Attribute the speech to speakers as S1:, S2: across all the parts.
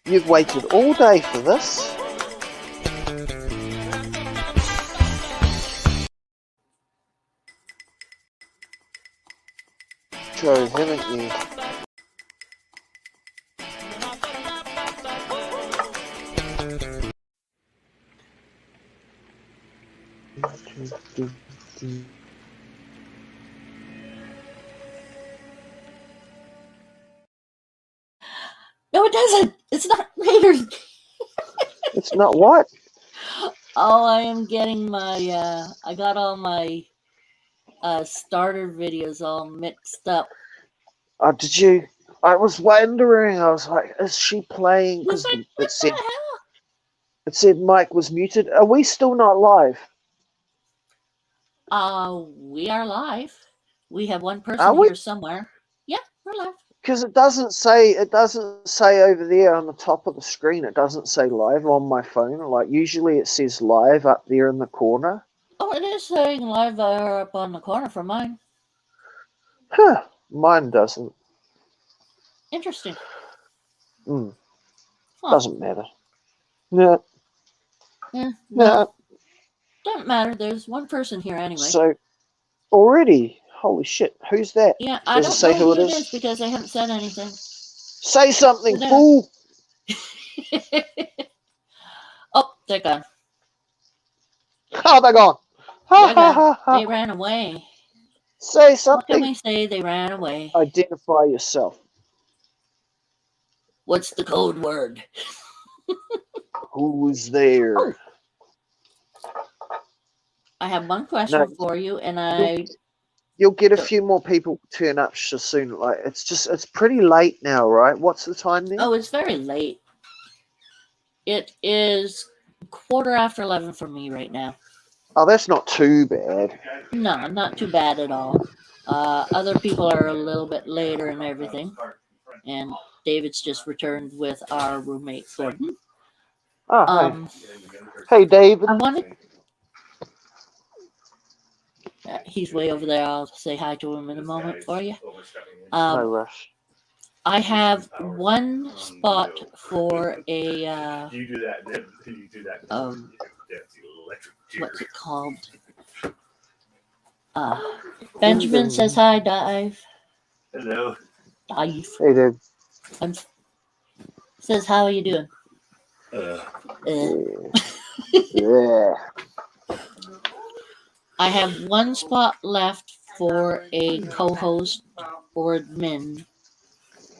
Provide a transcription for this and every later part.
S1: You've waited all day for this. True, haven't you?
S2: No, it doesn't. It's not later.
S1: It's not what?
S2: Oh, I am getting my, I got all my starter videos all mixed up.
S1: Did you? I was wondering. I was like, is she playing? Because
S2: What the hell?
S1: it said Mike was muted. Are we still not live?
S2: We are live. We have one
S1: Are
S2: person
S1: we?
S2: here somewhere. Yeah, we're live.
S1: Because it doesn't say over there on the top of the screen. It doesn't say live on my phone. Like usually it says live up there in the corner.
S2: Oh, it is saying live there up on the corner for mine.
S1: Huh? Mine doesn't.
S2: Interesting.
S1: Huh. Doesn't matter.
S2: No.
S1: No.
S2: Doesn't matter. There's one person here anyway.
S1: So already, holy shit! Who's that?
S2: Yeah, I don't know who it is because they haven't said anything.
S1: Say something, fool!
S2: Oh, they're gone.
S1: Oh, they're gone.
S2: They're gone. They ran away.
S1: Say something.
S2: What can we say? They ran away.
S1: Identify yourself.
S2: What's the code word?
S1: Who's there?
S2: Oh. I have one question for you, and
S1: you'll get a few more people turn up soon. Like it's pretty late now, right? What's the time there?
S2: Oh, it's very late. It is 11:15 for me right now.
S1: Oh, that's not too bad.
S2: No, not too bad at all. Other people are a little bit later and everything. And David's just returned with our roommate, Gordon.
S1: Oh, hey, David.
S2: I wanted... he's way over there. I'll say hi to him in a moment for you.
S1: No rush.
S2: I have one spot for a...
S3: Do you do that? Do you do that?
S2: What's it called? Benjamin says hi, Dive.
S3: Hello.
S2: Dive.
S1: Hey, Dave.
S2: Says, how are you doing?
S1: Yeah.
S2: I have one spot left for a co-host or admin.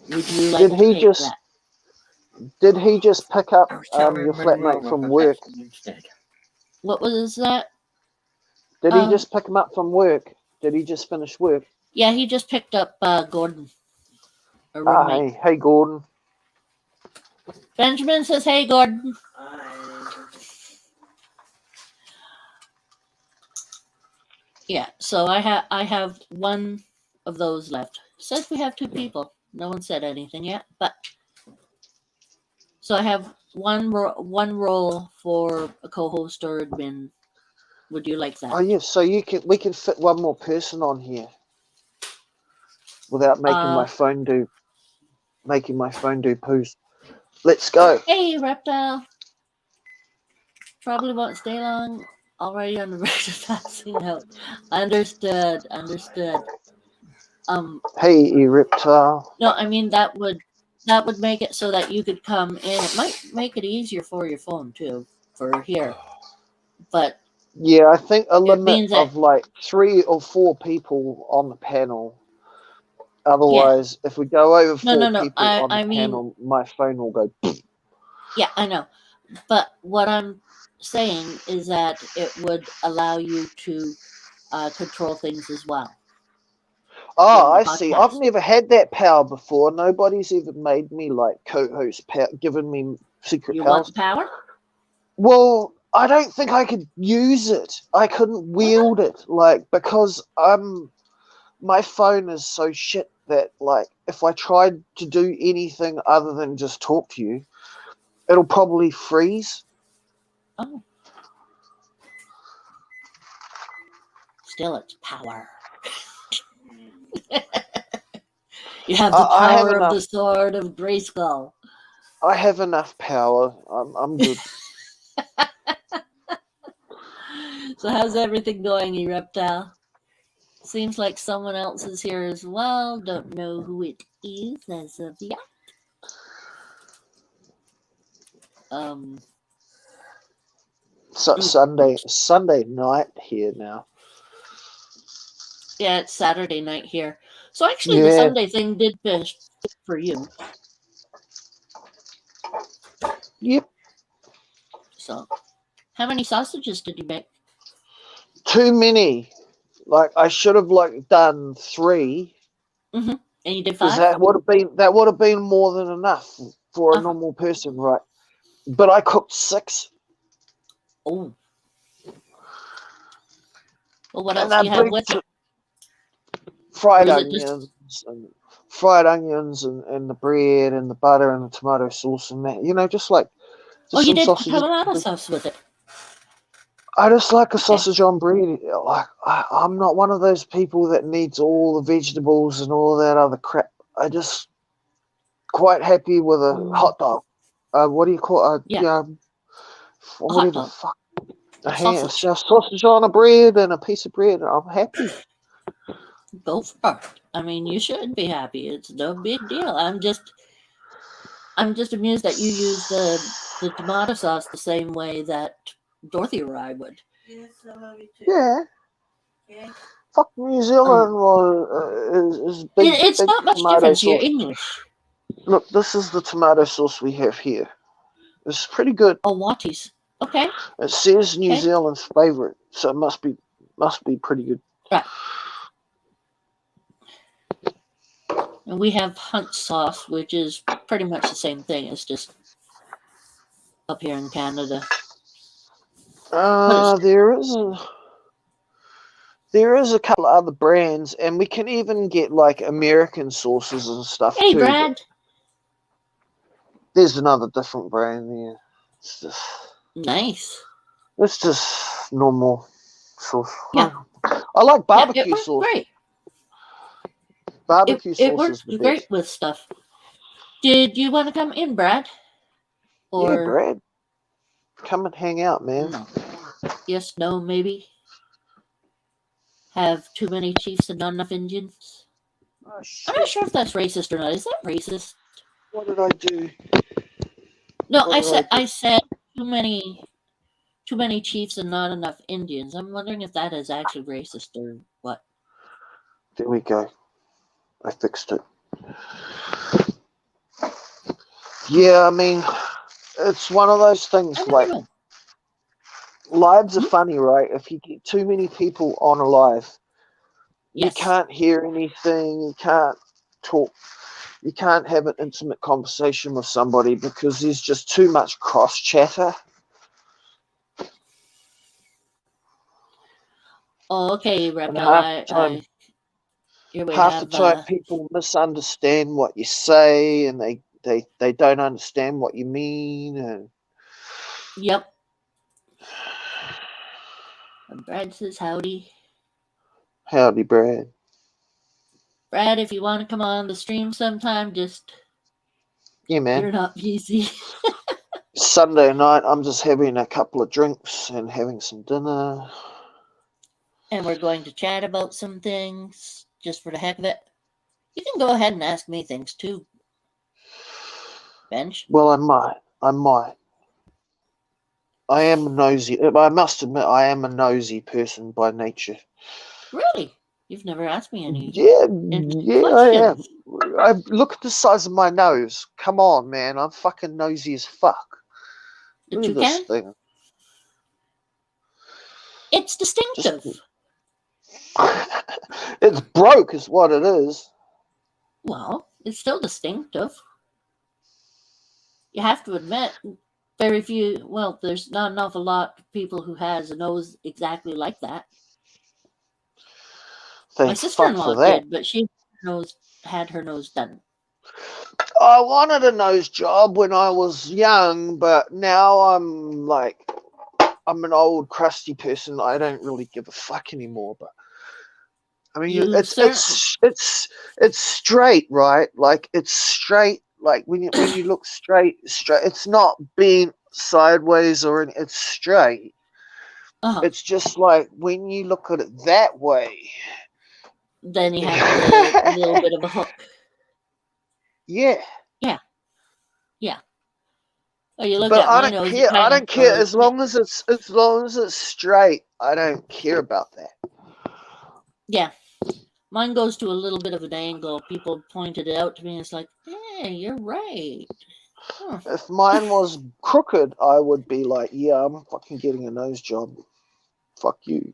S2: Would you like to take that?
S1: Did he just pick up your flatmate from work?
S2: What was that?
S1: Did he just pick him up from work? Did he just finish work?
S2: Yeah, he just picked up Gordon.
S1: Hey, Gordon.
S2: Benjamin says, hey, Gordon. Yeah, so I have one of those left. Says we have 2 people. No one said anything yet, but so I have one role for a co-host or admin. Would you like that?
S1: Oh yes, so we can fit one more person on here without making my phone do poos. Let's go.
S2: Hey, Reptile. Probably won't stay long. Already on the road to passing out. Understood.
S1: Hey, Reptile.
S2: No, I mean that would make it so that you could come in. It might make it easier for your phone too, for here. But
S1: yeah, I think a limit of like 3 or 4 people on the panel. Otherwise, if we go over 4 people on the panel, my phone will go.
S2: Yeah, I know. But what I'm saying is that it would allow you to control things as well.
S1: Oh, I see. I've never had that power before. Nobody's ever made me like co-host power, given me secret powers.
S2: You want the power?
S1: Well, I don't think I could use it. I couldn't wield it, like, because my phone is so shit that, like, if I tried to do anything other than just talk to you, it'll probably freeze.
S2: Oh. Still, it's power. You have the power of the sword of Grayskull.
S1: I have enough power. I'm good.
S2: So how's everything going, you reptile? Seems like someone else is here as well. Don't know who it is as of yet.
S1: So Sunday night here now.
S2: Yeah, it's Saturday night here. So actually, the
S1: Yeah.
S2: Sunday thing did finish for you.
S1: Yep.
S2: So, how many sausages did you make?
S1: Too many. Like I should have done 3.
S2: And you did
S1: Because
S2: 5?
S1: that would have been more than enough for a
S2: Uh-huh.
S1: normal person, right? But I cooked 6.
S2: Oh. Well, what
S1: And
S2: else do you have with it?
S1: fried
S2: Or is it just-
S1: onions and the bread and the butter and the tomato sauce and that. Just
S2: Oh, you
S1: some
S2: did
S1: sausages.
S2: tomato sauce with it.
S1: I just like a sausage on bread. Like I'm not one of those people that needs all the vegetables and all that other crap. I just quite happy with a hot dog. What do you call it?
S2: Yeah.
S1: Whatever the
S2: dog.
S1: fuck.
S2: Sausage.
S1: A sausage on a bread and a piece of bread. I'm happy.
S2: Go for it. I mean, you should be happy. It's no big deal. I'm just amused that you use the tomato sauce the same way that Dorothy or I would.
S4: Yes, I love you too.
S1: Yeah.
S4: Okay.
S1: Fuck New Zealand is big.
S2: It's
S1: big
S2: not much
S1: tomato
S2: difference. You're
S1: sauce.
S2: English.
S1: Look, this is the tomato sauce we have here. It's pretty good.
S2: Oh, Watties. Okay.
S1: It says New
S2: Okay.
S1: Zealand's favorite, so it must be pretty good.
S2: Right. And we have Hunt sauce, which is pretty much the same thing. It's just up here in Canada.
S1: There is a couple of other brands, and we can even get American sauces and stuff
S2: Hey,
S1: too.
S2: Brad.
S1: There's another different brand there.
S2: Nice.
S1: It's just normal sauce.
S2: Yeah.
S1: I like
S2: It
S1: barbecue
S2: works
S1: sauce.
S2: great.
S1: Barbecue
S2: It
S1: sauce
S2: works
S1: is the
S2: great
S1: best.
S2: with stuff. Did you want to come in, Brad?
S1: Yeah, Brad. Come and hang out, man.
S2: No. Yes, no, maybe. Have too many chiefs and not enough Indians?
S1: Oh,
S2: I'm
S1: shit.
S2: not sure if that's racist or not. Is that racist?
S1: What did I do?
S2: No,
S1: What did
S2: I said too many chiefs and not enough Indians. I'm wondering if that is actually racist or what.
S1: There we go. I fixed it. Yeah, I mean, it's one of those things
S2: I never know.
S1: lives are funny, right? If you get too many people on a live,
S2: Yes.
S1: you can't hear anything, you can't talk, you can't have an intimate conversation with somebody because there's just too much cross chatter.
S2: Oh, okay,
S1: And
S2: Reptile.
S1: half the time people misunderstand what you say and they don't understand what you mean. And
S2: Yep. And Brad says howdy.
S1: Howdy, Brad.
S2: Brad, if you want to come on the stream sometime, just
S1: Yeah, man.
S2: you're not busy.
S1: Sunday night, I'm just having a couple of drinks and having some dinner.
S2: And we're going to chat about some things just for the heck of it. You can go ahead and ask me things too, Bench.
S1: Well, I might. I am nosy. I must admit, I am a nosy person by nature.
S2: Really? You've never asked me any
S1: Yeah, I am.
S2: questions.
S1: I look at the size of my nose. Come on, man. I'm fucking nosy as fuck.
S2: The
S1: Look at this
S2: toucan?
S1: thing.
S2: It's distinctive.
S1: It's broke, is what it is.
S2: Well, it's still distinctive. You have to admit, very few, well, there's not an awful lot of people who has a nose exactly like that. My
S1: Thank fuck
S2: sister-in-law
S1: for that.
S2: did, but she had her nose done.
S1: I wanted a nose job when I was young, but now I'm an old crusty person. I don't really give a fuck anymore. But I mean, it's straight, right? Like it's straight Like when you look straight, it's not being sideways or it's straight.
S2: Uh-huh.
S1: It's just like when you look at it that way.
S2: Then you have the little bit of a hook.
S1: Yeah.
S2: Yeah. Well, you look
S1: But
S2: at
S1: I
S2: my
S1: don't
S2: nose, it
S1: care. I
S2: kind of
S1: don't care
S2: goes.
S1: as long as it's straight. I don't care about that.
S2: Yeah. Mine goes to a little bit of an angle. People pointed it out to me. And it's like, hey, you're right. Huh.
S1: If mine was crooked, I would be like, yeah, I'm fucking getting a nose job. Fuck you.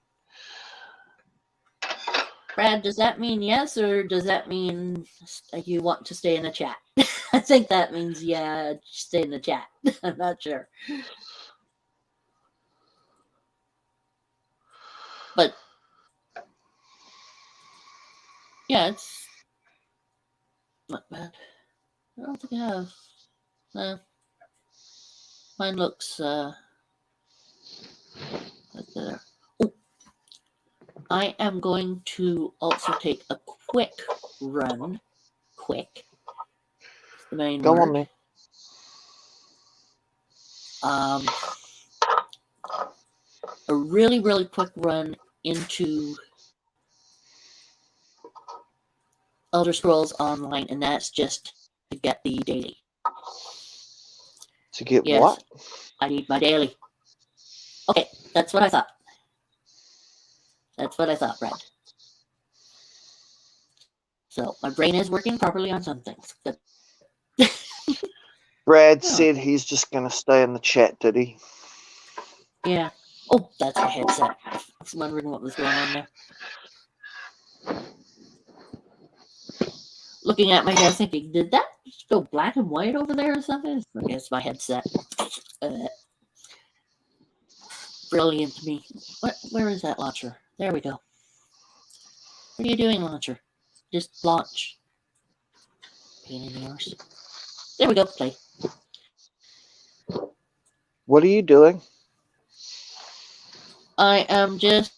S2: Brad, does that mean yes, or does that mean you want to stay in the chat? I think that means yeah, stay in the chat. I'm not sure. But yeah, it's not bad. I don't think I have. Mine looks right there. Oh, I am going to also take a quick run. Quick. The main
S1: Go on
S2: word.
S1: then.
S2: A really, really quick run into Elder Scrolls Online, and that's just to get the daily.
S1: To get
S2: Yes,
S1: what?
S2: I need my daily. Okay, that's what I thought. That's what I thought, Brad. So my brain is working properly on some things. Good.
S1: Brad
S2: Oh.
S1: said he's just going to stay in the chat, did he?
S2: Yeah. Oh, that's my headset. I was wondering what was going on there. Looking at my hair thinking, did that just go black and white over there or something? Okay, it's my headset. Brilliant me. Where is that launcher? There we go. What are you doing, launcher? Just launch. Pain in the arse. There we go. Play.
S1: What are you doing?
S2: I am just.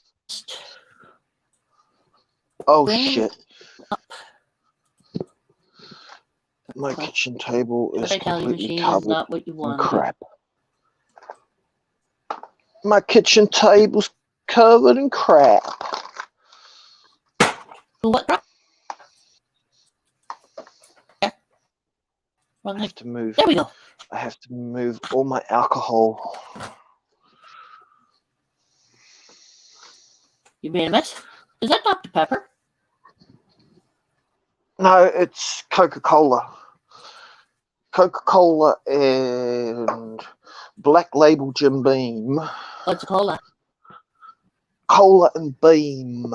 S1: Oh,
S2: bringing
S1: shit.
S2: up.
S1: My kitchen table is
S2: What I tell you,
S1: completely
S2: machine is
S1: covered
S2: not what you
S1: in
S2: wanted.
S1: crap. My kitchen table's covered in crap.
S2: What crap? Yeah. Wrong
S1: I
S2: thing.
S1: have to move.
S2: There we go.
S1: I have to move all my alcohol.
S2: You made a mess? Is that Dr. Pepper?
S1: No, it's Coca-Cola. Coca-Cola and Black Label Jim Beam.
S2: What's a cola?
S1: Cola and Beam.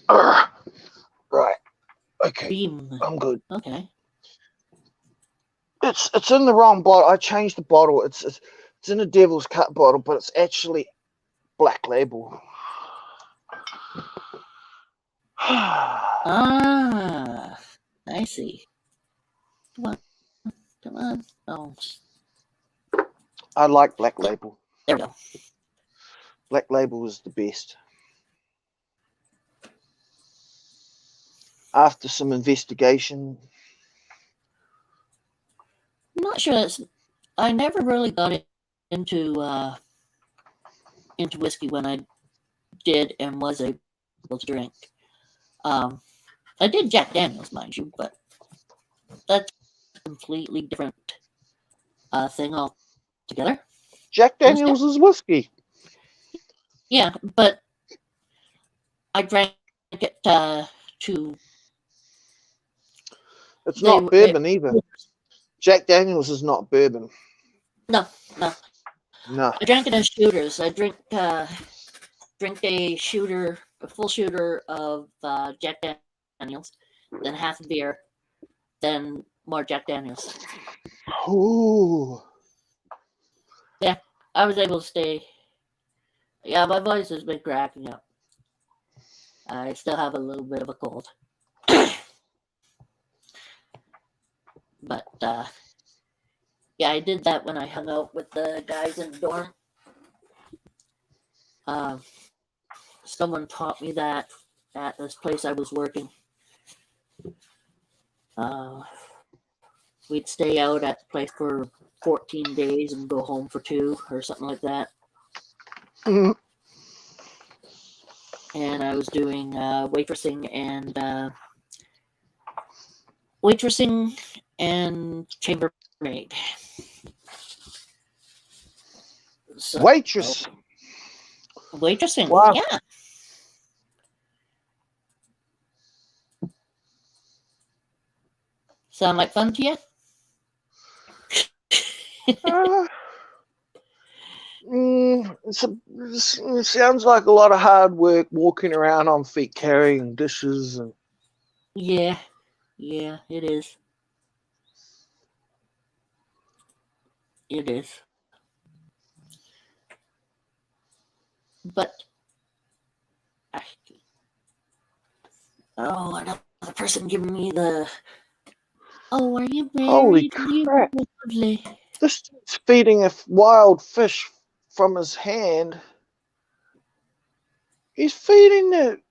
S1: Right. Okay.
S2: Beam.
S1: I'm good.
S2: Okay.
S1: It's in the wrong bottle. I changed the bottle. It's in a Devil's Cut bottle, but it's actually Black Label.
S2: Ah, I see. Come on. Oh,
S1: I like Black Label.
S2: there we go.
S1: Black Label is the best. After some investigation.
S2: I'm not sure that's. I never really got into whiskey when I did and was able to drink. I did Jack Daniels, mind you, but that's a completely different thing altogether.
S1: Jack Daniels is whiskey.
S2: Yeah, but I drank it to.
S1: It's not bourbon either. Jack Daniels is not bourbon.
S2: No.
S1: No.
S2: I drank it as shooters. I drink a full shooter of Jack Daniels, then half a beer, then more Jack Daniels.
S1: Ooh.
S2: Yeah, I was able to stay. Yeah, my voice has been cracking up. I still have a little bit of a cold. But, yeah, I did that when I hung out with the guys in the dorm. Someone taught me that at this place I was working. we'd stay out at the place for 14 days and go home for 2 or something like that.
S1: Mhm.
S2: And I was doing waitressing and chambermaid. So,
S1: Waitress.
S2: waitressing,
S1: Wow.
S2: yeah. Sound like fun to you?
S1: Uh, it sounds like a lot of hard work walking around on feet carrying dishes and
S2: Yeah, it is. It is. But another person giving me the. Oh, are you
S1: holy
S2: married? You
S1: crap.
S2: lovely.
S1: This dude's feeding a wild fish from his hand. He's feeding it.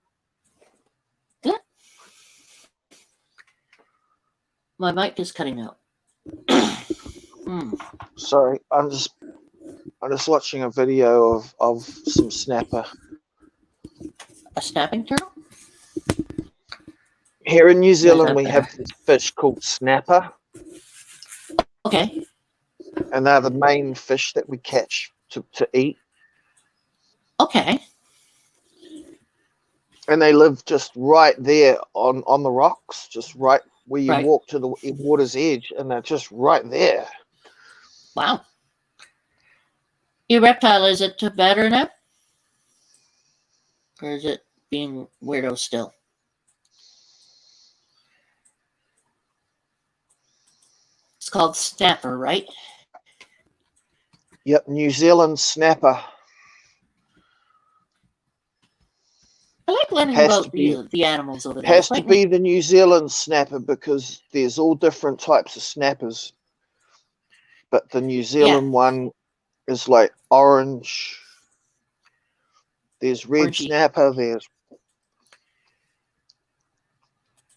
S2: My mic is cutting out.
S1: Sorry, I'm just watching a video of some snapper.
S2: A snapping turtle?
S1: Here in New Zealand,
S2: that
S1: we
S2: better?
S1: have this fish called snapper,
S2: Okay.
S1: and they're the main fish that we catch to eat.
S2: Okay.
S1: And they live just right there on the rocks, just right where you
S2: Right.
S1: walk to the water's edge, and they're just right there.
S2: Wow. Your reptile, is it better now? Or is it being weirdo still? It's called snapper, right?
S1: Yep, New Zealand snapper.
S2: I like learning
S1: Has
S2: about
S1: to be-
S2: the animals over there.
S1: Has
S2: It's
S1: to
S2: quite
S1: be the New Zealand snapper because there's all different types of snappers. But the New Zealand one is like orange. There's red
S2: Orangey.
S1: snapper.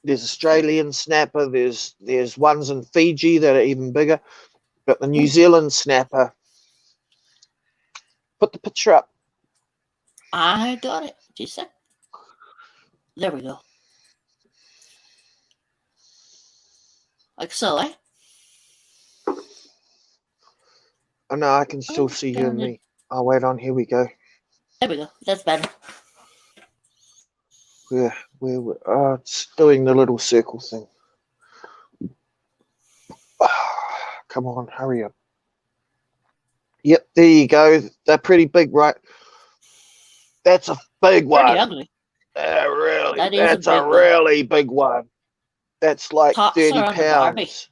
S1: There's Australian snapper. There's ones in Fiji that are even bigger. But the New Zealand snapper. Put the picture up.
S2: I got it. Just a sec. There we go. Like so, eh?
S1: Oh no, I can still see you and me. Oh, wait on. Here we go.
S2: There we go. That's better.
S1: It's doing the little circle thing. Come on, hurry up. Yep, there you go. They're pretty big, right? That's a big one.
S2: Pretty ugly.
S1: That's a really big one. That's like
S2: Tops
S1: 30
S2: are on the Barbie.
S1: pounds.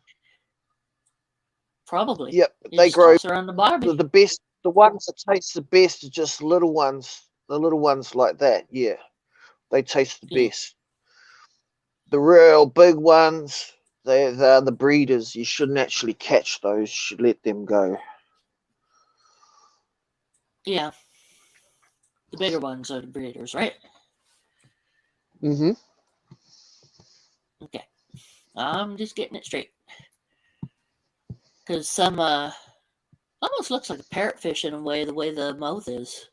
S2: Probably.
S1: Yep,
S2: It
S1: they
S2: just
S1: grow
S2: tops around the Barbie.
S1: the best. The ones that taste the best are just little ones. The little ones like that, yeah. They taste the best. The real big ones, they're the breeders. You shouldn't actually catch those. You should let them go.
S2: Yeah. The bigger ones are the breeders, right?
S1: Mm-hmm.
S2: Okay. I'm just getting it straight. Because some almost looks like a parrotfish in a way, the way the mouth is.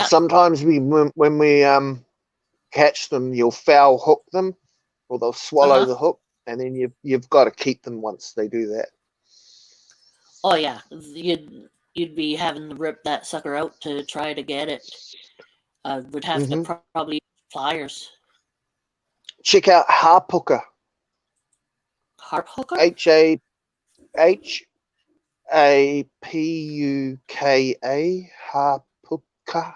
S1: Sometimes when we catch them, you'll foul hook them, or they'll swallow the hook, and then you've got to keep them once they do that.
S2: Oh yeah, you'd be having to rip that sucker out to try to get it. Would have to probably use pliers.
S1: Check out harp hooker.
S2: Harp hooker?
S1: HAPUKA. Harp hooker.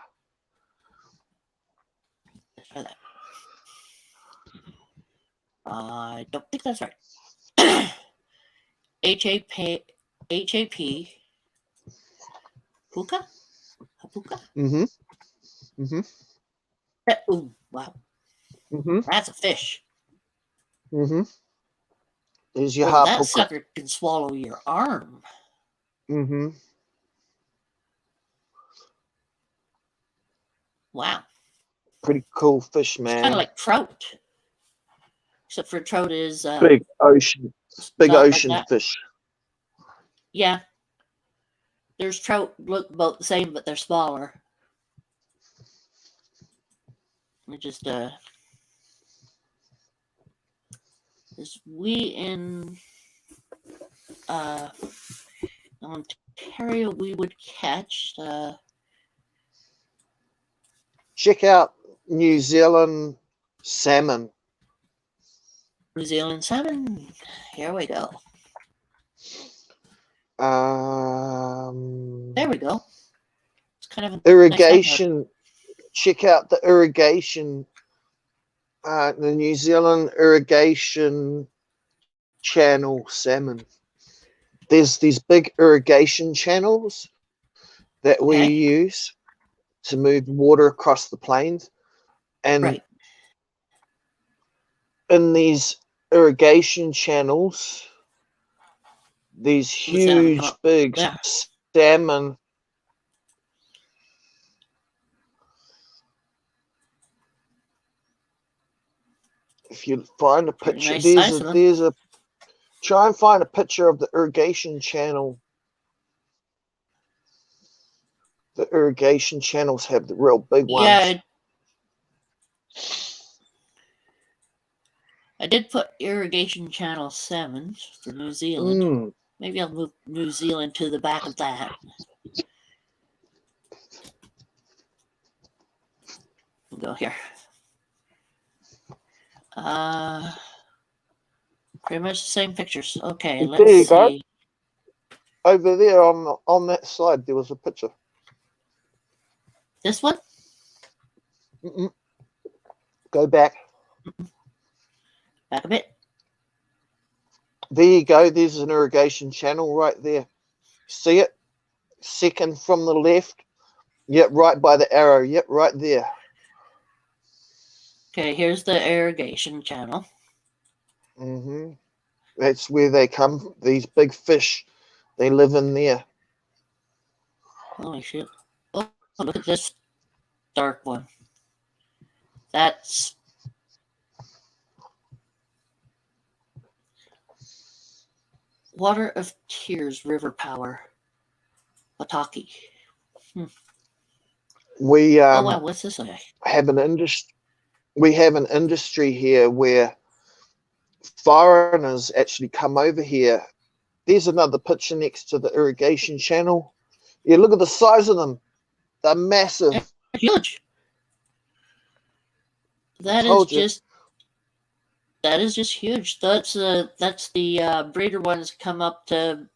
S2: I don't think that's right. HAP Hookah? Hookah? Oh, wow. That's a fish.
S1: There's your harp
S2: that
S1: hooker.
S2: sucker can swallow your arm. Wow.
S1: Pretty cool fish, man.
S2: It's kind of like trout. except for trout is
S1: big ocean
S2: not like that.
S1: fish.
S2: Yeah, there's trout look about the same, but they're smaller. It just is we in Ontario we would catch
S1: Check out New Zealand salmon.
S2: New Zealand salmon. Here we go. There we go. It's kind of a
S1: Irrigation. Check out the irrigation. The New Zealand irrigation channel salmon. There's these big irrigation channels that we use to move water across the plains, and in these irrigation channels, these huge, big salmon. If you find a picture, there's a try and find a picture of the irrigation channel. The irrigation channels have the real big ones.
S2: Yeah, I did put irrigation channel 7 for New Zealand. Maybe I'll move New Zealand to the back of that. We'll go here. Pretty much the same pictures. Okay, let's see.
S1: Over there on that side, there was a picture.
S2: This one?
S1: Go back.
S2: Back a bit.
S1: There you go. There's an irrigation channel right there. See it? Second from the left. Yep, right by the arrow. Yep, right there.
S2: Okay, here's the irrigation channel.
S1: That's where they come. These big fish, they live in there.
S2: Holy shit. Oh, look at this dark one. That's Water of Tears River Power. Wataki.
S1: We
S2: oh wow, what's this like?
S1: have an industry. We have an industry here where foreigners actually come over here. There's another picture next to the irrigation channel. Yeah, look at the size of them. They're massive.
S2: They're huge. That is just huge. That's the breeder ones come up to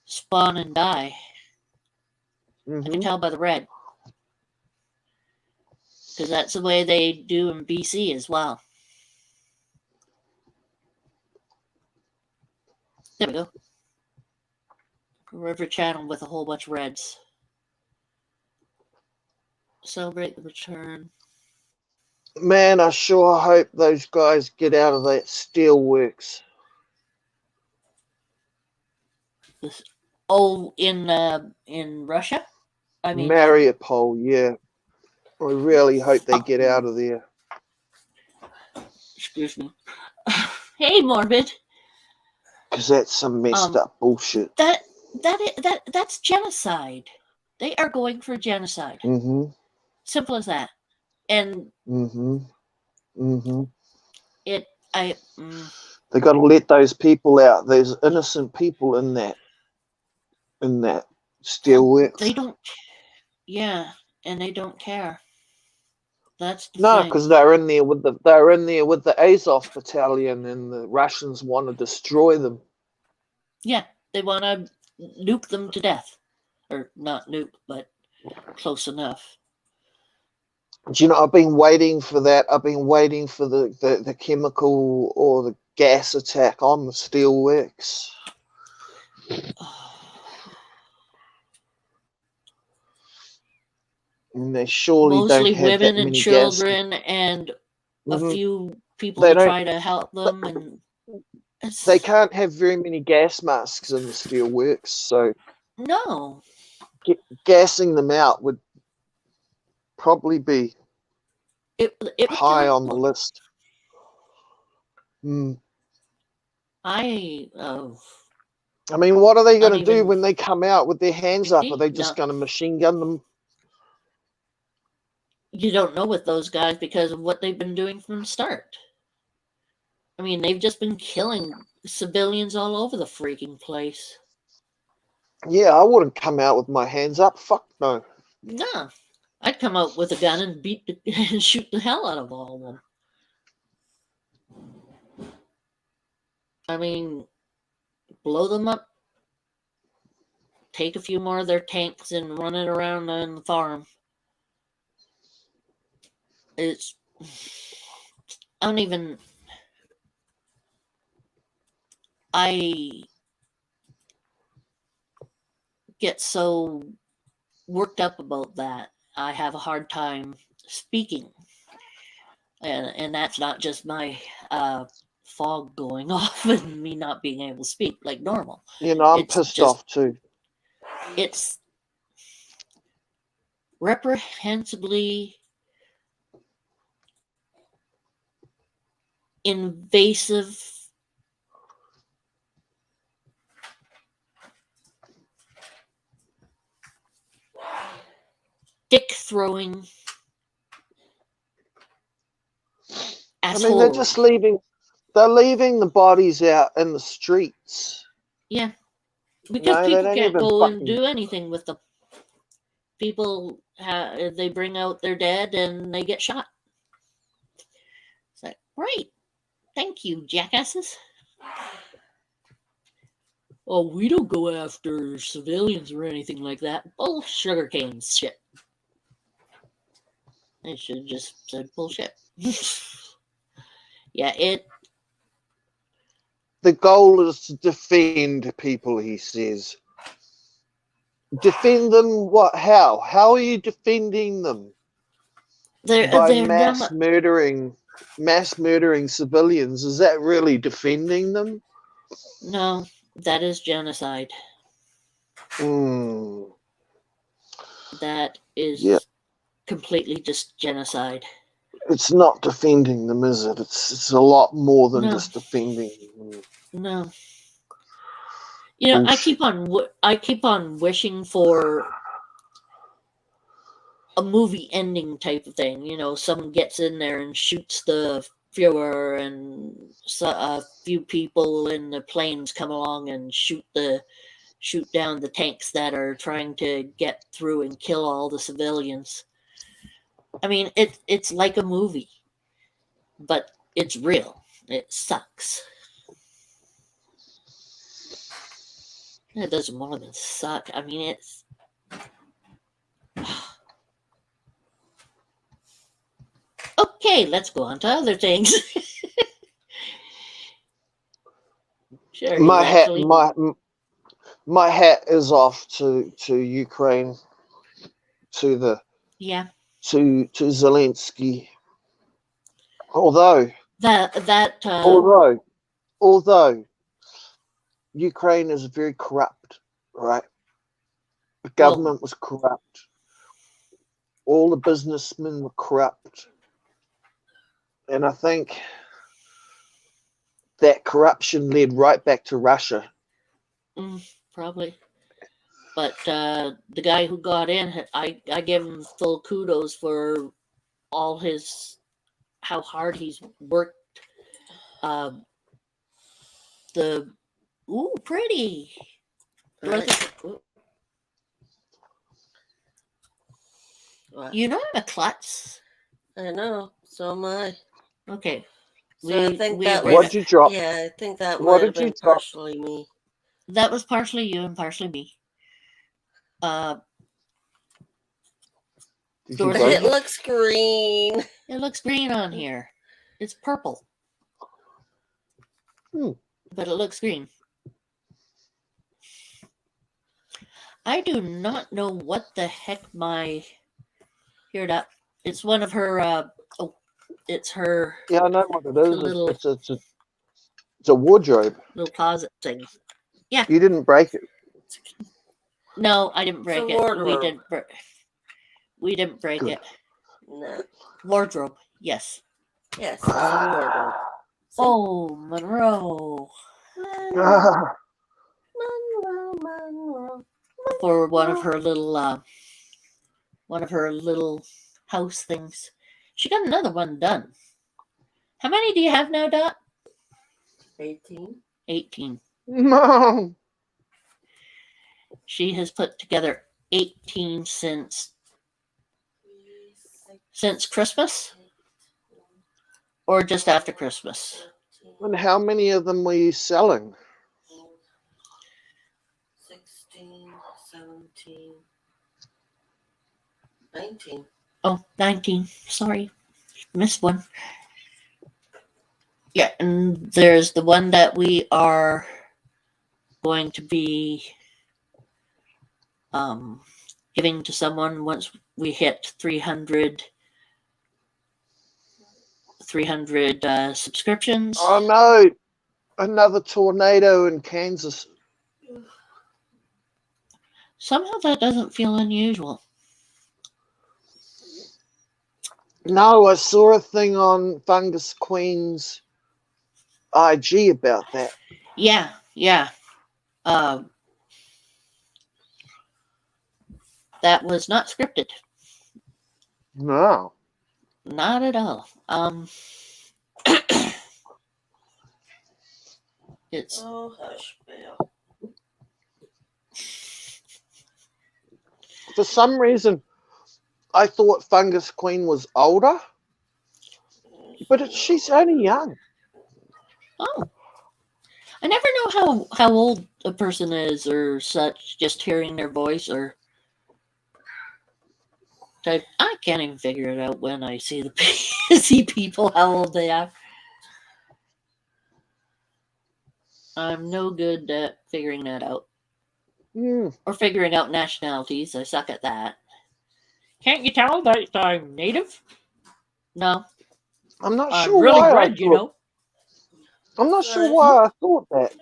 S2: spawn and die. I can tell by the red. Because that's the way they do in BC as well. There we go. River channel with a whole bunch of reds. Celebrate the return.
S1: Man, I sure hope those guys get out of that steelworks.
S2: In Russia? I mean,
S1: Mariupol, yeah. I really hope they get out of there.
S2: Excuse me. Hey, Morbid.
S1: Because that's some messed up bullshit.
S2: That's genocide. They are going for genocide. Simple as that. And
S1: they got to let those people out. There's innocent people in that steelworks.
S2: They don't. Yeah, and they don't care. That's the
S1: no,
S2: thing.
S1: because they're in there with the Azov battalion, and the Russians want to destroy them.
S2: Yeah, they want to nuke them to death, or not nuke, but close enough.
S1: Do you know, I've been waiting for that. I've been waiting for the chemical or the gas attack on the steelworks. And they surely
S2: mostly
S1: don't have
S2: women
S1: that
S2: and
S1: many
S2: children
S1: gas.
S2: and a few people
S1: They
S2: who
S1: don't-
S2: try to help them. And
S1: They can't have very many gas masks in the steelworks, so
S2: no,
S1: gassing them out would probably be
S2: it
S1: high on the list. Hmm.
S2: I
S1: I mean, what are they going to do
S2: Uneven
S1: when they come out with their hands up? Are they just
S2: No.
S1: going to machine gun them?
S2: You don't know with those guys because of what they've been doing from the start. I mean, they've just been killing civilians all over the freaking place.
S1: Yeah, I wouldn't come out with my hands up. Fuck no.
S2: Nah, I'd come out with a gun and and shoot the hell out of all of them. I mean, blow them up, take a few more of their tanks and run it around on the farm. It's I don't even I get so worked up about that. I have a hard time speaking. And that's not just my fog going off and me not being able to speak like normal.
S1: You know, I'm
S2: It's
S1: pissed
S2: just
S1: off too.
S2: it's reprehensibly invasive dick throwing
S1: I mean, they're just leaving. They're leaving the bodies out in the streets.
S2: Yeah, because
S1: No, they
S2: people
S1: don't
S2: can't
S1: even
S2: go and
S1: fucking.
S2: do anything with them. People they bring out their dead and they get shot. It's like, right, thank you, jackasses. Oh, we don't go after civilians or anything like that. Oh, sugarcane shit. They should have just said bullshit. Yeah,
S1: The goal is to defend people, he says. Defend them what? How? How are you defending them? By
S2: they're
S1: mass
S2: not.
S1: murdering civilians. Is that really defending them?
S2: No, that is genocide.
S1: Hmm.
S2: That is
S1: Yeah.
S2: completely just genocide.
S1: It's not defending them, is it? It's a lot more than
S2: No.
S1: just defending them.
S2: No. You know,
S1: Bullshit.
S2: I keep on wishing for a movie ending type of thing. You know, someone gets in there and shoots the Fuhrer, and a few people in the planes come along and shoot down the tanks that are trying to get through and kill all the civilians. I mean, it's like a movie, but it's real. It sucks. It does more than suck. I mean, it's. Okay, let's go on to other things. Sure,
S1: My hat is off to Ukraine, to Zelensky. Although Ukraine is very corrupt, right? The government was corrupt. All the businessmen were corrupt. And I think that corruption led right back to Russia.
S2: Probably. But the guy who got in, I give him full kudos for all how hard he's worked. Pretty.
S5: Right.
S2: You know I'm a klutz.
S5: I know. So am I.
S2: Okay.
S5: So I think that
S1: What did you drop?
S5: Yeah, I think that
S1: What
S5: might have
S1: did you
S5: been
S1: drop?
S5: partially me.
S2: That was partially you and partially me.
S5: It looks green.
S2: It looks green on here. It's purple. But it looks green. I do not know what the heck Here, that it's one of her. It's her.
S1: Yeah, I know what it is.
S2: Little,
S1: it's a wardrobe.
S2: Little closet thing. Yeah.
S1: You didn't break it.
S2: No, I didn't break it.
S5: Wardrobe.
S2: We didn't break
S1: Good.
S2: it.
S5: No.
S2: Wardrobe. Yes.
S5: Yes, it's a wardrobe.
S2: Oh, Monroe.
S1: Ah,
S5: Monroe.
S2: For one of her little house things. She got another one done. How many do you have now, Dot?
S5: 18.
S2: 18.
S1: no.
S2: She has put together 18 since Christmas or just after Christmas.
S1: And how many of them were you selling?
S5: 16, 17, 19.
S2: Oh, 19. Sorry. Missed one. Yeah, and there's the one that we are going to be giving to someone once we hit 300 subscriptions.
S1: Oh no, another tornado in Kansas.
S2: Somehow that doesn't feel unusual.
S1: No, I saw a thing on Fungus Queen's IG about that.
S2: Yeah. That was not scripted.
S1: No.
S2: Not at all. It's
S5: Oh, hush, Bill.
S1: For some reason, I thought Fungus Queen was older, but she's only young.
S2: oh. I never know how old a person is or such, just hearing their voice or I can't even figure it out when I see see people how old they are. I'm no good at figuring that out. Or figuring out nationalities. I suck at that. Can't you tell that I'm native? No.
S1: I'm not
S2: I'm
S1: sure
S2: really
S1: why
S2: red, you know.
S1: I'm not sure why I thought that.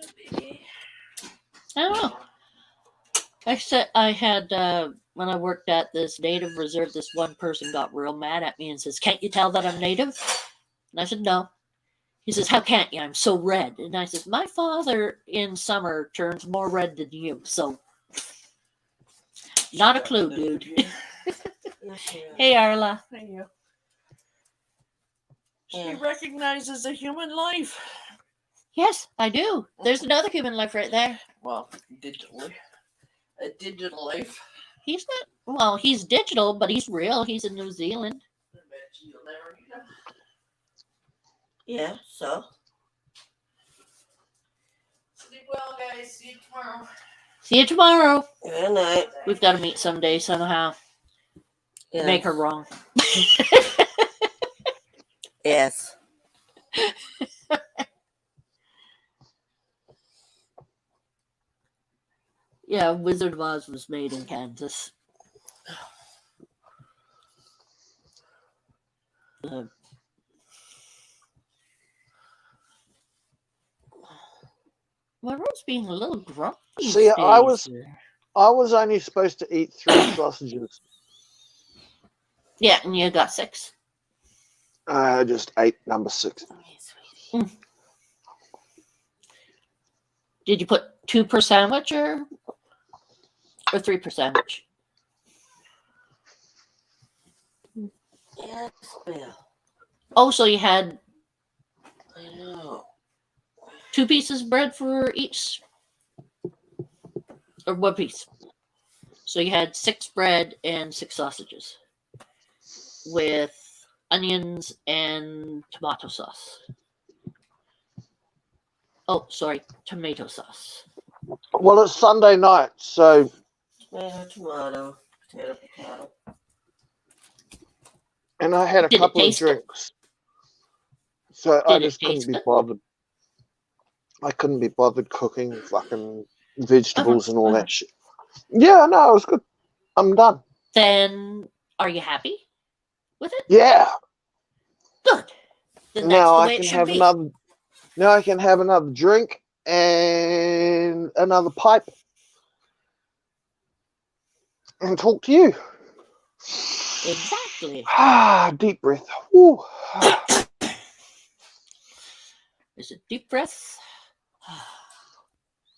S2: I don't know. I had when I worked at this native reserve, this one person got real mad at me and says, "Can't you tell that I'm native?" And I said, "No." He says, "How can't you? I'm so red." And I said, "My father in summer turns more red than you, so not a clue, dude." Hey, Arla.
S6: Thank you. She
S5: Yeah.
S6: recognizes a human life.
S2: Yes, I do. There's another human life right there.
S6: Well, digitally. A digital life.
S2: He's not. Well, he's digital, but he's real. He's in New Zealand.
S6: I bet you'll never meet him.
S5: Yeah, so.
S6: Sleep well, guys. See you tomorrow.
S2: See you tomorrow.
S5: Good night.
S2: We've got to meet someday somehow.
S5: Yeah.
S2: Make her wrong.
S5: Yes.
S2: Yeah, Wizard of Oz was made in Kansas. Monroe's being a little grumpy.
S1: See, I was only supposed to eat 3 sausages.
S2: Yeah, and you got 6.
S1: I just ate number 6.
S2: Did you put 2 per sandwich or 3 per sandwich?
S5: Yes, Bill.
S2: Oh, so you had
S5: I know.
S2: 2 pieces of bread for each? Or 1 piece? So you had 6 bread and 6 sausages with onions and tomato sauce. Oh, sorry, tomato sauce.
S1: Well, it's Sunday night, so
S5: Tomato. Potato.
S1: and I had a
S2: Did it
S1: couple of
S2: taste
S1: drinks, so I
S2: Did it
S1: just couldn't
S2: taste
S1: be
S2: good?
S1: bothered. I couldn't be bothered cooking fucking vegetables and all that shit. Yeah, no, it was good. I'm done.
S2: Then are you happy with it?
S1: Yeah.
S2: Good. Then that's
S1: Now
S2: the
S1: I
S2: way it
S1: can
S2: should
S1: have
S2: be.
S1: another. Now I can have another drink and another pipe and talk to you.
S2: Exactly.
S1: Ah, deep breath. Woo.
S2: Is it deep breath?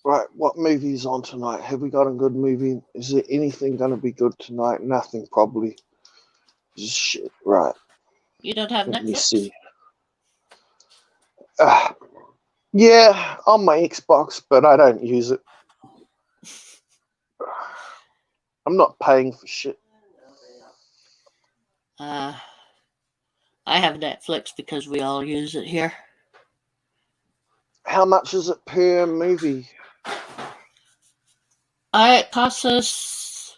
S1: Right, what movie's on tonight? Have we got a good movie? Is there anything going to be good tonight? Nothing, probably. Just shit. Right,
S2: You don't have
S1: let me
S2: Netflix?
S1: see. Yeah, on my Xbox, but I don't use it. I'm not paying for shit.
S2: I have Netflix because we all use it here.
S1: How much is it per movie?
S2: It costs us,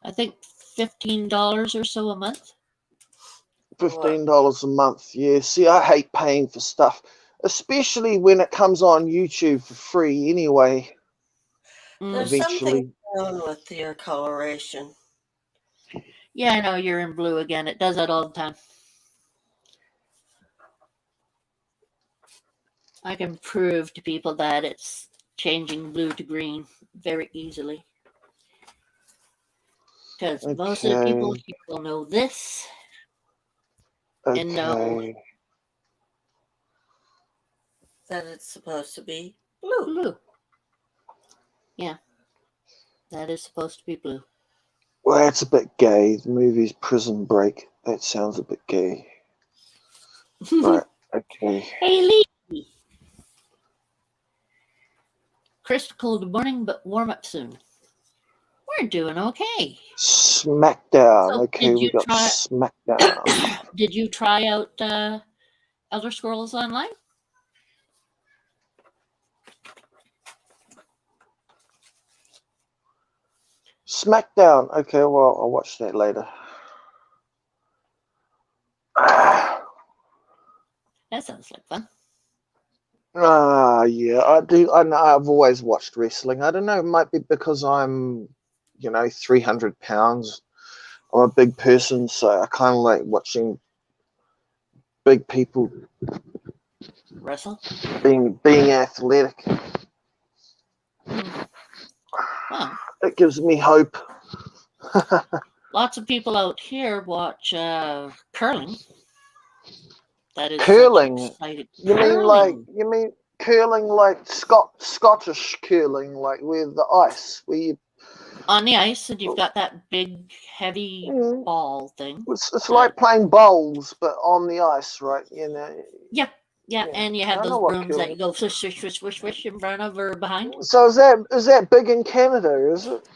S2: I think, $15 or so a month.
S1: $15 a month. Yeah, see, I hate paying for stuff, especially when it comes on YouTube for free anyway.
S5: There's
S1: Eventually.
S5: something wrong with your coloration.
S2: Yeah, I know, you're in blue again. It does that all the time. I can prove to people that it's changing blue to green very easily. Because most of the people
S1: Okay.
S2: here will know this and know
S1: Okay.
S5: That it's supposed to be blue.
S2: blue. Yeah, that is supposed to be blue.
S1: Well, that's a bit gay. The movie's Prison Break. That sounds a bit gay. Right. Okay.
S2: Hey, Lee! Crisp cold morning, but warm up soon. We're doing okay.
S1: Smackdown.
S2: So,
S1: Okay, we got Smackdown.
S2: Did you try out Elder Scrolls Online?
S1: Smackdown. Okay, well, I'll watch that later.
S2: That sounds like fun.
S1: Yeah, I do. I know. I've always watched wrestling. I don't know. It might be because I'm, 300 pounds. I'm a big person, so I kind of like watching big people
S2: Wrestle?
S1: being athletic.
S2: Well,
S1: It gives me hope.
S2: lots of people out here watch curling. That is
S1: Curling?
S2: such exciting.
S1: You
S2: Curling.
S1: mean curling like Scottish curling, like with the ice, where you
S2: On the ice, and you've got that big, heavy
S1: Mm.
S2: ball thing.
S1: It's like playing bowls, but on the ice, right?
S2: Yeah, and you have
S1: I know
S2: those
S1: what
S2: brooms that
S1: curling
S2: you go swish, swish, swish, swish, swish in front of or behind.
S1: So is that big in Canada? Is it?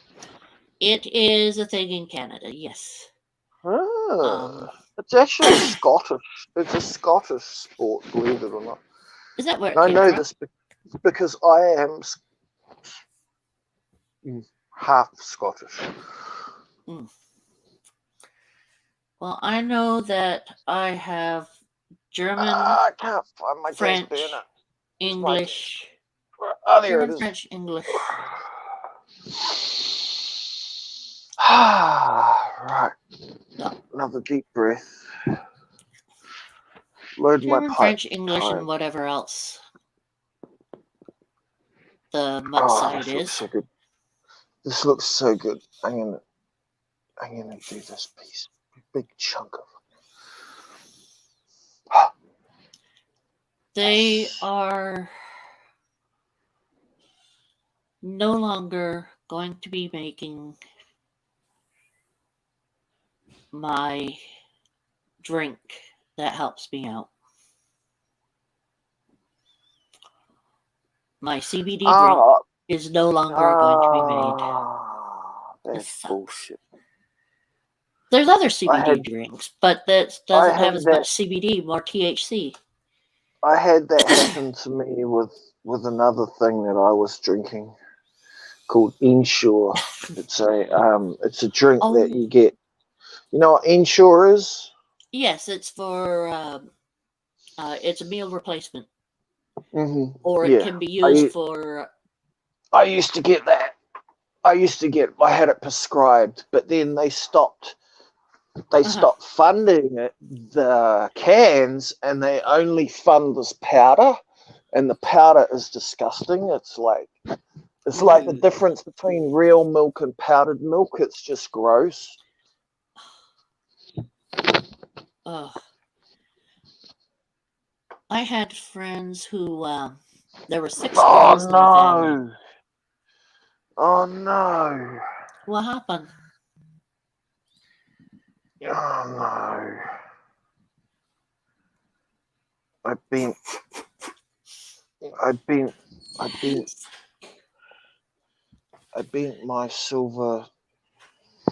S2: It is a thing in Canada, yes.
S1: It's actually Scottish. It's a Scottish sport, believe it or not.
S2: Is that where it
S1: And I
S2: came
S1: know
S2: from?
S1: this because I am half Scottish.
S2: Well, I know that I have German,
S1: I can't find my
S2: French,
S1: gas burner.
S2: English.
S1: Oh, there
S2: German,
S1: it is.
S2: French, English.
S1: Right.
S2: No.
S1: Another deep breath. Load my
S2: German,
S1: pipe.
S2: French, English,
S1: Time.
S2: and whatever else the mud side
S1: This looks
S2: is.
S1: so good. This looks so good. I'm gonna do this piece. A big chunk of it.
S2: They are no longer going to be making my drink that helps me out. My CBD drink is no longer going to be made.
S1: That's bullshit.
S2: There's other CBD drinks, but that doesn't have as much CBD, more THC.
S1: I had that happen to me with another thing that I was drinking called Ensure. It's a drink that you get. You know what Ensure is?
S2: Yes, it's for it's a meal replacement,
S1: or
S2: it can be used for.
S1: I used to get that. I had it prescribed, but then they stopped. They stopped funding it, the cans, and they only fund this powder, and the powder is disgusting. It's like the difference between real milk and powdered milk. It's just gross.
S2: I had friends who there were 6
S1: Oh
S2: girls in the family.
S1: no! Oh no!
S2: What happened?
S1: Oh no! I've been my silver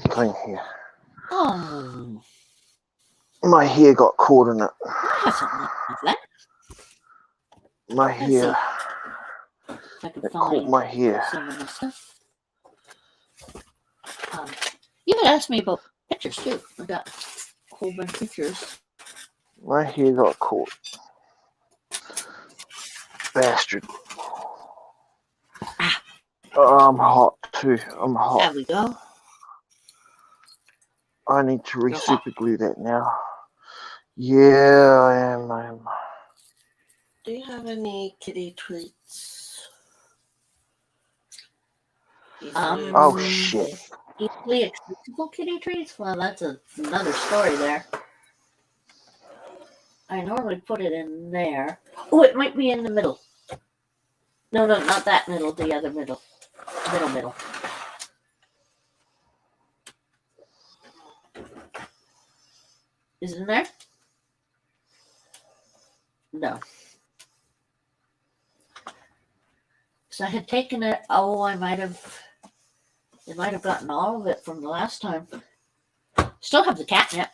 S1: thing here.
S2: Oh,
S1: My hair got caught in it.
S2: I have something like that.
S1: My
S2: Let's
S1: hair.
S2: see if I can
S1: It caught
S2: find
S1: my hair.
S2: some of the stuff. You had asked me about pictures too. I got a whole bunch of pictures.
S1: My hair got caught. Bastard. Oh, I'm hot too. I'm
S2: There
S1: hot.
S2: we go.
S1: I need to
S2: You're hot.
S1: re-super glue that now. Yeah, I am.
S5: Do you have any kitty treats?
S1: Oh shit.
S2: Easily accessible kitty treats? Well, that's another story there. I normally put it in there. Oh, it might be in the middle. No, not that middle. The other middle. Middle. Is it in there? No. So I had taken it. Oh, it might have gotten all of it from the last time. Still have the catnip.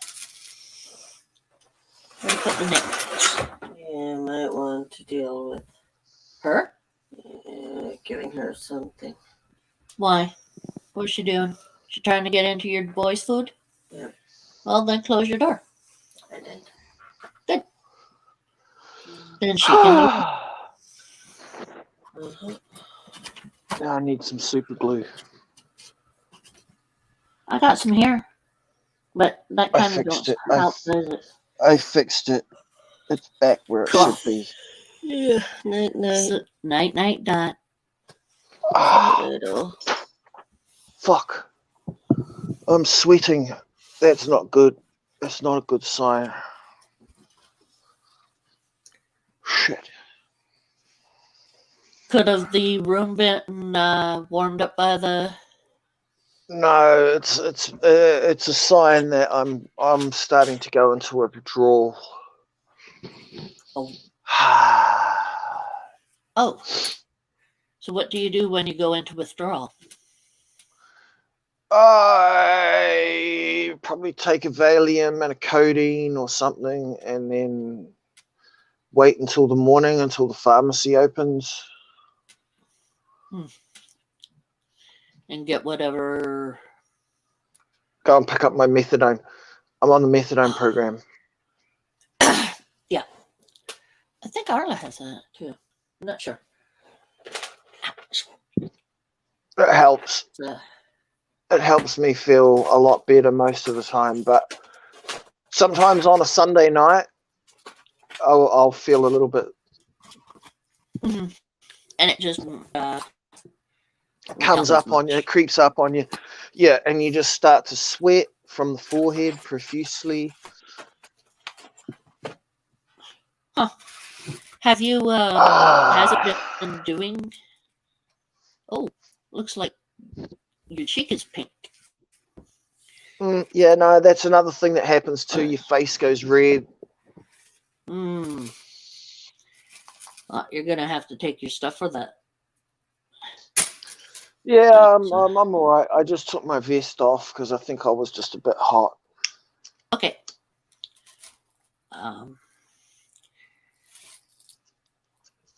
S2: Where do you put the nip?
S5: Yeah, might want to deal with
S2: Her?
S5: giving her something.
S2: Why? What's she doing? She trying to get into your boy's food?
S5: Yeah.
S2: Well, then close your door.
S5: I did.
S2: Good. Then she can.
S1: Now I need some super glue.
S2: I got some here, but that
S1: I
S2: kind of
S1: fixed
S2: don't
S1: it.
S2: help, does it?
S1: I fixed it. It's back where it should be.
S5: Yeah, night.
S2: So, night, dot.
S5: Little.
S1: Fuck. I'm sweating. That's not good. That's not a good sign. Shit.
S2: Could have the room been warmed up by the?
S1: No, it's a sign that I'm starting to go into a withdrawal.
S2: Oh. Oh. So what do you do when you go into withdrawal?
S1: I probably take a Valium and a codeine or something, and then wait until the morning until the pharmacy opens.
S2: And get whatever.
S1: Go and pick up my methadone. I'm on the methadone program.
S2: Yeah. I think Arla has that too. I'm not sure.
S1: It helps. It helps me feel a lot better most of the time, but sometimes on a Sunday night, I'll feel a little bit.
S2: Mm-hmm. And it just
S1: comes up on you, it creeps up on you. Yeah, and you just start to sweat from the forehead profusely.
S2: Huh. Have you, has it been doing? Oh, looks like your cheek is pink.
S1: Yeah, no, that's another thing that happens too. Your face goes red.
S2: Well, you're going to have to take your stuff for that.
S1: Yeah, I'm all right. I just took my vest off because I think I was just a bit hot.
S2: Okay.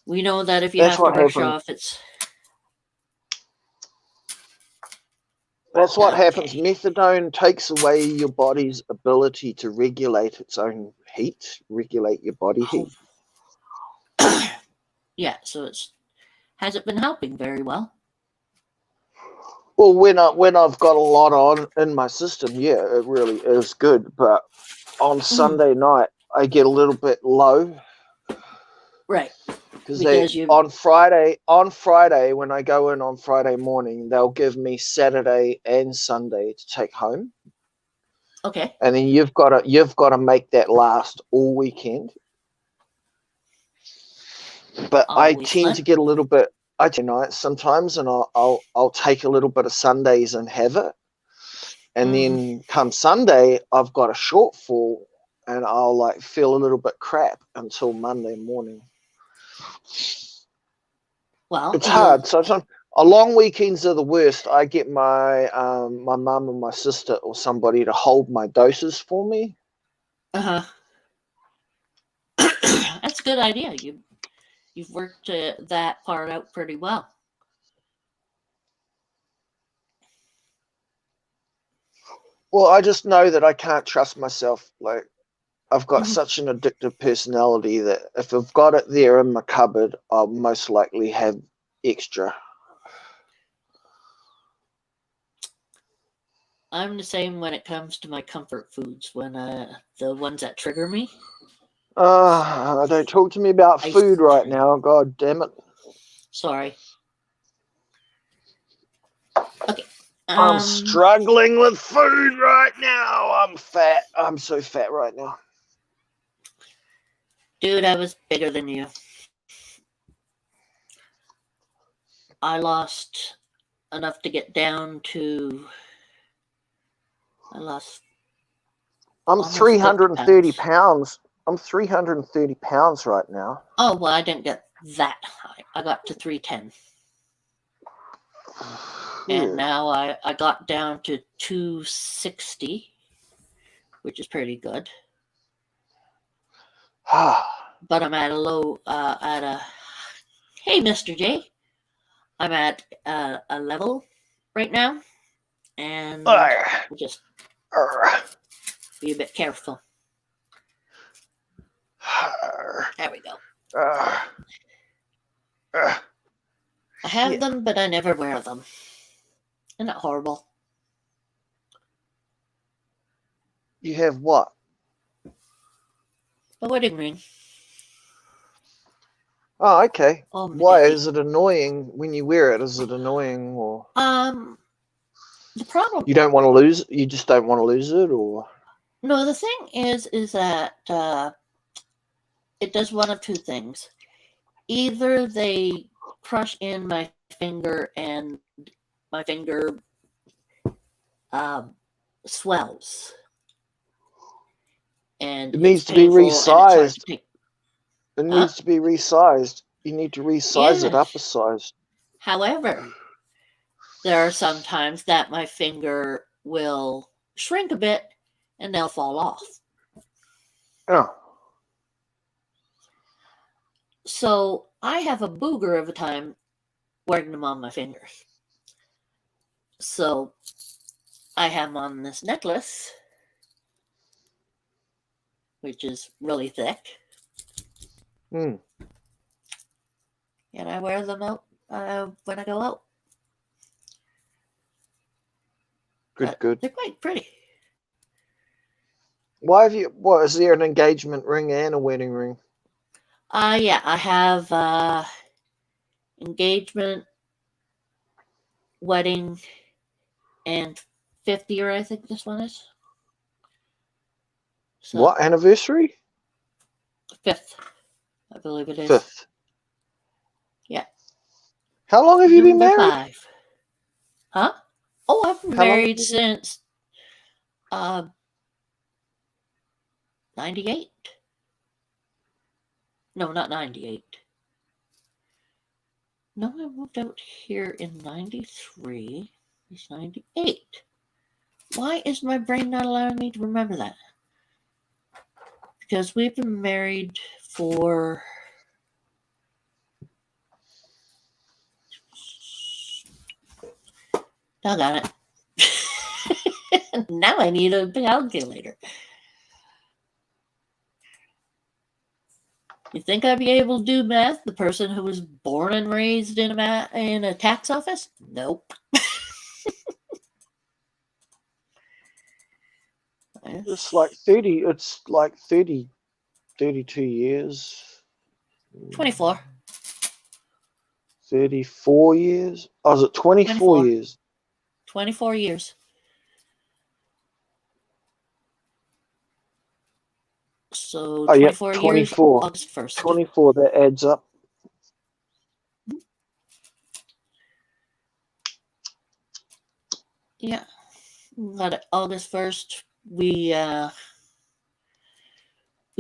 S2: We know that if you
S1: That's
S2: have to
S1: what
S2: brush
S1: happened.
S2: off, it's...
S1: That's what happens. Methadone takes away your body's ability to regulate its own heat, regulate your body heat.
S2: Yeah, so has it been helping very well?
S1: Well, when I've got a lot on in my system, yeah, it really is good. But on Sunday night, I get a little bit low.
S2: Right.
S1: Because on Friday, when I go in on Friday morning, they'll give me Saturday and Sunday to take home.
S2: Okay.
S1: And then you've got to make that last all weekend. But I
S2: Always
S1: tend
S2: fun.
S1: to get a little bit. I do nights sometimes, and I'll take a little bit of Sundays and have it, and then come Sunday I've got a shortfall, and I'll like feel a little bit crap until Monday morning.
S2: Well,
S1: It's hard. Sometimes long weekends are the worst. I get my my mum and my sister or somebody to hold my doses for me.
S2: Uh-huh. That's a good idea. You've worked that part out pretty well.
S1: Well, I just know that I can't trust myself. Like, I've got
S2: Mhm.
S1: such an addictive personality that if I've got it there in my cupboard, I'll most likely have extra.
S2: I'm the same when it comes to my comfort foods. When the ones that trigger me,
S1: Don't talk to me about
S2: Ice
S1: food right
S2: cream.
S1: now. God damn it.
S2: Sorry. Okay.
S1: I'm struggling with food right now. I'm fat. I'm so fat right now.
S2: Dude, I was bigger than you. I lost enough to get down to. I lost.
S1: I'm
S2: Almost 50
S1: 330
S2: pounds.
S1: pounds. I'm 330 pounds right now.
S2: Oh, well, I didn't get that high. I got to 310. And now I got down to 260, which is pretty good. But I'm at a low, hey, Mr. J. I'm at a level right now. And we'll just be a bit careful. There we go. I have them, but I never wear them. Isn't that horrible?
S1: You have what?
S2: A wedding ring.
S1: Oh, okay.
S2: Oh,
S1: Why
S2: Mickey.
S1: is it annoying when you wear it? Is it annoying, or
S2: the problem?
S1: you don't want to lose? You just don't want to lose it, or
S2: No, the thing is that it does one of two things. Either they crush in my finger and my finger swells, and
S1: it needs
S2: it's
S1: to be
S2: painful, and it's hard to
S1: resized.
S2: take.
S1: It needs to be resized. You need to resize it up a
S2: Yes.
S1: size.
S2: However, there are some times that my finger will shrink a bit and they'll fall off.
S1: Oh.
S2: So I have a booger of a time wearing them on my fingers. So I have them on this necklace, which is really thick.
S1: Mm.
S2: And I wear them out when I go out.
S1: Good.
S2: They're quite pretty.
S1: Why have you? What is there an engagement ring and a wedding ring?
S2: Yeah, I have engagement, wedding, and 50 year, I think this one is. So,
S1: What anniversary?
S2: 5th, I believe it is.
S1: 5th.
S2: Yeah.
S1: How long have you been
S2: Number
S1: married?
S2: 5. Huh? Oh, I've been
S1: How long have
S2: married
S1: you
S2: since 98. No, not 98. No, I moved out here in 93. It's 98. Why is my brain not allowing me to remember that? Because we've been married for... Doggone it. Now I need a calculator. You think I'd be able to do math? The person who was born and raised in a tax office? Nope.
S1: It's like 30. It's like 30, 32 years.
S2: 24.
S1: 34 years. Oh, is it 24
S2: 24.
S1: years?
S2: 24 years. So
S1: Oh, yep,
S2: 24 years,
S1: 24.
S2: August 1st.
S1: 24, that adds up.
S2: Yeah. Got it. August 1st. We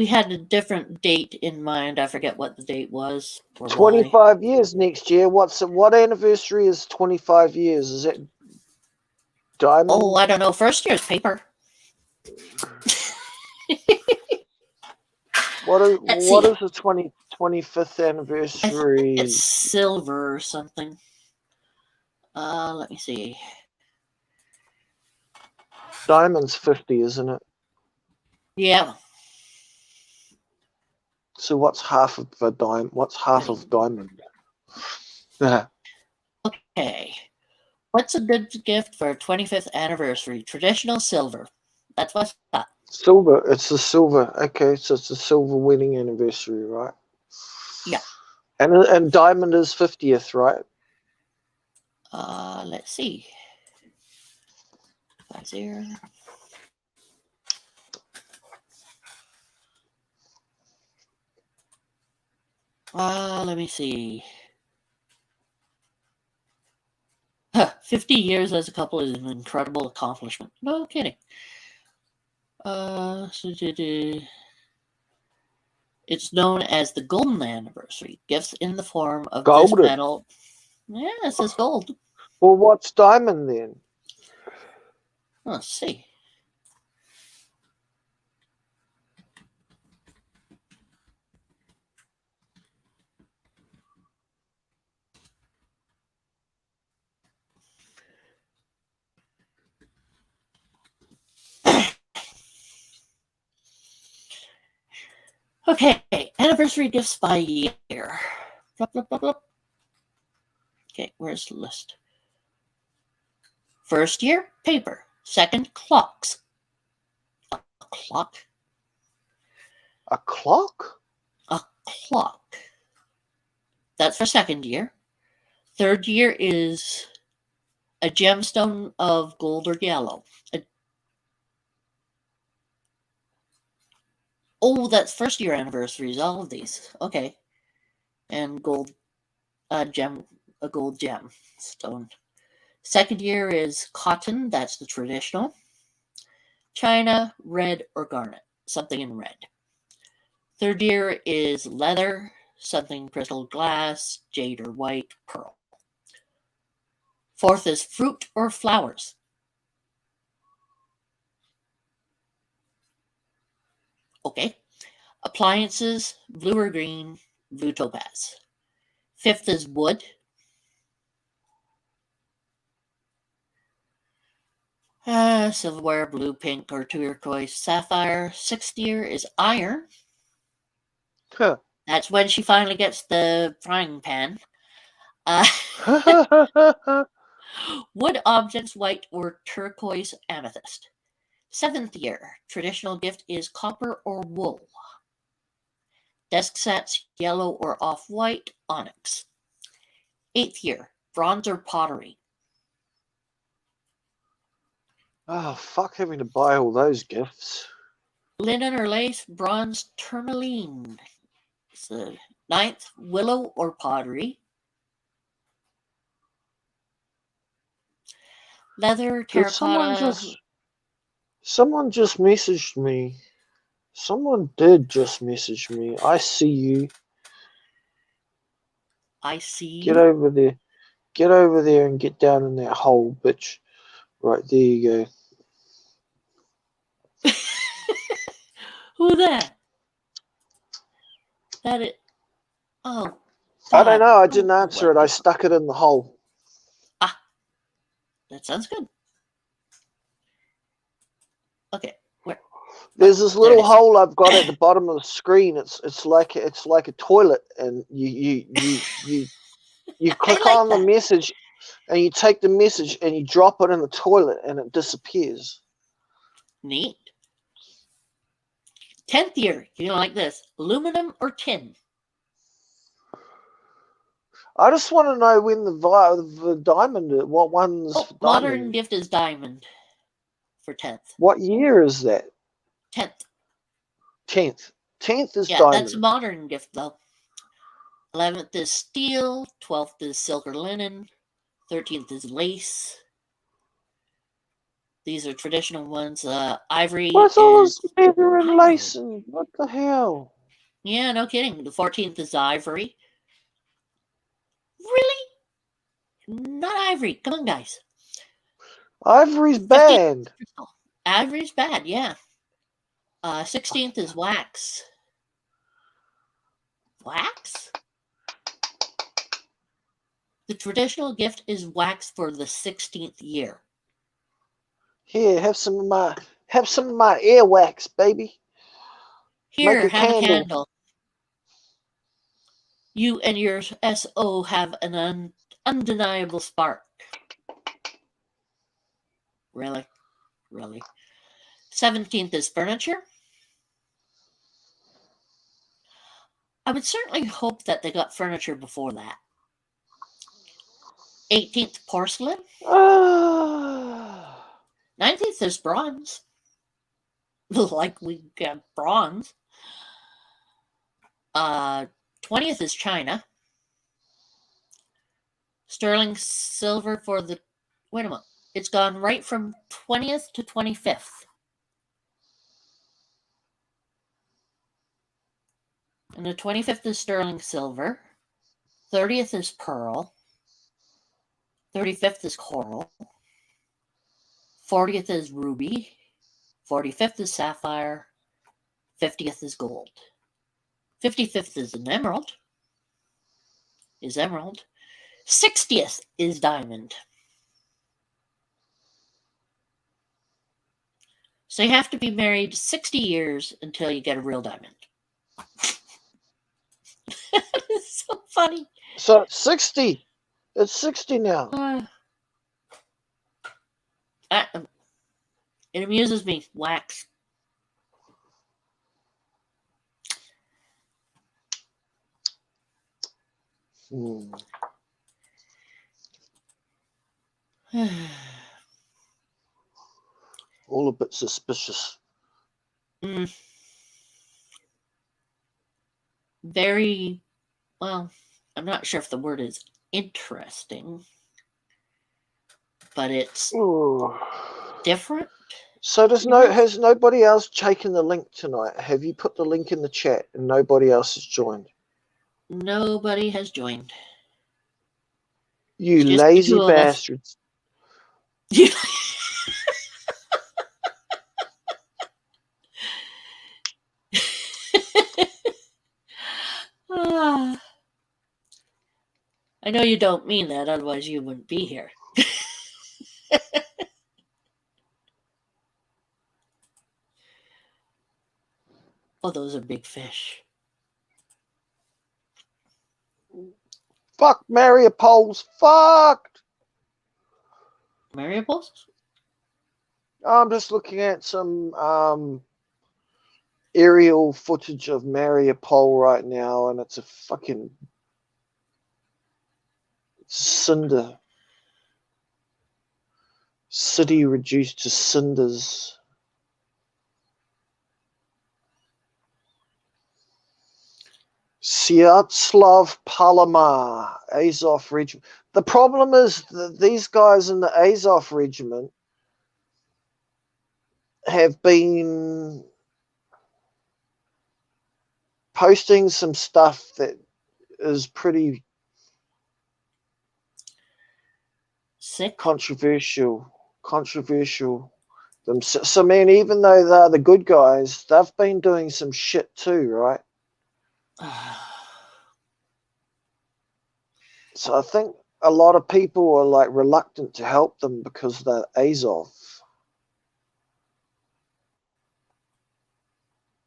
S2: had a different date in mind. I forget what the date was or why.
S1: 25 years next year. What anniversary is 25 years? Is it diamond?
S2: Oh, I don't know. First year's paper.
S1: What is
S2: Let's
S1: what
S2: see.
S1: is the 25th
S2: I think
S1: anniversary?
S2: it's silver or something. Let me see.
S1: Diamond's 50, isn't it?
S2: Yeah.
S1: So what's half of a diamond? What's half of diamond?
S2: Okay. What's a good gift for a 25th anniversary? Traditional silver. That's what's up.
S1: Silver. It's the silver. Okay, so it's the silver wedding anniversary, right?
S2: Yeah.
S1: And diamond is 50th, right?
S2: Let's see. 50. Let me see. 50 years as a couple is an incredible accomplishment. No kidding. It's known as the golden anniversary. Gifts in the form of this
S1: Golden.
S2: metal. Yeah, it says gold.
S1: Well, what's diamond then?
S2: Let's see. Okay, anniversary gifts by year. Blup, blup, blup, blup. Okay, where's the list? First year, paper. Second, clocks. A clock?
S1: A clock?
S2: A clock. That's for second year. Third year is a gemstone of gold or yellow. Oh, that's first year anniversaries, all of these. Okay. And gold, a gold gemstone. Second year is cotton, that's the traditional. China, red, or garnet, something in red. Third year is leather, something crystal glass, jade or white, pearl. Fourth is fruit or flowers. Okay. Appliances, blue or green, blue topaz. Fifth is wood. Silverware, blue, pink, or turquoise, sapphire. Sixth year is iron.
S1: Huh.
S2: That's when she finally gets the frying pan. Uh, wood objects, white or turquoise, amethyst. Seventh year, traditional gift is copper or wool. Desk sets, yellow or off-white, onyx. Eighth year, bronze or pottery.
S1: Oh, fuck having to buy all those gifts.
S2: Linen or lace, bronze, tourmaline. So, ninth, willow or pottery. Leather,
S1: Did
S2: terracotta.
S1: someone just messaged me. Someone did just message me. I see you.
S2: I see.
S1: Get over there. Get over there and get down in that hole, bitch. Right, there you go.
S2: Who that? That it. Oh.
S1: I don't
S2: God.
S1: know. I didn't answer it. I stuck it in the hole.
S2: Ah. That sounds good. Okay. Where?
S1: There's this
S2: There
S1: little
S2: it is.
S1: hole I've got at the bottom of the screen. It's like a toilet, and you click
S2: like
S1: on the
S2: that.
S1: message, and you take the message and you drop it in the toilet, and it disappears.
S2: Neat. 10th year. You're gonna like this. Aluminum or tin?
S1: I just want to know when the diamond. What one's
S2: Oh,
S1: diamond?
S2: modern gift is diamond for 10th.
S1: What year is that?
S2: 10th.
S1: 10th. 10th is
S2: Yeah,
S1: diamond.
S2: that's a modern gift though. 11th is steel. 12th is silk or linen. 13th is lace. These are traditional ones. Ivory
S1: What's all this
S2: is
S1: leather and
S2: ivory.
S1: lace and what the hell?
S2: Yeah, no kidding. The 14th is ivory. Really? Not ivory. Come on, guys.
S1: Ivory's
S2: 15th
S1: bad.
S2: is crystal. Ivory's bad, yeah. 16th is wax. Wax? The traditional gift is wax for the 16th year.
S1: Here, have some of my earwax, baby.
S2: Here,
S1: Make a
S2: have a
S1: candle.
S2: candle. You and your SO have an undeniable spark. Really? Really? 17th is furniture. I would certainly hope that they got furniture before that. 18th, porcelain. 19th is bronze. Like we got bronze. 20th is China. Sterling silver for the... Wait a minute. It's gone right from 20th to 25th. And the 25th is sterling silver. 30th is pearl. 35th is coral. 40th is ruby. 45th is sapphire. 50th is gold. 55th is an emerald. 60th is diamond. So you have to be married 60 years until you get a real diamond. It's so funny.
S1: So it's 60. It's 60 now.
S2: It amuses me. Wax.
S1: All a bit suspicious.
S2: Very, well, I'm not sure if the word is interesting, but it's different.
S1: So has nobody else taken the link tonight? Have you put the link in the chat and nobody else has joined?
S2: Nobody has joined.
S1: You lazy bastards.
S2: I know you don't mean that, otherwise you wouldn't be here. Oh, those are big fish.
S1: Fuck Mariupol's fucked.
S2: Mariupol's?
S1: I'm just looking at some aerial footage of Mariupol right now, and it's a fucking cinder. City reduced to cinders. Syaroslav Palomar, Azov Regiment. The problem is that these guys in the Azov Regiment have been posting some stuff that is pretty
S2: sick,
S1: controversial. So, man, even though they're the good guys, they've been doing some shit too, right? So I think a lot of people are like reluctant to help them because they're Azov.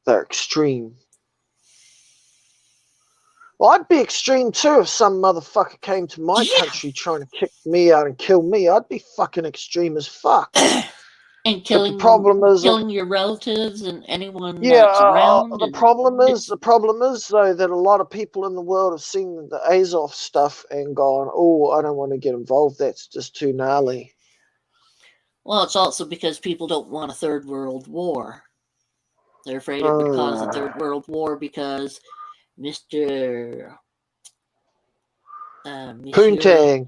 S1: They're extreme. Well, I'd be extreme too if some motherfucker came to my country trying to kick me out and kill me. I'd be fucking extreme as fuck.
S2: And killing your relatives and anyone that's around.
S1: The problem is though that a lot of people in the world have seen the Azov stuff and gone, oh, I don't want to get involved. That's just too gnarly.
S2: Well, it's also because people don't want a third world war. They're afraid it would cause a third world war because Mr.
S1: Poontang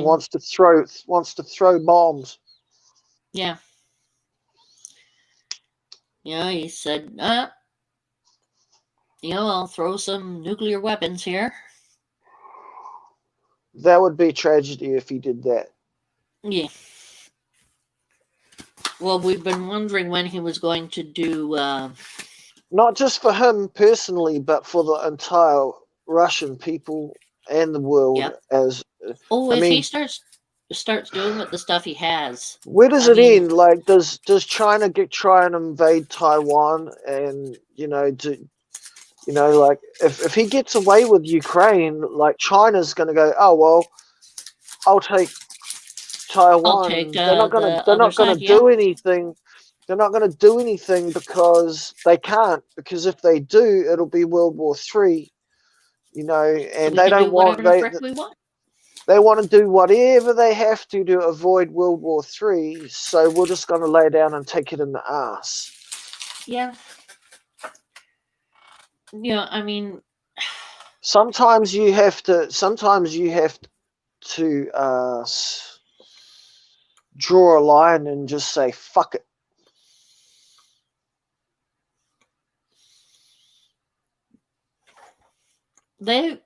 S1: wants to throw bombs.
S2: Yeah. Yeah, he said, I'll throw some nuclear weapons here.
S1: That would be a tragedy if he did that.
S2: Yeah. Well, we've been wondering when he was going to do.
S1: Not just for him personally, but for the entire Russian people and the world.
S2: Yep.
S1: As
S2: Oh,
S1: I
S2: if
S1: mean,
S2: he starts doing with the stuff he has.
S1: where does
S2: I
S1: it
S2: mean-
S1: end? Like, does China try and invade Taiwan? And like if he gets away with Ukraine, like China's going to go, oh well, I'll take Taiwan.
S2: I'll take
S1: they're not going to.
S2: the
S1: They're
S2: other
S1: not going
S2: side.
S1: to
S2: Yeah.
S1: do anything. They're not going to do anything because they can't. Because if they do, it'll be World War III. And
S2: We
S1: they
S2: can
S1: don't
S2: do
S1: want
S2: whatever the frick we want.
S1: they want to do whatever they have to avoid World War III. So we're just going to lay down and take it in the ass.
S2: Yeah. Yeah, I mean,
S1: Sometimes you have to draw a line and just say fuck it.
S2: they.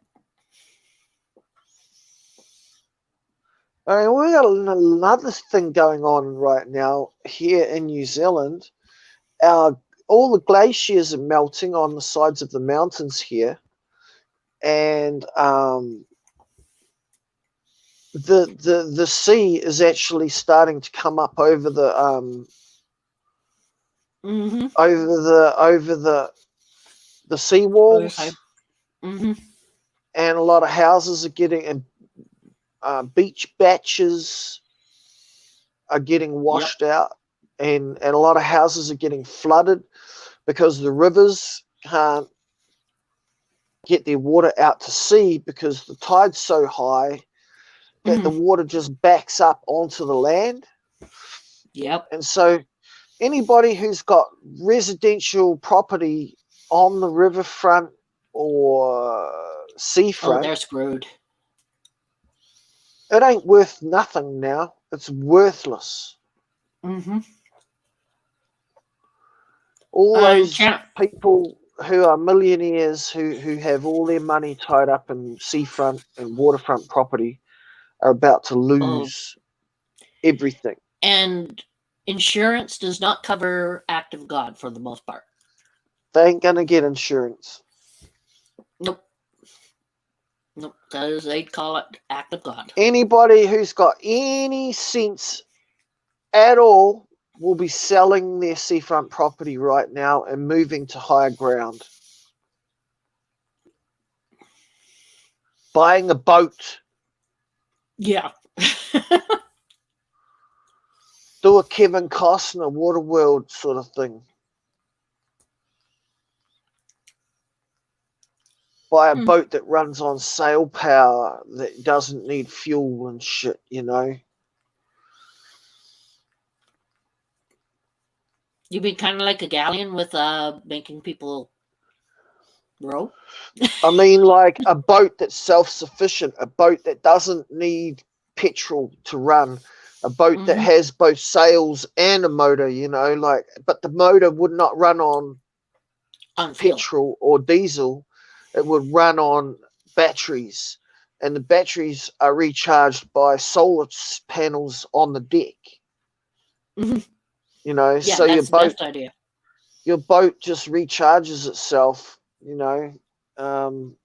S1: I mean, we got another thing going on right now here in New Zealand. All the glaciers are melting on the sides of the mountains here, and the sea is actually starting to come up over the
S2: Mm-hmm.
S1: over the sea walls,
S2: Mm-hmm.
S1: and a lot of houses are getting beach batches are getting washed out, and a lot of houses are getting flooded because the rivers can't get their water out to sea because the tide's so high that the water just backs up onto the land.
S2: Yep.
S1: And so anybody who's got residential property on the riverfront or seafront,
S2: they're screwed.
S1: it ain't worth nothing now. It's worthless.
S2: Mm-hmm.
S1: All those
S2: Can't.
S1: people who are millionaires who have all their money tied up in seafront and waterfront property are about to lose everything.
S2: And insurance does not cover act of God for the most part.
S1: They ain't gonna get insurance.
S2: Nope. Because they'd call it act of God.
S1: Anybody who's got any sense at all will be selling their seafront property right now and moving to higher ground. Buying a boat.
S2: Yeah.
S1: Do a Kevin Costner Waterworld sort of thing. Buy a boat that runs on sail power, that doesn't need fuel and shit,
S2: You'd be kind of like a galleon with making people row.
S1: I mean, like a boat that's self-sufficient, a boat that doesn't need petrol to run, a boat that has both sails and a motor, but the motor would not run on petrol or diesel. It would run on batteries, and the batteries are recharged by solar panels on the deck.
S2: Mm-hmm.
S1: So
S2: that's
S1: your
S2: the
S1: boat,
S2: best idea.
S1: Your boat just recharges itself. You can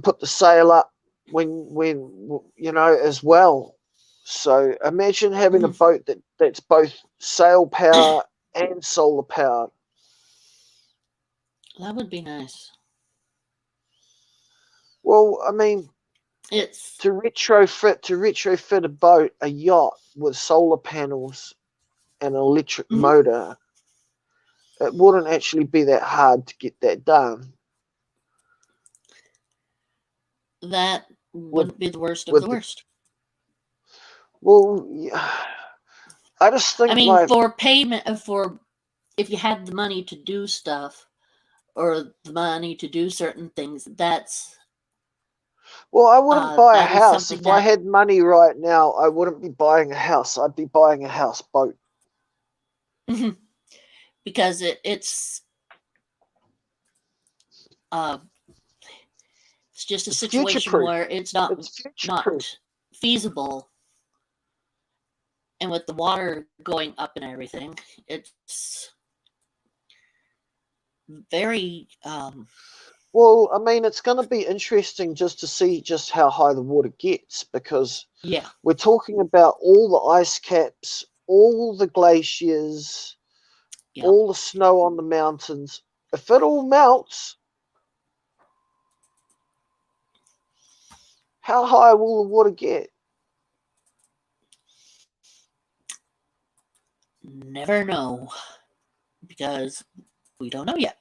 S1: put the sail up when as well. So imagine having a boat that's both sail power and solar powered.
S2: That would be nice.
S1: Well, I mean,
S2: it's
S1: to retrofit a yacht with solar panels and an electric motor. It wouldn't actually be that hard to get that done.
S2: That wouldn't be the worst of the worst.
S1: Well, yeah, I just think.
S2: I mean, for payment, if you had the money to do stuff, or the money to do certain things, that's.
S1: Well, I wouldn't buy a
S2: that is
S1: house.
S2: something
S1: If I
S2: that
S1: had money right now, I wouldn't be buying a house. I'd be buying a houseboat.
S2: because uh, it's just a
S1: It's
S2: situation
S1: future-proof.
S2: where it's
S1: It's future-proof.
S2: not feasible, and with the water going up and everything, it's very
S1: Well, I mean, it's going to be interesting just to see just how high the water gets, because
S2: yeah.
S1: we're talking about all the ice caps, all the glaciers,
S2: Yeah.
S1: all the snow on the mountains. If it all melts, how high will the water get?
S2: Never know, because we don't know yet.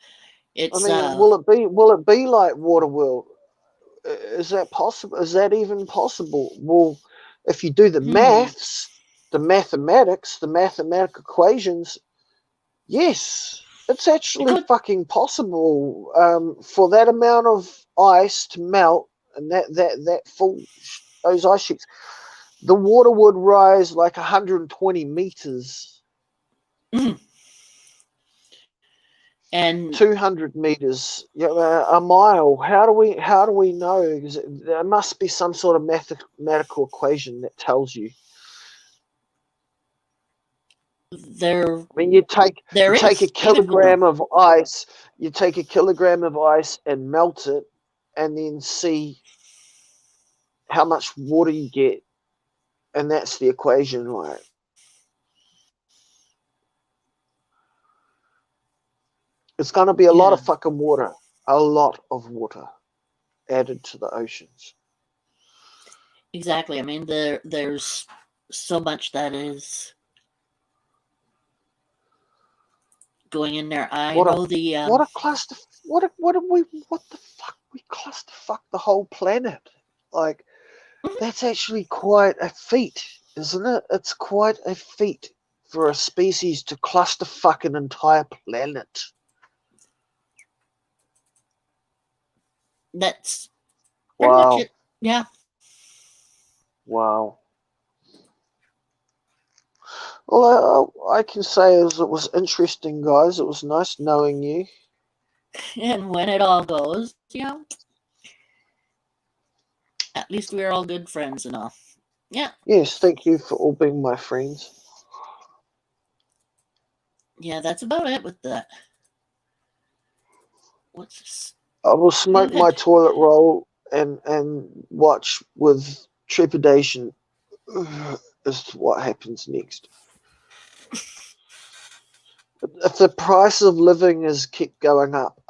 S1: I
S2: It's
S1: mean, will it be like Waterworld? Is that possible? Is that even possible? Well, if you do the maths, the mathematics, the mathematical equations, yes, it's actually fucking possible for that amount of ice to melt and that full those ice sheets. The water would rise like 120 meters.
S2: and
S1: 200 meters, a mile. How do we know? There must be some sort of mathematical equation that tells you.
S2: there
S1: I mean, you take
S2: is
S1: a
S2: even
S1: kilogram
S2: more.
S1: of ice, you take a kilogram of ice and melt it, and then see how much water you get, and that's the equation, right? It's going to be a lot
S2: Yeah,
S1: of fucking water, a lot of water added to the oceans.
S2: exactly. I mean, there's so much that is going in there. I
S1: What a
S2: know the
S1: what a cluster! What the fuck? We clusterfuck the whole planet. Like, that's actually quite a feat, isn't it? It's quite a feat for a species to clusterfuck an entire planet.
S2: that's pretty much
S1: Wow.
S2: it. Yeah.
S1: Wow. Well, I can say it was interesting, guys. It was nice knowing you.
S2: And when it all goes, at least we're all good friends and all. Yeah.
S1: Yes, thank you for all being my friends.
S2: Yeah, that's about it with that. What's this?
S1: I will smoke my toilet roll and watch with trepidation as to what happens next. If the price of living is keep going up,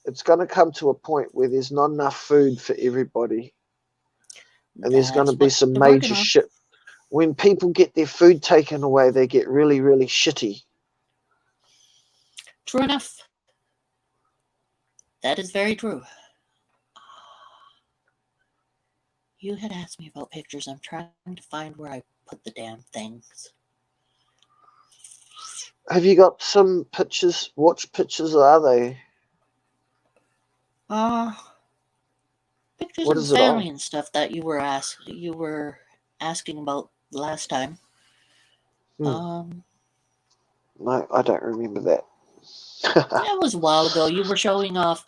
S1: it's going to come to a point where there's not enough food for everybody, and there's going to
S2: That's
S1: be
S2: what
S1: some
S2: they're working
S1: major
S2: on.
S1: shit. When people get their food taken away, they get really, really shitty.
S2: True enough. That is very true. You had asked me about pictures. I'm trying to find where I put the damn things.
S1: Have you got some pictures? What pictures are they?
S2: Pictures
S1: What
S2: of
S1: is it
S2: family
S1: of?
S2: and stuff that you were asking about last time.
S1: No, I don't remember that.
S2: It was a while ago. You were showing off.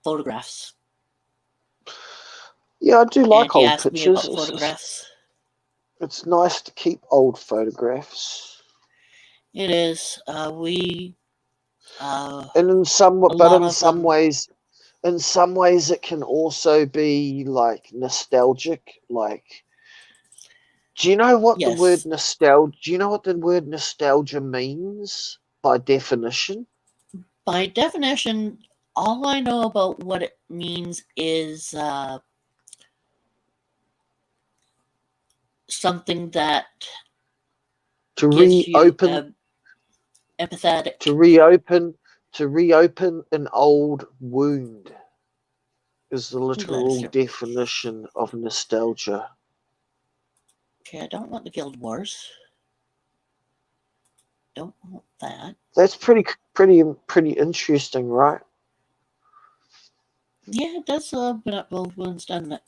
S2: Photographs.
S1: Yeah, I do like
S2: And you
S1: old
S2: asked me
S1: pictures.
S2: about photographs.
S1: It's nice to keep old photographs.
S2: It is.
S1: And in some
S2: them.
S1: ways, it can also be like nostalgic. Like, do you know what the word
S2: Yes.
S1: nostalgia? Do you know what the word nostalgia means by definition?
S2: By definition, all I know about what it means is something that
S1: To
S2: gives you
S1: reopen,
S2: empathetic.
S1: to reopen an old wound is the literal definition of nostalgia.
S2: Okay, I don't want the Guild Wars. Don't want that.
S1: That's pretty interesting, right?
S2: Yeah, it does open up both wounds, doesn't it?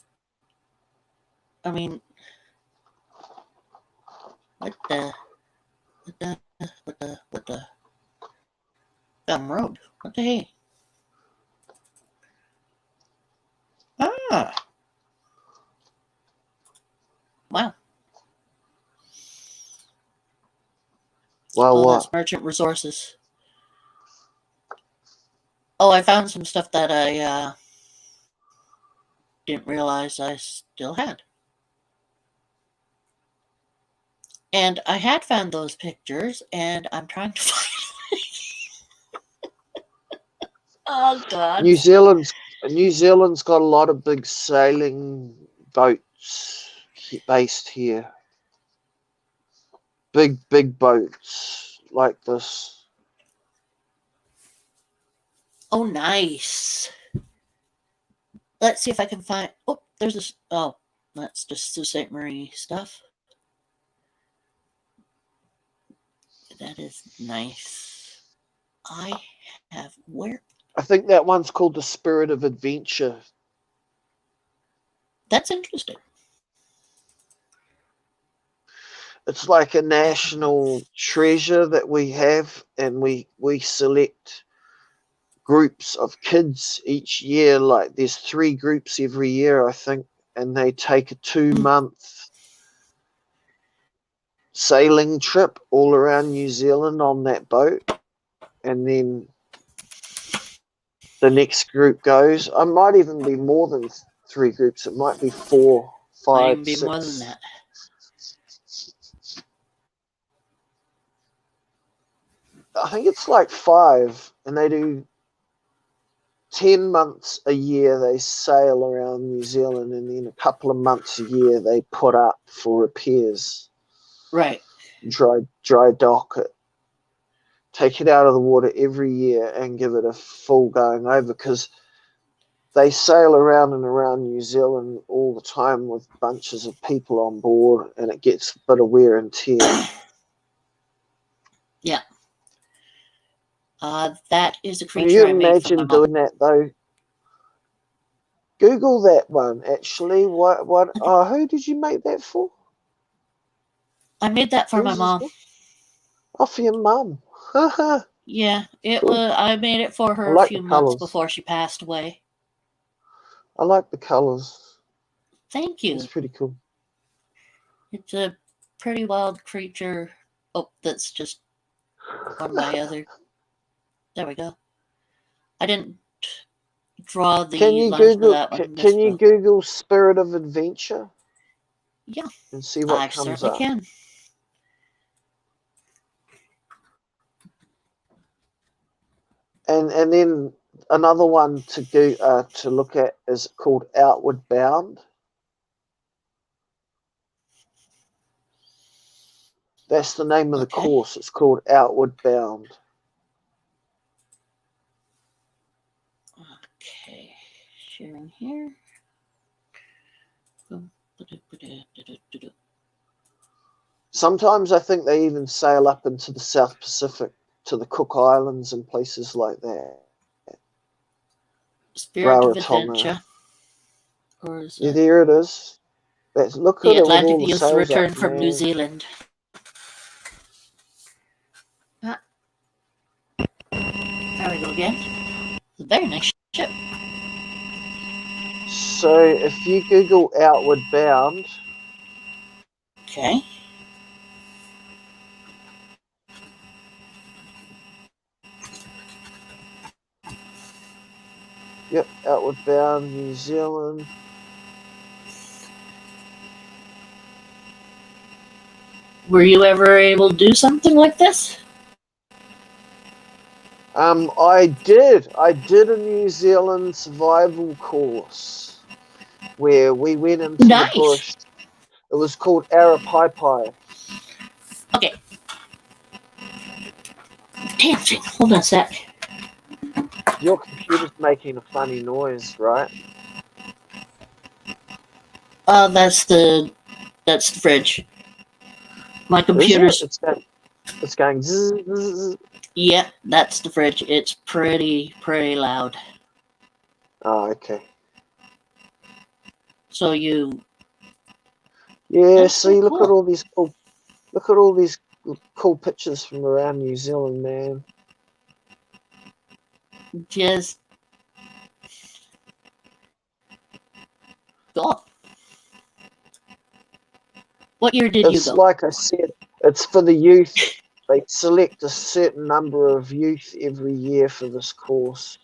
S2: I mean, what the gum road? What the hey? Ah, wow.
S1: Well,
S2: Oh,
S1: what?
S2: that's merchant resources. Oh, I found some stuff that I didn't realize I still had. And I had found those pictures, and I'm trying to find. Oh God!
S1: New Zealand's got a lot of big sailing boats based here. Big boats like this.
S2: Oh, nice. Let's see if I can find. Oh, there's this. Oh, that's just the Saint Marie stuff. That is nice. I have where?
S1: I think that one's called the Spirit of Adventure.
S2: That's interesting.
S1: It's like a national treasure that we have, and we select groups of kids each year. Like there's 3 groups every year, I think, and they take a 2-month sailing trip all around New Zealand on that boat, and then the next group goes. I might even be more than 3 groups. It might be 4,
S2: Might
S1: 5,
S2: even be
S1: 6.
S2: more than that.
S1: I think it's like 5, and they do 10 months a year. They sail around New Zealand, and then a couple of months a year they put up for repairs.
S2: Right.
S1: Dry dock it, take it out of the water every year, and give it a full going over, because they sail around and around New Zealand all the time with bunches of people on board, and it gets a bit of wear and tear.
S2: Yeah. That is a
S1: Can
S2: creature
S1: you
S2: I made for my
S1: imagine
S2: mom.
S1: doing that though? Google that one actually. What? Oh, who did you make that for?
S2: I made that for my
S1: Who's this
S2: mom.
S1: for? Oh, for your mum. Haha.
S2: Yeah, it
S1: Cool.
S2: was. I made it for
S1: I
S2: her a
S1: like
S2: few
S1: the
S2: months
S1: colours.
S2: before she passed away.
S1: I like the colours.
S2: Thank you.
S1: It's pretty cool.
S2: It's a pretty wild creature. Oh, that's just one of my other. There we go. I didn't draw the
S1: Can you
S2: lines for
S1: Google?
S2: that one.
S1: Can you Google Spirit of Adventure?
S2: Yeah,
S1: And see what
S2: I
S1: comes
S2: certainly
S1: up.
S2: can.
S1: And then another one to look at is called Outward Bound. That's the name of the
S2: Okay.
S1: course. It's called Outward Bound.
S2: Okay, sharing here.
S1: Sometimes I think they even sail up into the South Pacific to the Cook Islands and places like that.
S2: Spirit of
S1: Rarotonga.
S2: Adventure. Or is
S1: Yeah,
S2: it
S1: there it is. Look
S2: the
S1: at it with
S2: Atlantic
S1: all the
S2: Youth
S1: sails
S2: Return
S1: up,
S2: from New
S1: man.
S2: Zealand? There we go again. It's a very nice ship.
S1: So if you Google Outward Bound,
S2: Okay.
S1: yep, Outward Bound, New Zealand.
S2: Were you ever able to do something like this?
S1: I did a New Zealand survival course where we went into the
S2: Nice.
S1: bush. It was called Arapaipai.
S2: Okay. Dancing. Hold on a sec.
S1: Your computer's making a funny noise, right?
S2: That's the fridge. My computer's.
S1: It's going zzz, zzz.
S2: Yeah, that's the fridge. It's pretty loud.
S1: Oh, okay.
S2: So you.
S1: Yeah,
S2: That's so
S1: see, look at
S2: cool.
S1: all these cool pictures from around New Zealand, man.
S2: Just go. What year did you
S1: It's
S2: go?
S1: like I said, it's for the youth. They select a certain number of youth every year for this course.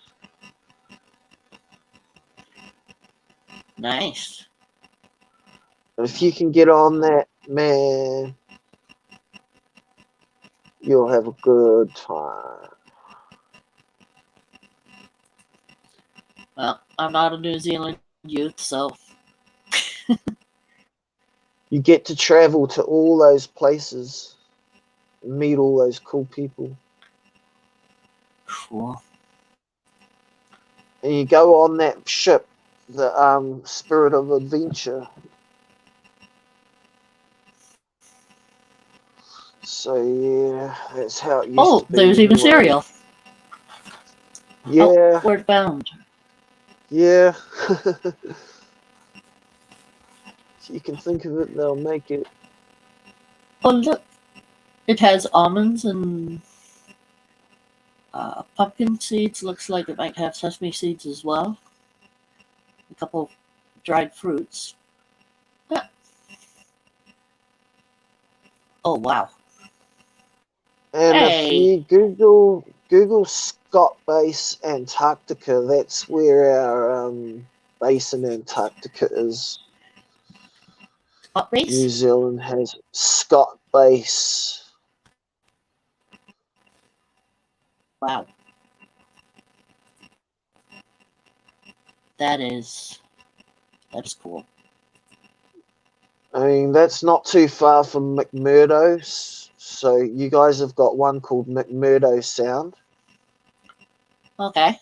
S2: Nice.
S1: And if you can get on that, man, you'll have a good time.
S2: Well, I'm not a New Zealand youth, so
S1: You get to travel to all those places, meet all those cool people.
S2: cool.
S1: And you go on that ship, the Spirit of Adventure. So yeah, that's how it used
S2: Oh,
S1: to be
S2: there's even
S1: anyway.
S2: cereal.
S1: Yeah,
S2: Word bound.
S1: yeah. So you can think of it, they'll make it.
S2: Oh, look. It has almonds and pumpkin seeds. Looks like it might have sesame seeds as well. A couple dried fruits. Yeah. Oh, wow.
S1: And if
S2: Hey.
S1: you Google Scott Base Antarctica, that's where our base in Antarctica is.
S2: Hot
S1: New
S2: base?
S1: Zealand has Scott Base.
S2: Wow. That's cool.
S1: I mean, that's not too far from McMurdo. So you guys have got one called McMurdo Sound.
S2: Okay.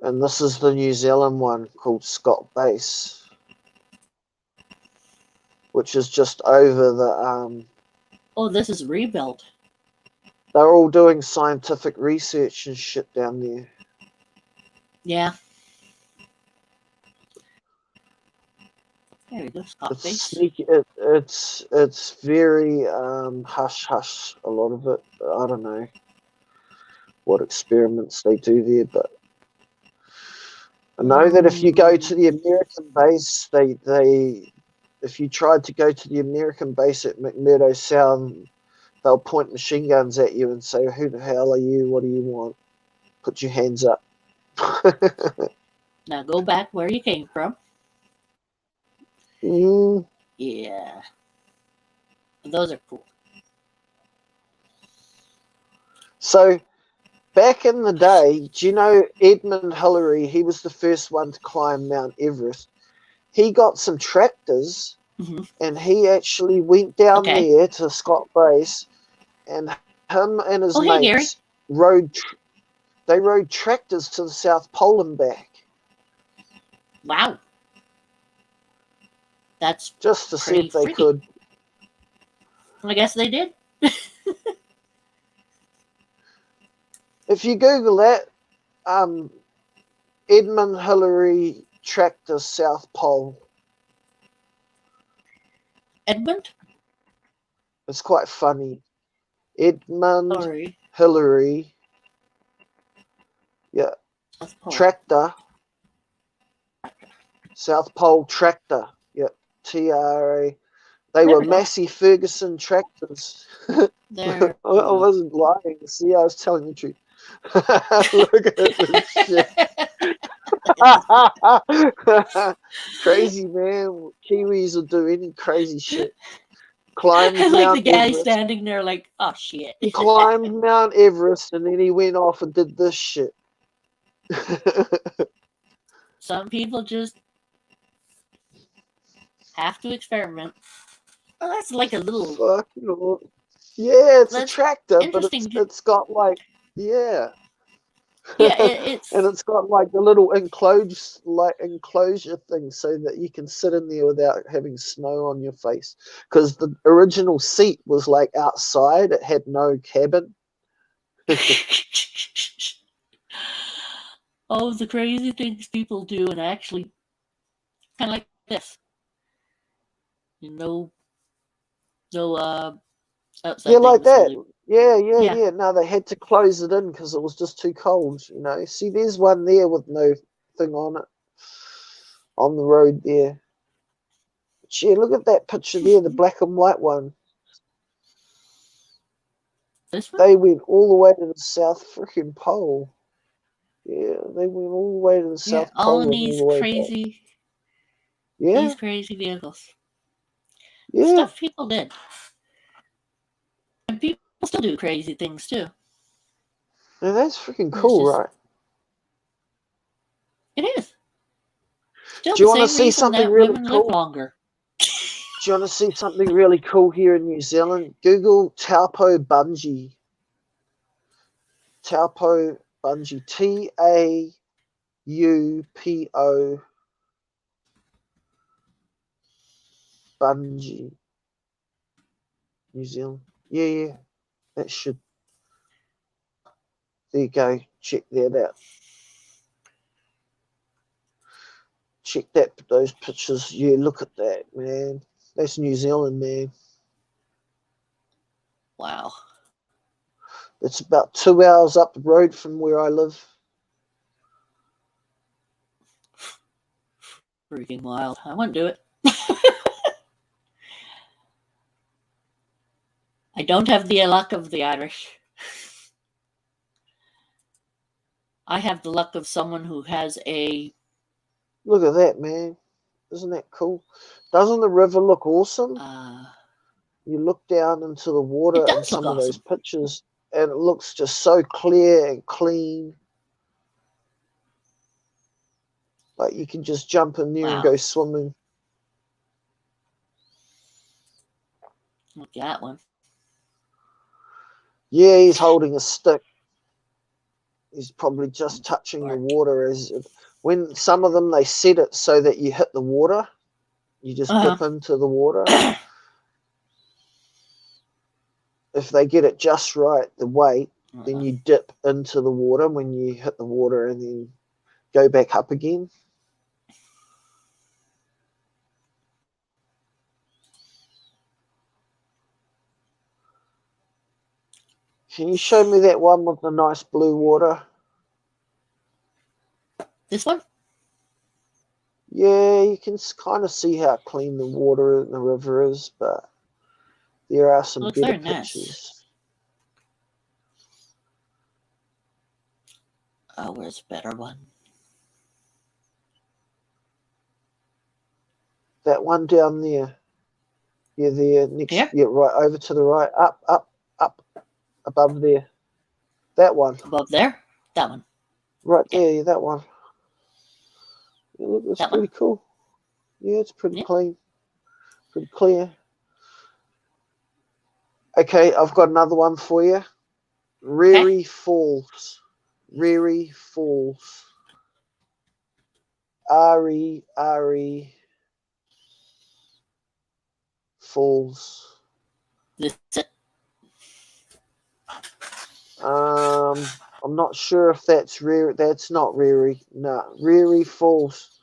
S1: And this is the New Zealand one called Scott Base, which is just over the
S2: Oh, this is rebuilt.
S1: they're all doing scientific research and shit down there.
S2: Yeah. There you go, Scott
S1: It's
S2: base.
S1: sneaky. It's very hush hush. A lot of it. I don't know what experiments they do there, but I know that if you go to the American base, they if you tried to go to the American base at McMurdo Sound, they'll point machine guns at you and say, "Who the hell are you? What do you want? Put your hands up."
S2: Now go back where you came from.
S1: Mm,
S2: Yeah. Those are cool.
S1: so back in the day, do you know Edmund Hillary? He was the first one to climb Mount Everest. He got some tractors
S2: Mhm.
S1: and he actually went down
S2: Okay.
S1: there to Scott Base, and him and his
S2: Oh, hey, Gary.
S1: mates they rode tractors to the South Pole and back
S2: Wow. That's
S1: just to see
S2: pretty
S1: if they
S2: freaky.
S1: could.
S2: I guess they did.
S1: If you Google that, Edmund Hillary tractor South Pole,
S2: Edmund?
S1: it's quite funny. Edmund
S2: Sorry.
S1: Hillary, yeah,
S2: South Pole.
S1: tractor South Pole tractor, yeah, TRA. They
S2: There
S1: were
S2: we go.
S1: Massey Ferguson tractors.
S2: There
S1: I
S2: we go.
S1: wasn't lying. See, I was telling the truth. Look at this shit. Crazy, man. Kiwis will do any crazy shit. Climbed
S2: I like the
S1: Mount
S2: guy
S1: Everest.
S2: standing there like, oh, shit.
S1: He climbed Mount Everest and then he went off and did this shit.
S2: Some people just have to experiment. Oh, that's like a little...
S1: Fucking awesome. Yeah, it's a
S2: That's
S1: tractor, but
S2: interesting.
S1: it's got like, yeah.
S2: Yeah,
S1: And
S2: it's...
S1: it's got like the little enclosure thing so that you can sit in there without having snow on your face. Because the original seat was like outside; it had no cabin.
S2: Oh, the crazy things people do, and actually, kind of like this. No, outside
S1: Yeah, like
S2: things
S1: that.
S2: really.
S1: Yeah.
S2: Yeah.
S1: No, they had to close it in because it was just too cold. See, there's one there with no thing on it on the road there. But yeah, look at that picture there, the black and white one.
S2: This one?
S1: They went all the way to the South freaking Pole. Yeah, they went all the way to the
S2: Yeah,
S1: South
S2: all
S1: Pole
S2: in
S1: and all
S2: these
S1: the way back.
S2: crazy vehicles.
S1: Yeah.
S2: Stuff people did. And people still do crazy things too.
S1: And that's freaking
S2: It's
S1: cool,
S2: just-
S1: right?
S2: It is. Still
S1: Do you
S2: the
S1: want to
S2: same
S1: see
S2: reason
S1: something
S2: that
S1: really
S2: women live
S1: cool?
S2: longer.
S1: Do you want to see something really cool here in New Zealand? Google Taupo Bungee. Taupo Bungee. Taupo Bungee. New Zealand. Yeah. That should. There you go. Check that out. Check those pictures. Yeah, look at that, man. That's New Zealand, man.
S2: Wow.
S1: It's about 2 hours up the road from where I live.
S2: Freaking wild. I wouldn't do it. I don't have the luck of the Irish. I have the luck of someone who has a.
S1: Look at that, man. Isn't that cool? Doesn't the river look awesome? You look down into the water in some of those pictures, and it looks just so clear and clean. Like you can just jump in there and go swimming.
S2: Look at that one.
S1: Yeah, he's holding a stick. He's probably just touching the water. When some of them, they set it so that you hit the water. You just dip into the water. If they get it just right, the weight, then you dip into the water when you hit the water and then go back up again. Can you show me that one with the nice blue water?
S2: This one?
S1: Yeah, you can kind of see how clean the water in the river is, but there are some better pictures.
S2: Nice. Oh, where's a better one?
S1: That one down there. Yeah, there. Next.
S2: Here?
S1: Yeah, right over to the right. Up. Above there. That one.
S2: Above there? That one.
S1: Right there, yeah, that one. Yeah, look, it's pretty cool. Yeah, it's pretty clean. Pretty clear. Okay, I've got another one for you. Riri Falls. Riri Falls. Ari Falls.
S2: This is it.
S1: I'm not sure if that's Riri. That's not Riri. No, Riri Falls.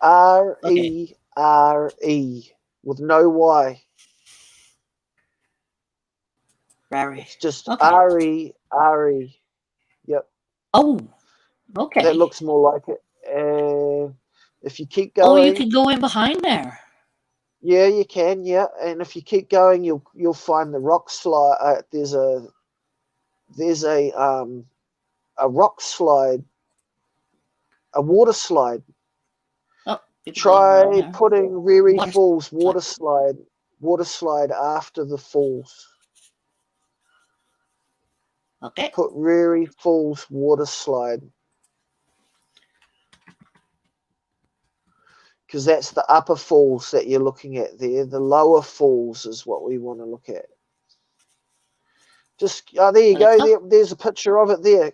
S1: R-E-R-E with no Y.
S2: Rari.
S1: It's just R-E-R-E. Yep.
S2: Oh, okay.
S1: That looks more like it. And if you keep going.
S2: Oh, you can go in behind there.
S1: Yeah, you can. Yeah, and if you keep going, you'll find the rock slide. There's a rock slide, a water slide.
S2: Oh,
S1: try putting Riri Falls water slide after the falls.
S2: Okay.
S1: Put Riri Falls water slide. Because that's the upper falls that you're looking at there. The lower falls is what we want to look at. Just there you go. There's a picture of it there.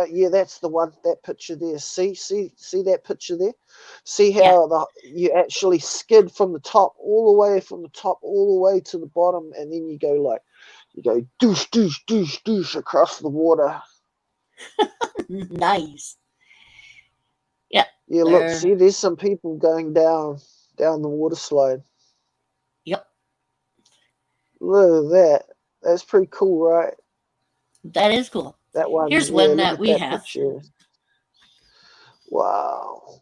S1: Yeah, that's the one. That picture there. See that picture there. See how you actually skid from the top all the way to the bottom, and then you go like You go doosh, doosh, doosh, doosh across the water.
S2: Nice.
S1: Yeah, look,
S2: There.
S1: see, there's some people going down the water slide.
S2: Yep.
S1: Look at that. That's pretty cool, right?
S2: That is cool.
S1: That one.
S2: Here's
S1: yeah,
S2: one
S1: look
S2: that
S1: at
S2: we
S1: that
S2: have.
S1: picture. Wow.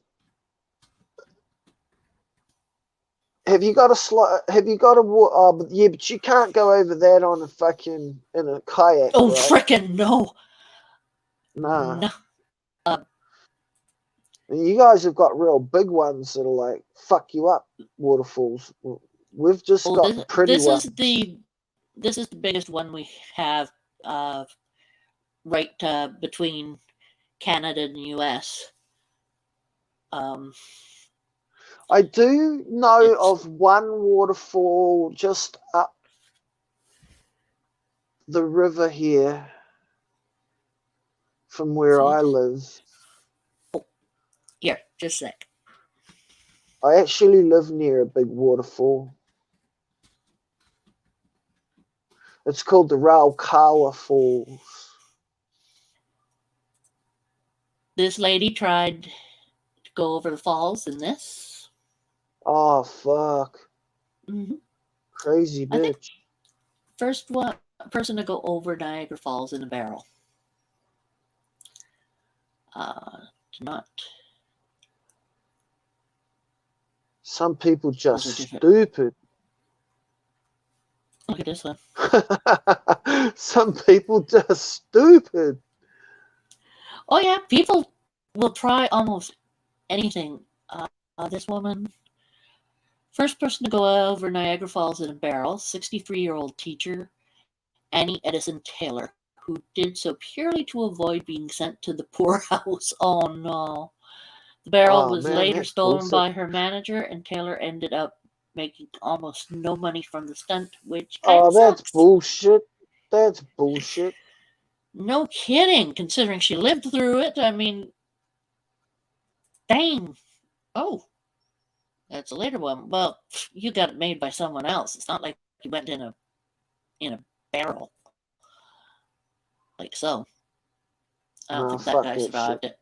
S1: Have you got a slide? Have you got a water? Oh, but yeah, but you can't go over that on a fucking in a kayak.
S2: Oh,
S1: right?
S2: frickin' no.
S1: Nah.
S2: No.
S1: And you guys have got real big ones that'll like fuck you up. Waterfalls. We've just
S2: Oh,
S1: got the pretty
S2: this
S1: ones.
S2: this is the biggest one we have right between Canada and US.
S1: I do know of one waterfall just up the river here from where I live.
S2: Here, just a sec.
S1: I actually live near a big waterfall. It's called the Raukawa Falls.
S2: This lady tried to go over the falls in this.
S1: Oh, fuck.
S2: Mm-hmm.
S1: Crazy
S2: I think
S1: bitch.
S2: first person to go over Niagara Falls in a barrel. Not.
S1: Some people just
S2: Those are different.
S1: stupid.
S2: Look at this one.
S1: Some people just stupid.
S2: Oh yeah, people will try almost anything. This woman, first person to go over Niagara Falls in a barrel, 63-year-old teacher Annie Edison Taylor, who did so purely to avoid being sent to the poorhouse. Oh no. The barrel was later stolen by her manager, and Taylor ended up making almost no money from the stunt, which kind of
S1: that's
S2: sucks.
S1: bullshit. That's bullshit.
S2: No kidding, considering she lived through it. I mean, dang. Oh, that's a later one. Well, you got it made by someone else. It's not like you went in a barrel. Like so. I don't think that guy survived it.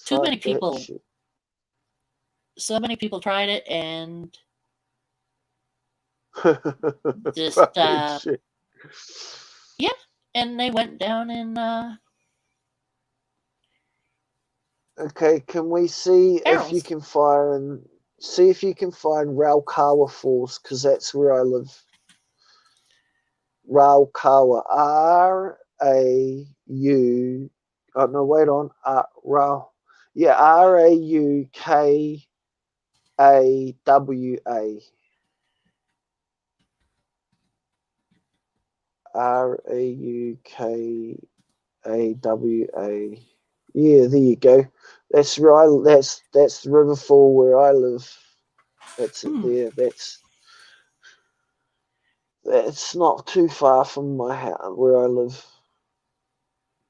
S2: Too many people. So many people tried it and just yeah, and they went down in
S1: Okay, can we see
S2: barrels.
S1: if you can find Raukawa Falls, because that's where I live. Raukawa, R-A-U. Oh no, wait on. R-A-U-K-A-W-A. R-A-U-K-A-W-A. Yeah, there you go. That's right. That's the river fall where I live. That's it there. That's not too far from my house where I live.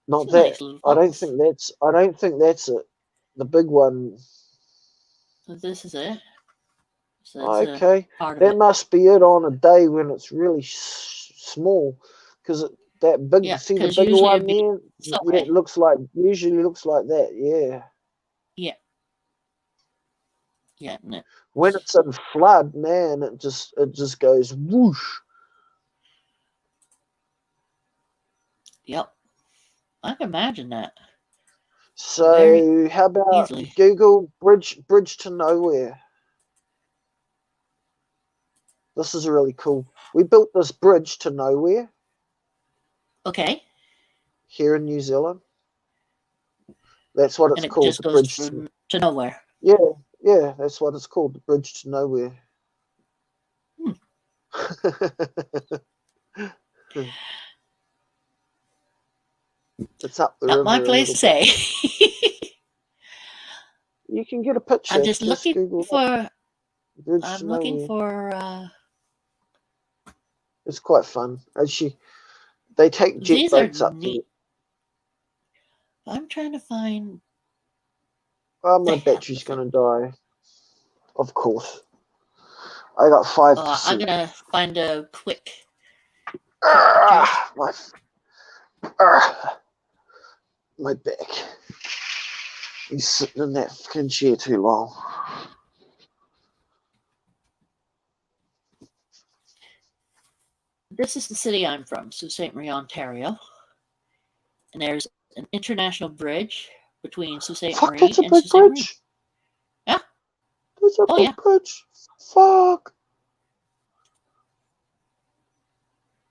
S1: Not that.
S2: Nice
S1: I don't think that's it. The big one.
S2: So this is it. So
S1: Okay,
S2: part of
S1: that
S2: it.
S1: must be it on a day when it's really small, because that big.
S2: Yeah,
S1: see the
S2: 'cause
S1: bigger
S2: usually
S1: one
S2: it'd be
S1: there.
S2: so
S1: Yeah, it usually looks like that. Yeah.
S2: Yeah. Yeah. No.
S1: When it's in flood, man, it just goes whoosh.
S2: Yep. I can imagine that.
S1: So how about
S2: easily.
S1: Google bridge to nowhere? This is really cool. We built this bridge to nowhere.
S2: Okay.
S1: Here in New Zealand. That's what it's
S2: and it
S1: called.
S2: Just
S1: the
S2: goes
S1: bridge
S2: to nowhere.
S1: Yeah, that's what it's called. The bridge to nowhere. It's up the river.
S2: Not my place to say.
S1: You can get a picture.
S2: I'm just looking
S1: Google
S2: for.
S1: bridge
S2: I'm
S1: to
S2: looking
S1: nowhere.
S2: for.
S1: It's quite fun. Actually, they take jet
S2: These
S1: boats
S2: are
S1: up
S2: neat.
S1: there.
S2: I'm trying to find.
S1: Oh, my battery's gonna die. Of course. I got 5%.
S2: I'm gonna find a quick
S1: My back. He's sitting in that fucking chair too long.
S2: This is the city I'm from, Sault Ste. Marie, Ontario. And there's an international bridge between Sault Ste.
S1: Fuck,
S2: Marie
S1: that's a
S2: and
S1: big
S2: Sault Ste. Marie.
S1: bridge.
S2: Yeah.
S1: That's a
S2: Oh,
S1: big
S2: yeah.
S1: bridge. Fuck.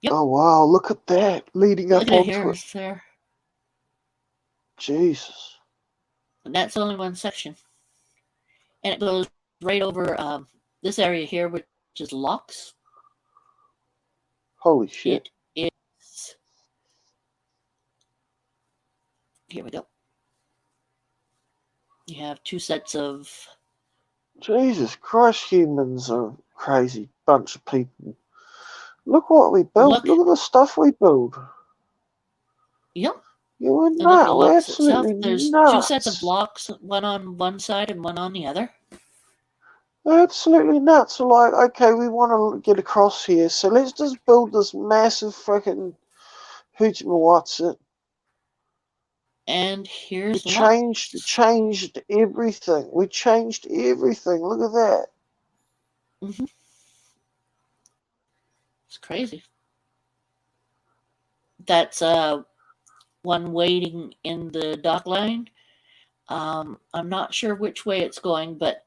S2: Yep.
S1: Oh, wow. Look at that. Leading
S2: Look
S1: up
S2: at it
S1: onto
S2: here.
S1: it.
S2: It's there.
S1: Jesus.
S2: And that's only one section. And it goes right over this area here, which is locks.
S1: Holy shit.
S2: It is. Here we go. You have two sets of.
S1: Jesus Christ, humans are a crazy bunch of people. Look what we built. Look at the stuff we build.
S2: Yep.
S1: You were
S2: And look at the
S1: nuts. We're
S2: locks itself.
S1: absolutely
S2: There's
S1: nuts.
S2: two sets of blocks, one on one side and one on the other.
S1: Absolutely nuts. We're like, okay, we want to get across here, so let's just build this massive freaking hoochie-what's-it.
S2: And here's
S1: We
S2: the lock.
S1: changed everything. We changed everything. Look at that.
S2: Mm-hmm. It's crazy. That's one waiting in the dock line. I'm not sure which way it's going, but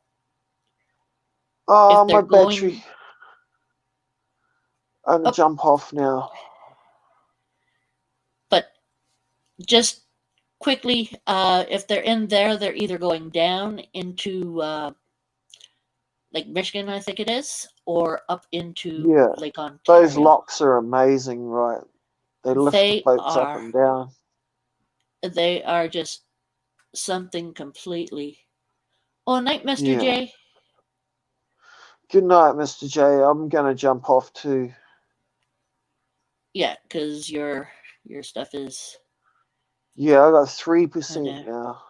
S1: Oh,
S2: if they're
S1: my battery.
S2: going,
S1: I'm going to jump off now.
S2: but just quickly, if they're in there, they're either going down into Lake Michigan, I think it is, or up into Lake Ontario.
S1: Those locks are amazing, right? They lift the boats up and down.
S2: They are just something completely. Oh, night, Mr. J.
S1: Good night, Mr. J. I'm gonna jump off too.
S2: Yeah, because your stuff is.
S1: Yeah, I got 3% now.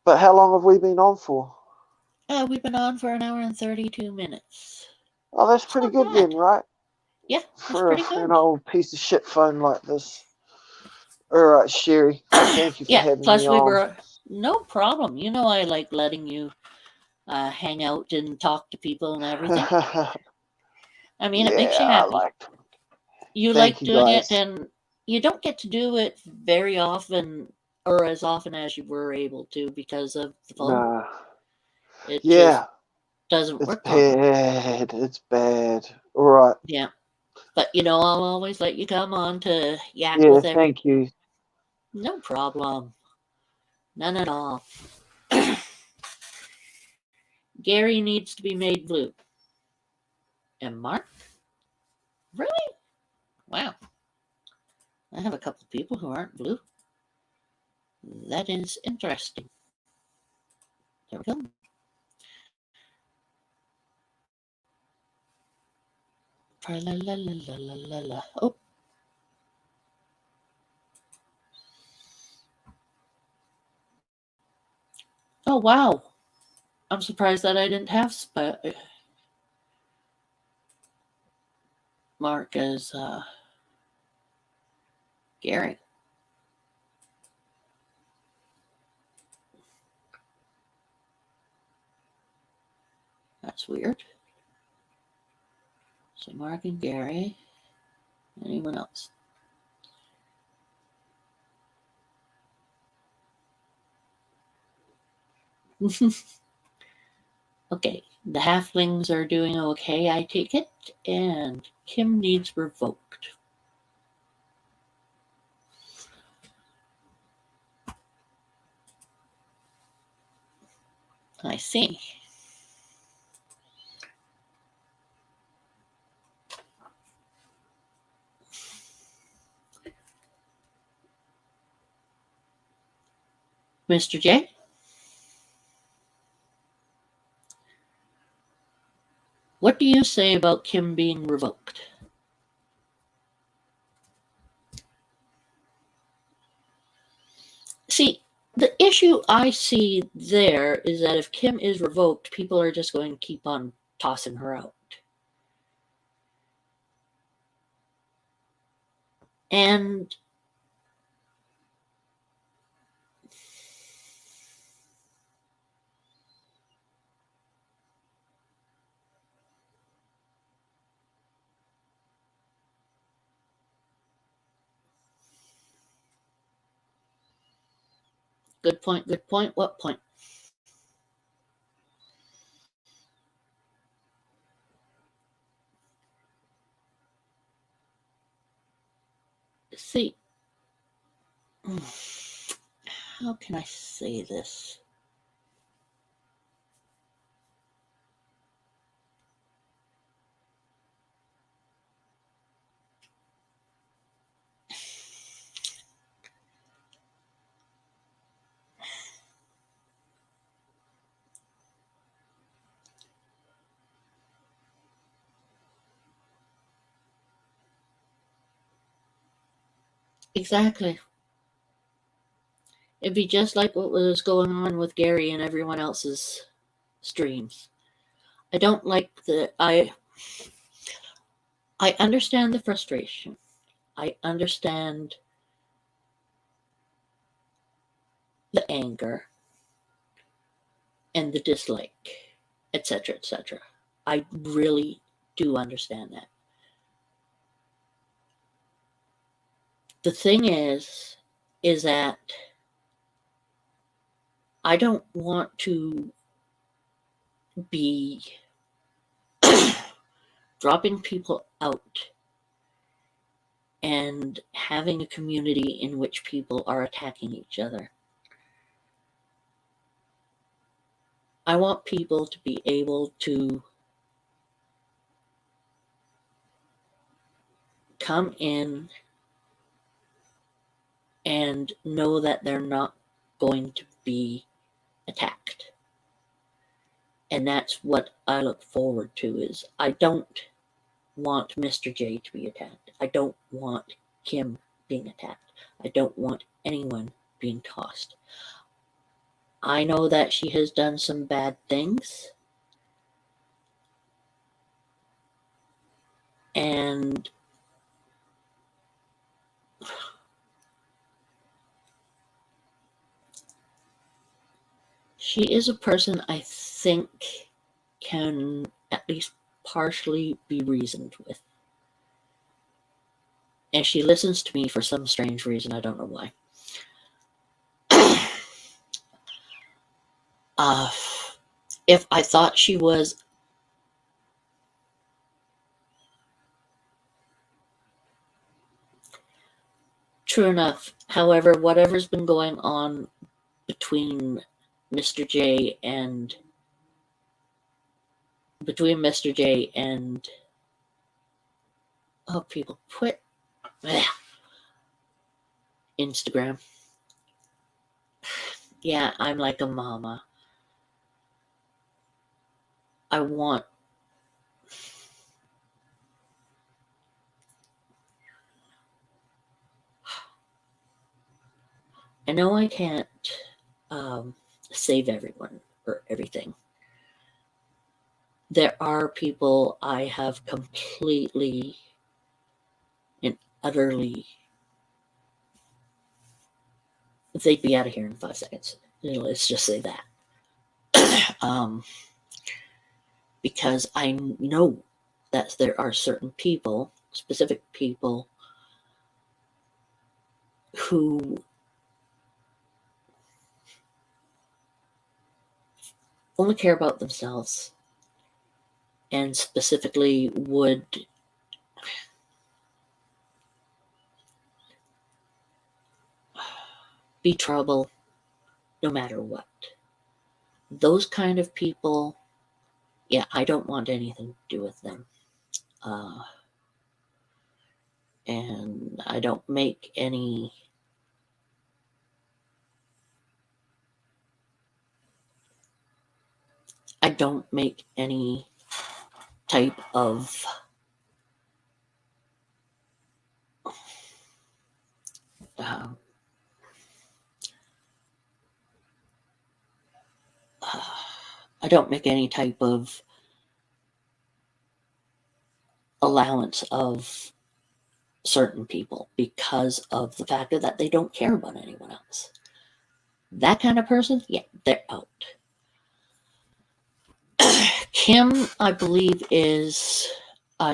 S1: But how long have we been on for?
S2: We've been on for an hour and 32 minutes.
S1: Oh, that's pretty good then, right?
S2: Yeah, that's
S1: for
S2: pretty good.
S1: an old piece of shit phone like this. All right, Sherry. Thank you for having me on.
S2: No problem. You know I like letting you hang out and talk to people and everything. I mean, it makes you happy. You like doing it, and you don't get to do it very often, or as often as you were able to, because of the phone.
S1: Nah.
S2: It just doesn't work.
S1: It's bad. All right.
S2: Yeah. But, I'll always let you come on to yak with everyone.
S1: Thank you.
S2: No problem. None at all. Gary needs to be made blue. And Mark? Really? Wow. I have a couple of people who aren't blue. That is interesting. There we go. Oh. Oh, wow. I'm surprised that I didn't have Mark as Gary. That's weird. So Mark and Gary. Anyone else? Okay, the halflings are doing okay, I take it, and Kim needs revoked. I see. Mr. J? What do you say about Kim being revoked? See, the issue I see there is that if Kim is revoked, people are just going to keep on tossing her out. And good point, good point. What point? See, how can I say this? Exactly. It'd be just like what was going on with Gary and everyone else's streams. I don't like I understand the frustration. I understand the anger and the dislike, etc., etc. I really do understand that. The thing is that I don't want to be dropping people out and having a community in which people are attacking each other. I want people to be able to come in and know that they're not going to be attacked. And that's what I look forward to. Is I don't want Mr. J to be attacked. I don't want Kim being attacked. I don't want anyone being tossed. I know that she has done some bad things. And she is a person I think can at least partially be reasoned with. And she listens to me for some strange reason. I don't know why. If I thought she was true enough, however, whatever's been going on between Mr. J and oh, people quit Instagram. Yeah, I'm like a mama. I know I can't save everyone or everything. There are people I have completely and utterly, they'd be out of here in 5 seconds. Let's just say that. Because I know that there are certain people, specific people, who only care about themselves and specifically would be trouble no matter what. Those kind of people, yeah, I don't want anything to do with them. And I don't make any type of I don't make any type of allowance of certain people because of the fact that they don't care about anyone else. That kind of person, yeah, they're out. Kim, I believe, is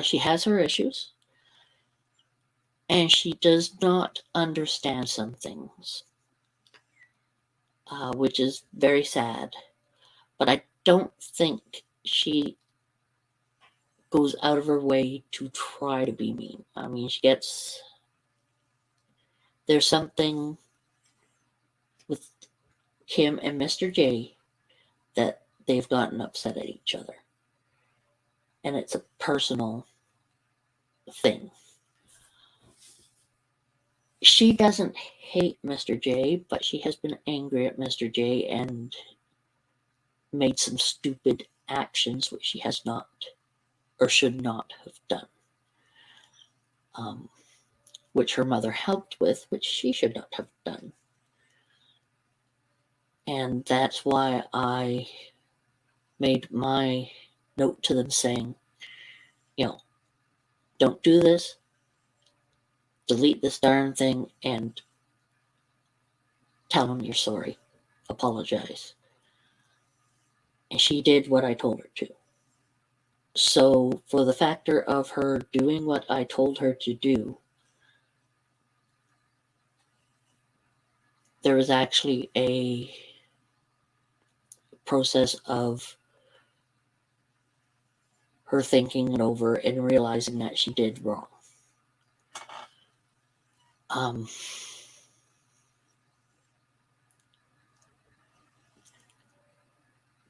S2: she has her issues, and she does not understand some things, which is very sad. But I don't think she goes out of her way to try to be mean. I mean, there's something with Kim and Mr. J that they've gotten upset at each other. And it's a personal thing. She doesn't hate Mr. J, but she has been angry at Mr. J and made some stupid actions which she has not or should not have done. Which her mother helped with, which she should not have done. And that's why I made my note to them saying, don't do this, delete this darn thing, and tell them you're sorry, apologize. And she did what I told her to. So for the factor of her doing what I told her to do, there was actually a process of her thinking it over and realizing that she did wrong.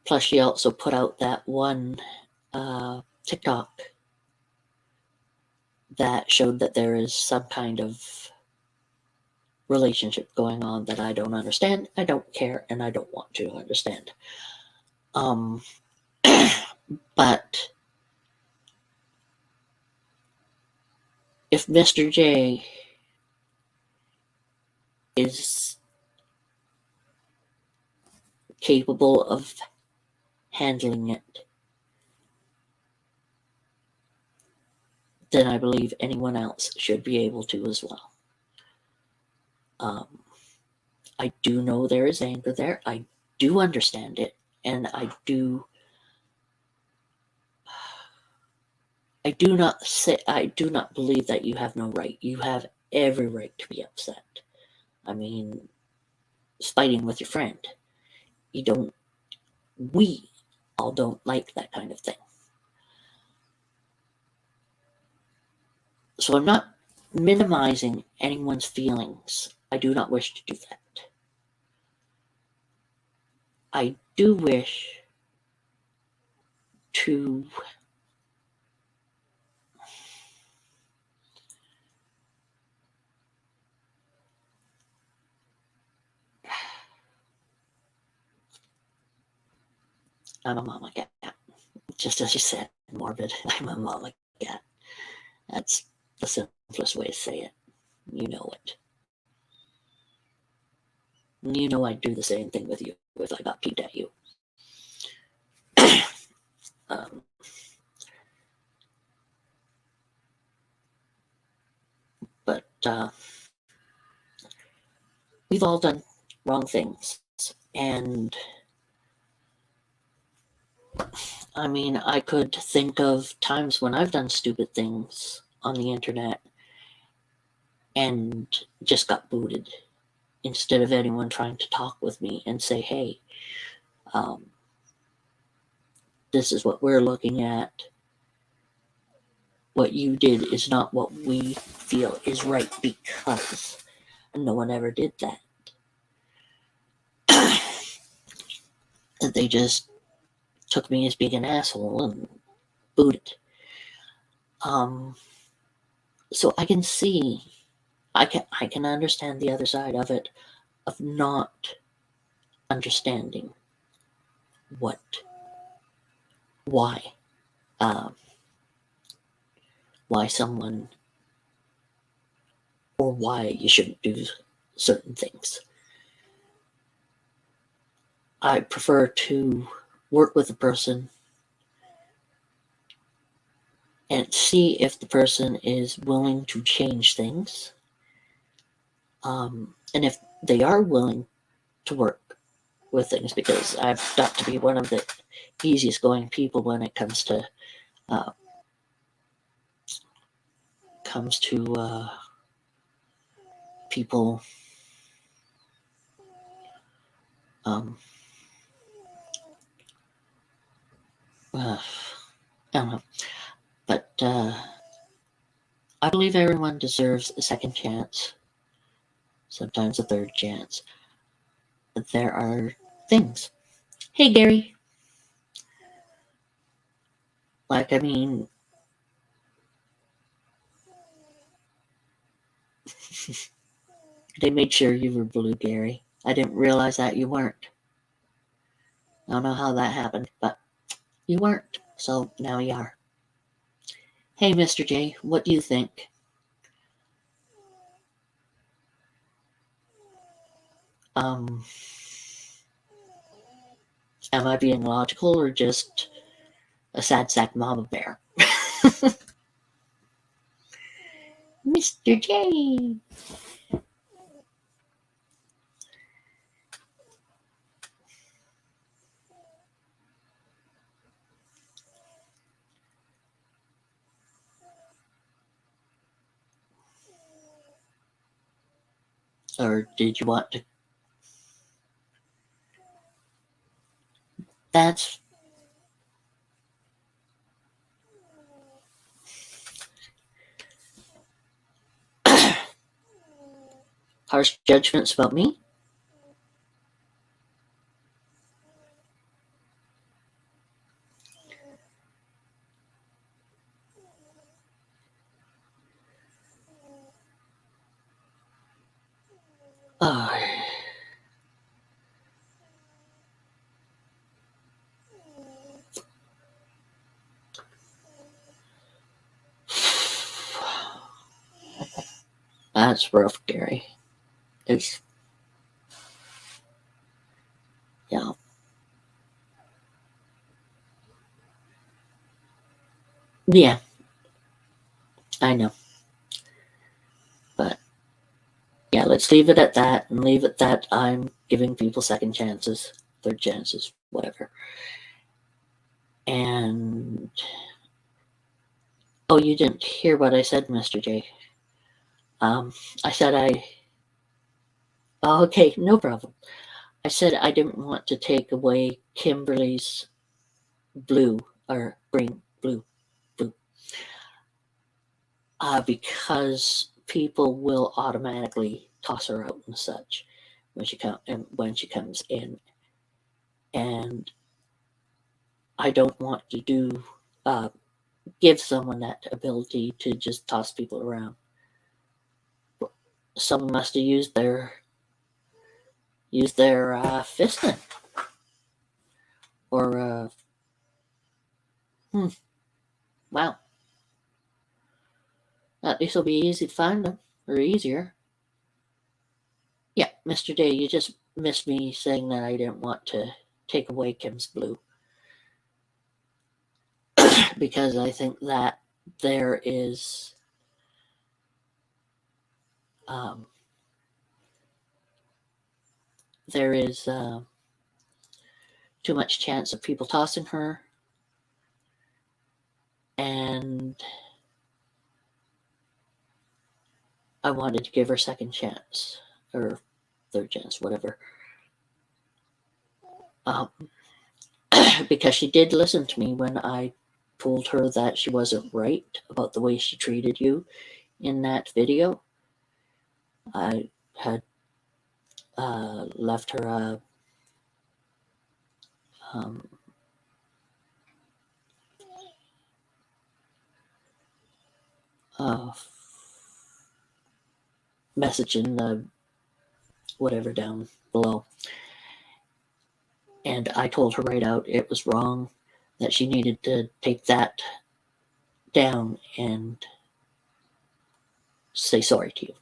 S2: Plus, she also put out that one TikTok that showed that there is some kind of relationship going on that I don't understand, I don't care, and I don't want to understand. But if Mr. J is capable of handling it, then I believe anyone else should be able to as well. I do know there is anger there. I do understand it, and I do not believe that you have no right. You have every right to be upset. I mean, fighting with your friend. We all don't like that kind of thing. So I'm not minimizing anyone's feelings. I do not wish to do that. I do wish to I'm a mama cat. Just as you said, morbid. I'm a mama cat. That's the simplest way to say it. You know it. You know I'd do the same thing with you if I got peeved at you. But we've all done wrong things. And I mean, I could think of times when I've done stupid things on the internet and just got booted instead of anyone trying to talk with me and say, hey, this is what we're looking at. What you did is not what we feel is right because no one ever did that. They just took me as being an asshole and booted. So I can see, I can understand the other side of it, of not understanding why someone, or why you shouldn't do certain things. I prefer to work with a person and see if the person is willing to change things. And if they are willing to work with things, because I've got to be one of the easiest going people when it comes to uh, people I don't know, but I believe everyone deserves a second chance, sometimes a third chance. There are things. Hey, Gary. Like, I mean, they made sure you were blue, Gary. I didn't realize that you weren't. I don't know how that happened, but you weren't. So now you are. Hey, Mr. J, what do you think? Am I being logical or just a sad sack mama bear? Mr. J. Or did you want to? That's harsh judgments about me? Oh, that's rough, Gary. It's, yeah. Yeah, I know. But yeah, let's leave it at that and leave it that I'm giving people second chances, third chances, whatever. And oh, you didn't hear what I said, Mr. J. I said oh, okay, no problem. I said I didn't want to take away Kimberly's blue or bring blue, because people will automatically toss her out and such when she comes in, and I don't want to give someone that ability to just toss people around. Someone must have used their fisting, or wow. At least it'll be easy to find them, or easier. Yeah, Mr. Day, you just missed me saying that I didn't want to take away Kim's blue. Because I think that there is too much chance of people tossing her, and I wanted to give her second chance or third chance, whatever. Because she did listen to me when I told her that she wasn't right about the way she treated you in that video. I had left her a message in the whatever down below. And I told her right out it was wrong, that she needed to take that down and say sorry to you.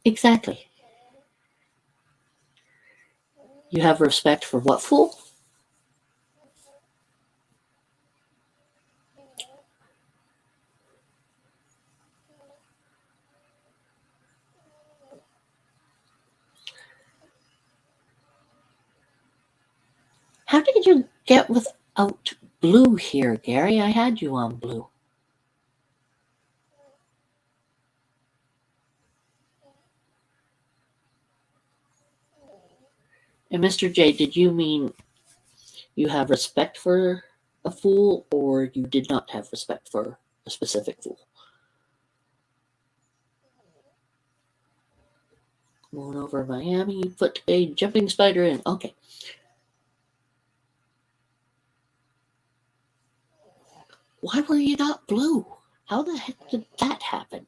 S2: Exactly. You have respect for what fool? How did you get without blue here, Gary? I had you on blue. And Mr. J, did you mean you have respect for a fool, or you did not have respect for a specific fool? Going over Miami, put a jumping spider in. Okay. Why were you not blue? How the heck did that happen?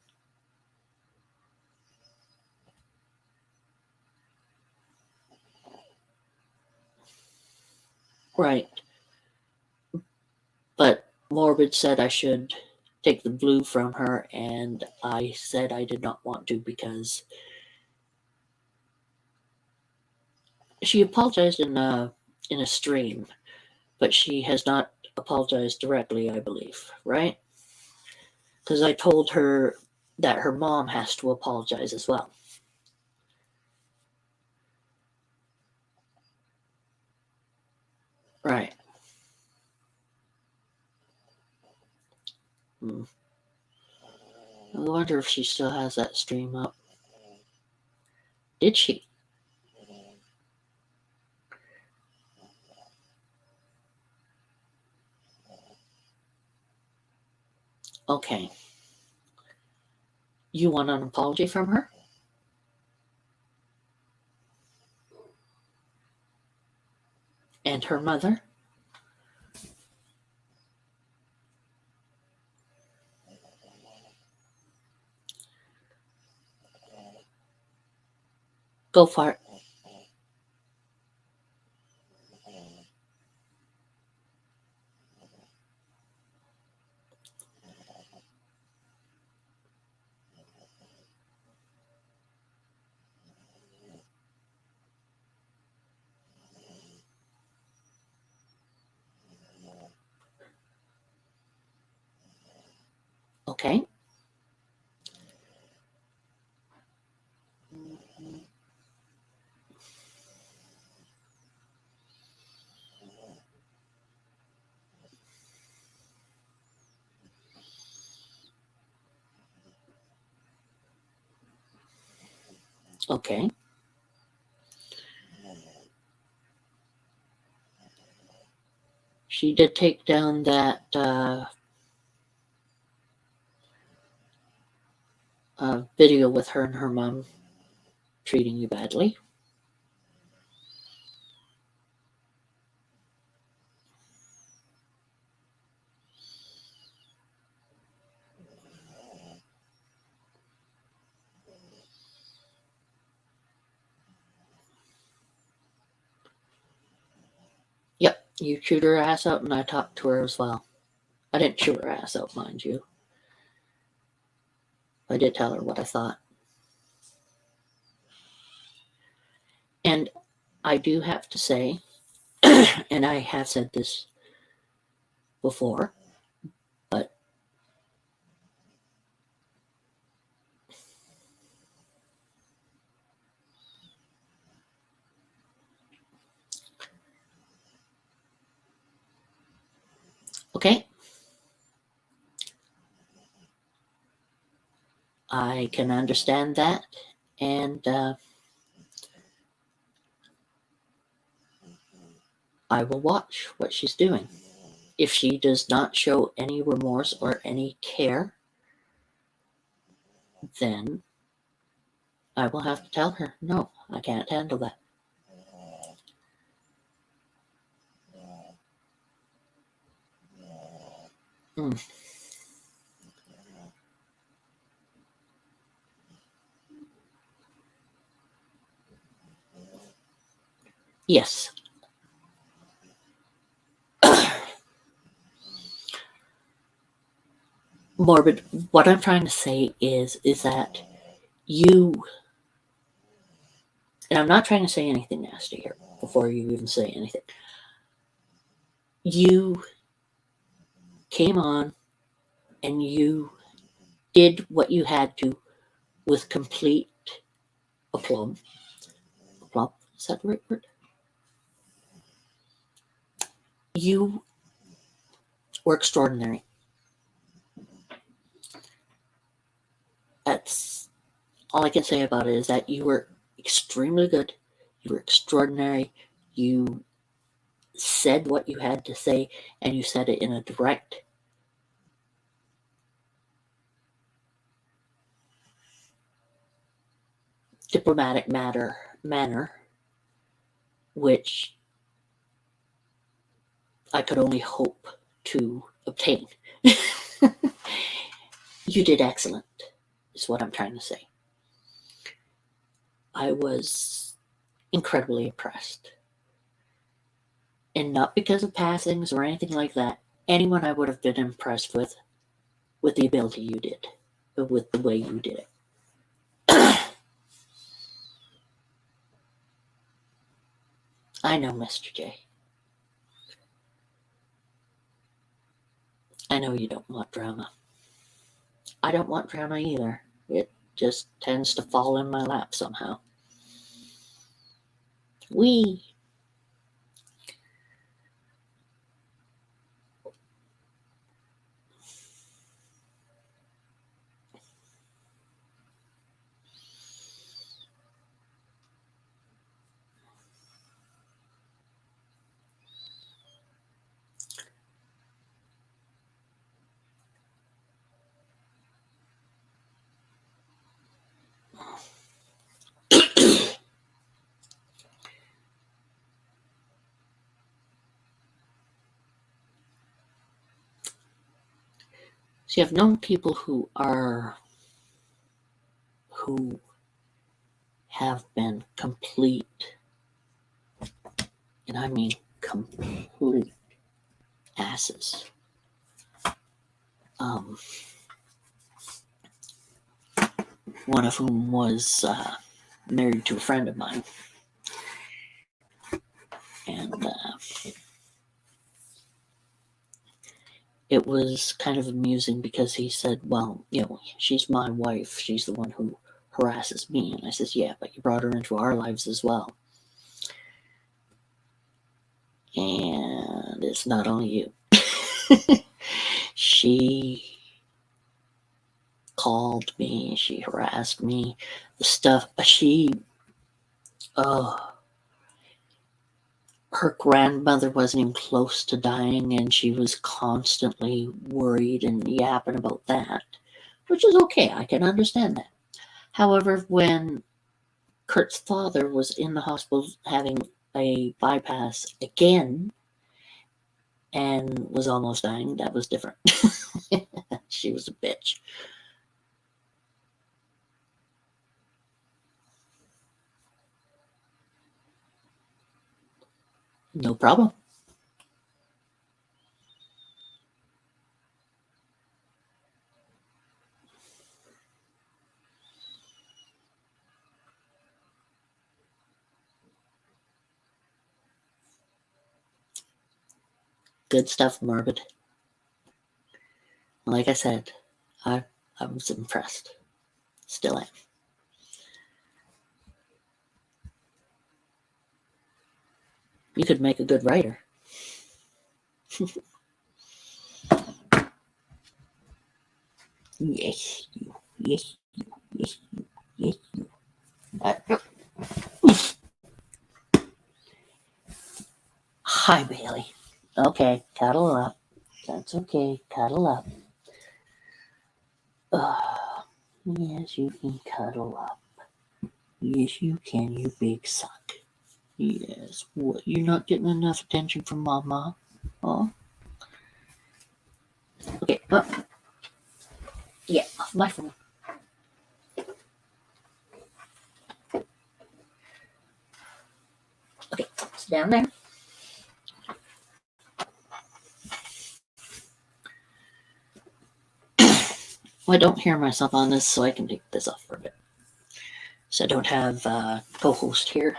S2: Right. But Morbid said I should take the blue from her, and I said I did not want to because she apologized in a stream, but she has not apologized directly, I believe, right? Because I told her that her mom has to apologize as well. Right. I wonder if she still has that stream up. Did she? Okay. You want an apology from her? And her mother? Go for it. Okay. Okay. She did take down that video with her and her mom treating you badly. Yep, you chewed her ass out, and I talked to her as well. I didn't chew her ass out, mind you. I did tell her what I thought. And I do have to say, and I have said this before, but okay. I can understand that, and I will watch what she's doing. If she does not show any remorse or any care, then I will have to tell her, no, I can't handle that. Yes. Morbid, what I'm trying to say is that you, and I'm not trying to say anything nasty here, before you even say anything. You came on and you did what you had to with complete aplomb. Aplomb? Is that the right word? You were extraordinary. That's all I can say about it, is that you were extremely good. You were extraordinary. You said what you had to say, and you said it in a direct, diplomatic manner, which I could only hope to obtain. You did excellent, is what I'm trying to say. I was incredibly impressed. And not because of passings or anything like that. Anyone I would have been impressed with the ability you did, with the way you did it. I know, Mr. J. I know you don't want drama. I don't want drama either. It just tends to fall in my lap somehow. See, I've known people who have been complete, and I mean complete asses. One of whom was married to a friend of mine. And it was kind of amusing because he said, well, she's my wife. She's the one who harasses me. And I says, yeah, but you brought her into our lives as well. And it's not only you. She called me. She harassed me. The stuff, her grandmother wasn't even close to dying, and she was constantly worried and yapping about that, which is okay. I can understand that. However, when Kurt's father was in the hospital having a bypass again and was almost dying, that was different. She was a bitch. No problem. Good stuff, Morbid. Like I said, I was impressed. Still am. You could make a good writer. Yes, you. Yes, you. Yes, you. Yes, you. Hi, Bailey. Okay, cuddle up. That's okay. Cuddle up. Yes, you can cuddle up. Yes, you can, you big suck. Yes. What? You're not getting enough attention from Mama? Oh. Okay. Yeah, off my phone. Okay, it's down there. Well, I don't hear myself on this, so I can take this off for a bit. So I don't have co-host here.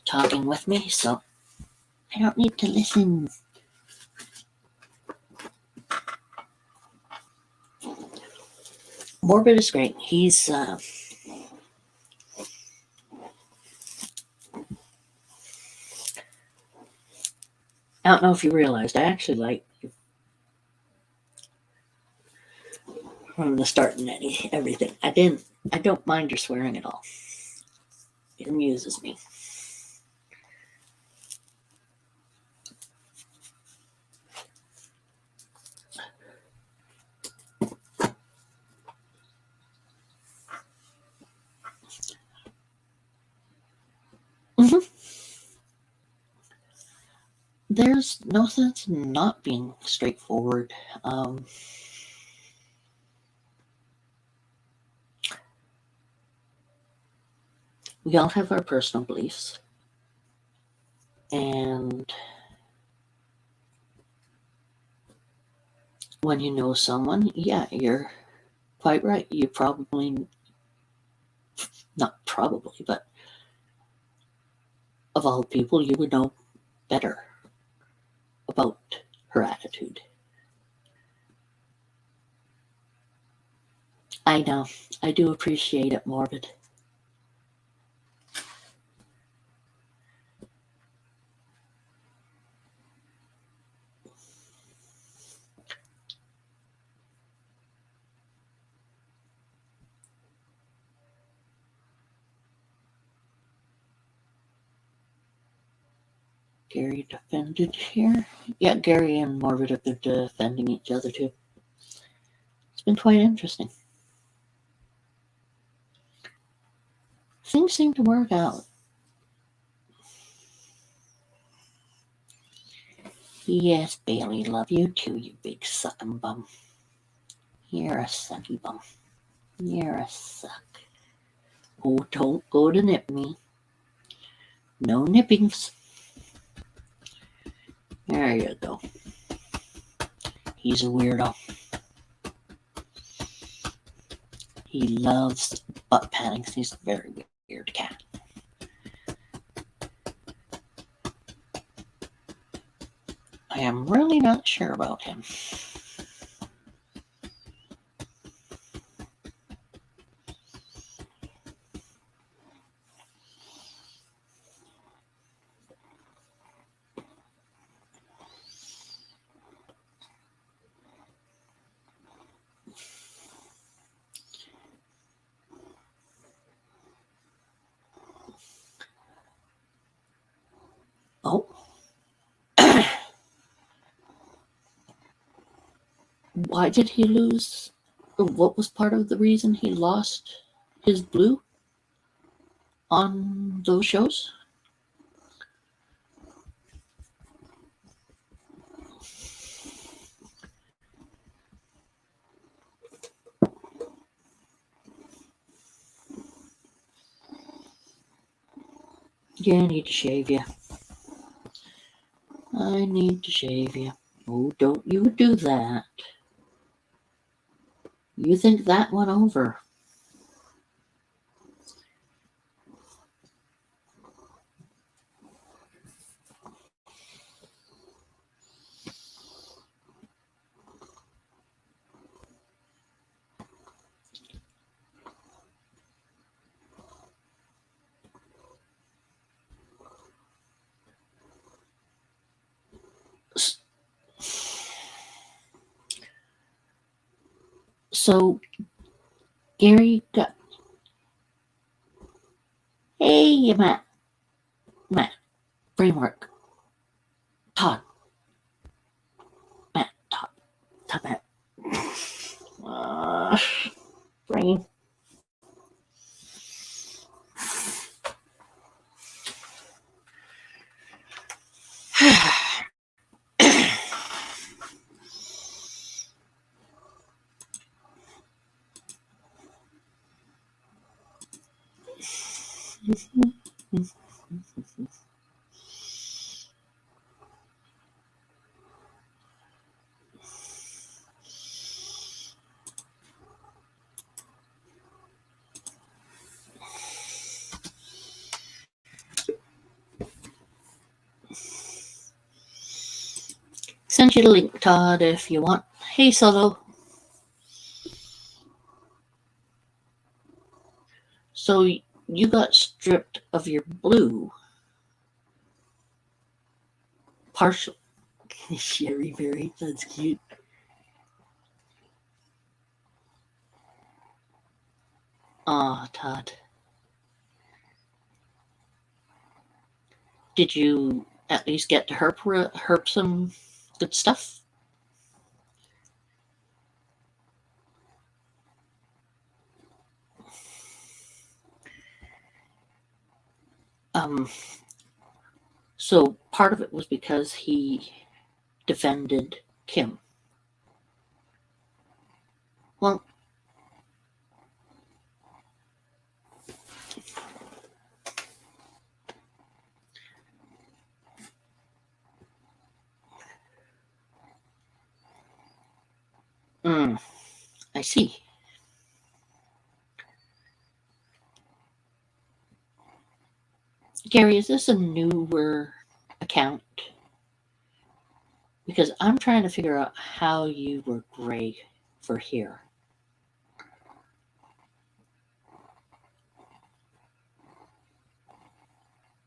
S2: talking with me, so I don't need to listen. Morbid is great. He's I don't know if you realized, I actually like you from the start and everything. I don't mind your swearing at all. It amuses me. hmm There's no sense in not being straightforward. We all have our personal beliefs. And when you know someone, yeah, you're quite right. You probably, not probably, but of all people, you would know better about her attitude. I know. I do appreciate it, Morbid. Gary defended here. Yeah, Gary and Morbid have been defending each other too. It's been quite interesting. Things seem to work out. Yes, Bailey, love you too, you big sucking bum. You're a sucky bum. You're a suck. Oh, don't go to nip me. No nippings. There you go. He's a weirdo. He loves butt patting. He's a very weird cat. I am really not sure about him. Oh. Why did he lose? Or what was part of the reason he lost his blue on those shows? Yeah, I need to shave you. I need to shave you. Oh, don't you do that. You think that one over. So, Gary got. Hey, Matt. Framework. Todd. Todd. Matt. Brain. Send you the link, Todd, if you want. Hey, Solo. So you got stripped of your blue. Partial. Sherry Berry, that's cute. Aw, Todd. Did you at least get to herp some good stuff? So part of it was because he defended Kim. Well, I see. Gary, is this a newer account? Because I'm trying to figure out how you were gray for here.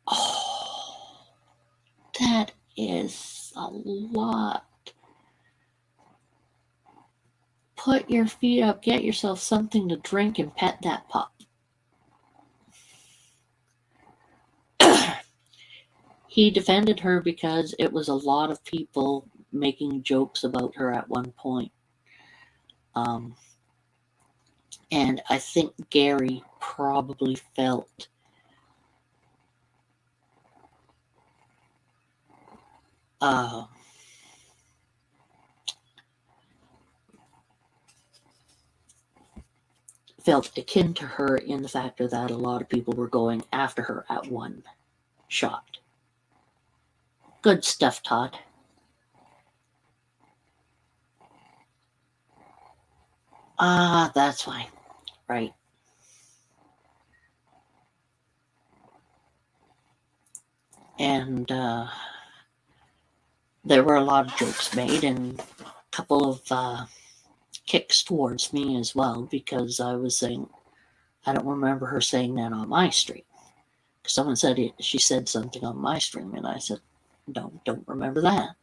S2: Oh, that is a lot. Put your feet up, get yourself something to drink, and pet that pup. He defended her because it was a lot of people making jokes about her at one point. And I think Gary probably felt akin to her in the factor that a lot of people were going after her at one shot. Good stuff, Todd. That's fine. Right. And there were a lot of jokes made and a couple of kicks towards me as well, because I was saying, I don't remember her saying that on my stream. Someone said she said something on my stream, and I said, don't remember that.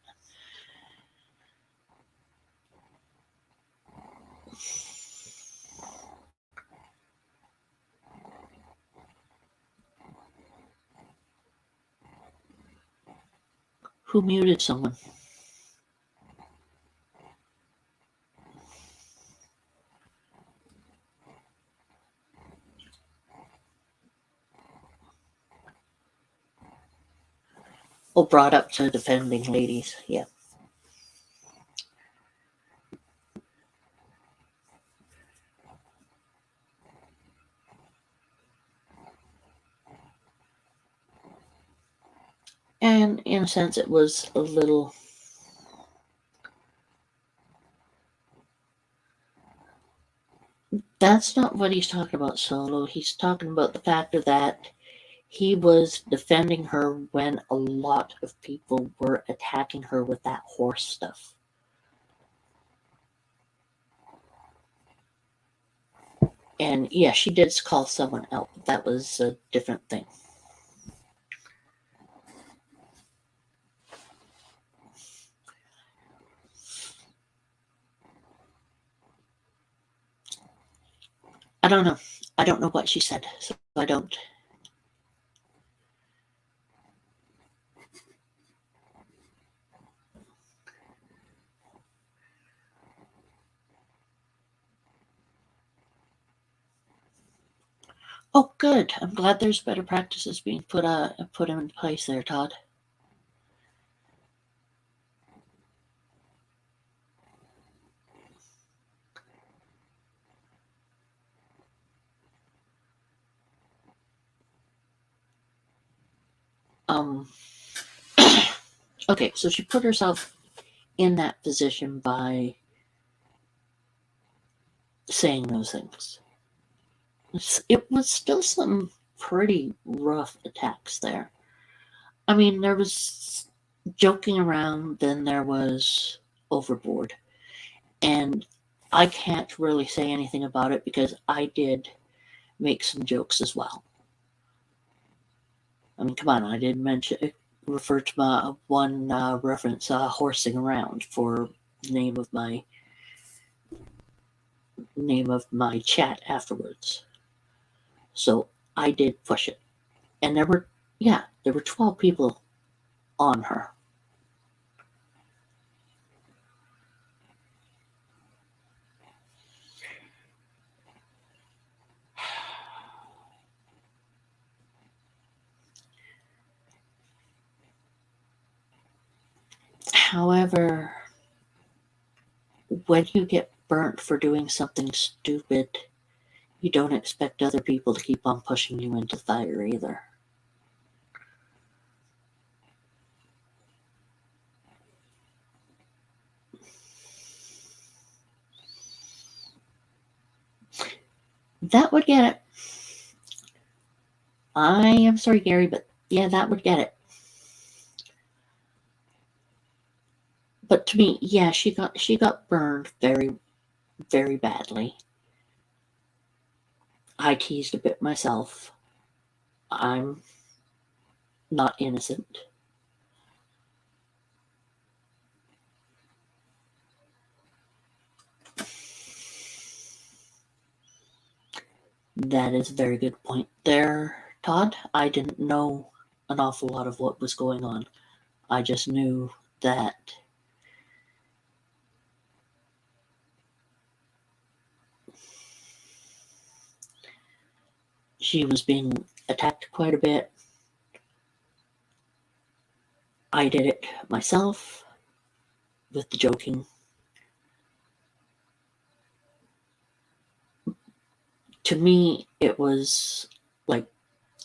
S2: Who muted someone? Oh, brought up to defending ladies. Yeah. And in a sense, it was a little... That's not what he's talking about, Solo. He's talking about the fact that he was defending her when a lot of people were attacking her with that horse stuff. And yeah, she did call someone out. That was a different thing. I don't know. I don't know what she said, so I don't. Oh, good. I'm glad there's better practices being put in place there, Todd. Okay, so she put herself in that position by saying those things. It was still some pretty rough attacks there. I mean, there was joking around, then there was overboard. And I can't really say anything about it because I did make some jokes as well. I mean, come on, I did refer to my one reference, horsing around, for the name of my chat afterwards. So I did push it. And there were 12 people on her. However, when you get burnt for doing something stupid, you don't expect other people to keep on pushing you into the fire either. That would get it. I am sorry, Gary, but yeah, that would get it. But to me, yeah, she got burned very, very badly. I teased a bit myself. I'm not innocent. That is a very good point there, Todd. I didn't know an awful lot of what was going on. I just knew that she was being attacked quite a bit. I did it myself with the joking. To me, it was like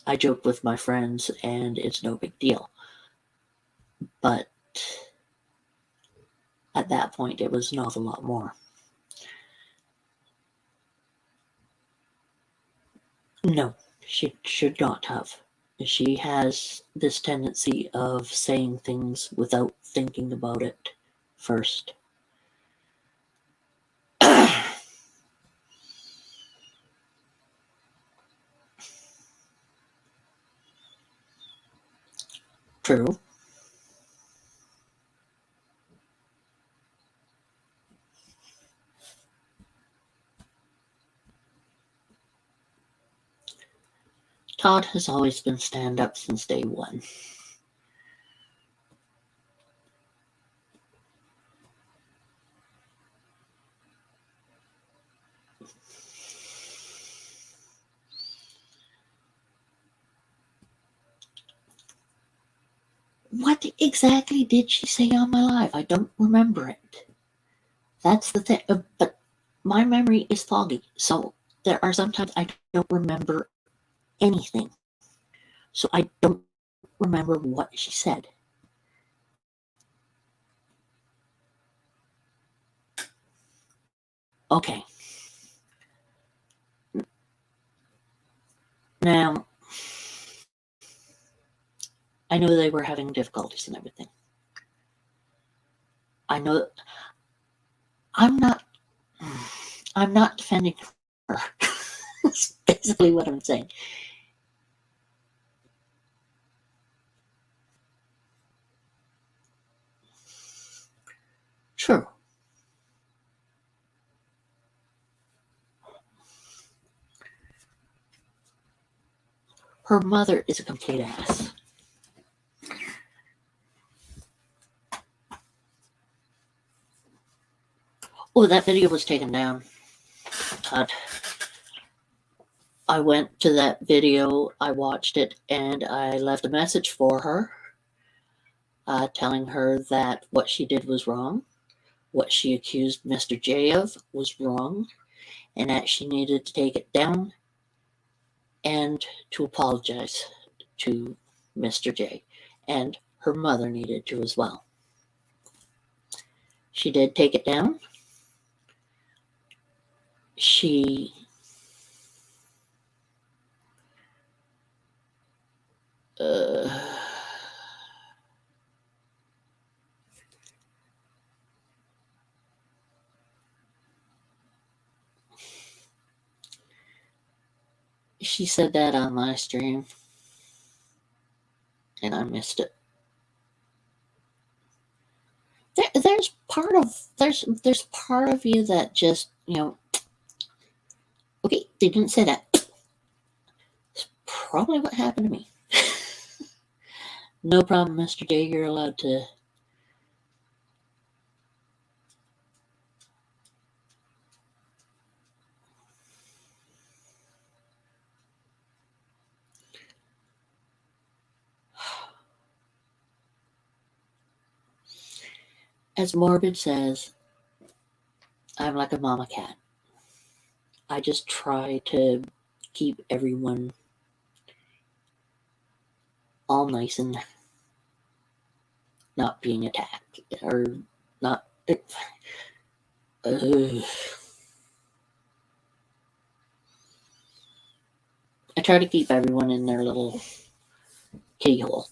S2: I joke with my friends and it's no big deal. But at that point, it was an awful lot more. No, she should not have. She has this tendency of saying things without thinking about it first. True. Todd has always been stand-up since day one. What exactly did she say on my live? I don't remember it. That's the thing. But my memory is foggy, so there are sometimes I don't remember anything. So I don't remember what she said. Okay. Now, I know they were having difficulties and everything. I know I'm not defending her. That's basically what I'm saying. True. Her mother is a complete ass. Oh, that video was taken down. God. I went to that video, I watched it, and I left a message for her telling her that what she did was wrong, what she accused Mr. J of was wrong, and that she needed to take it down and to apologize to Mr. J. And her mother needed to as well. She did take it down. She She said that on my stream, and I missed it. There's part of you that just, okay, they didn't say that. It's probably what happened to me. No problem, Mr. J. You're allowed to. As Morbid says, I'm like a mama cat. I just try to keep everyone all nice and not being attacked or not. I try to keep everyone in their little keyhole.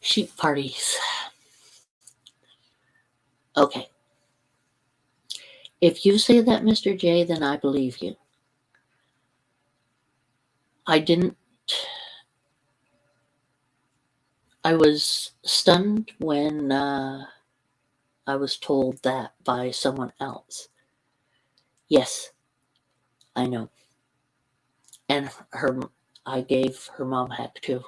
S2: Sheep parties. Okay. If you say that, Mr. J, then I believe you. I didn't. I was stunned when I was told that by someone else. Yes, I know. And I gave her mom heck too.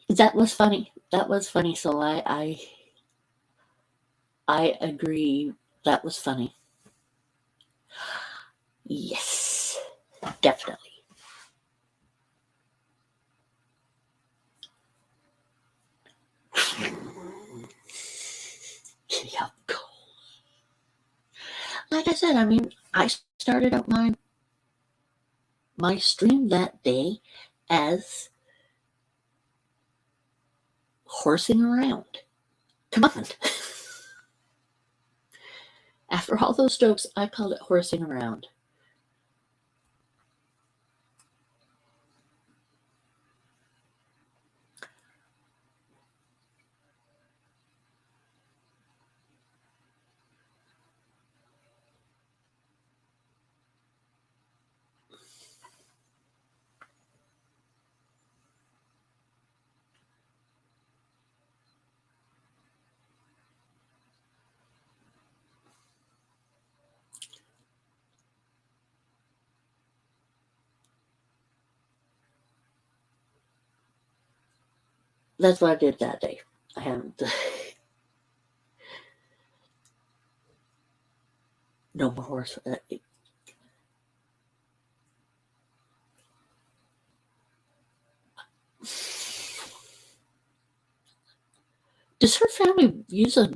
S2: That was funny. So I agree. That was funny. Yes, definitely. Yeah. Like I said, I started out my stream that day as horsing around. Come on. After all those jokes, I called it horsing around. That's what I did that day. I haven't. No more horse. Does her family use a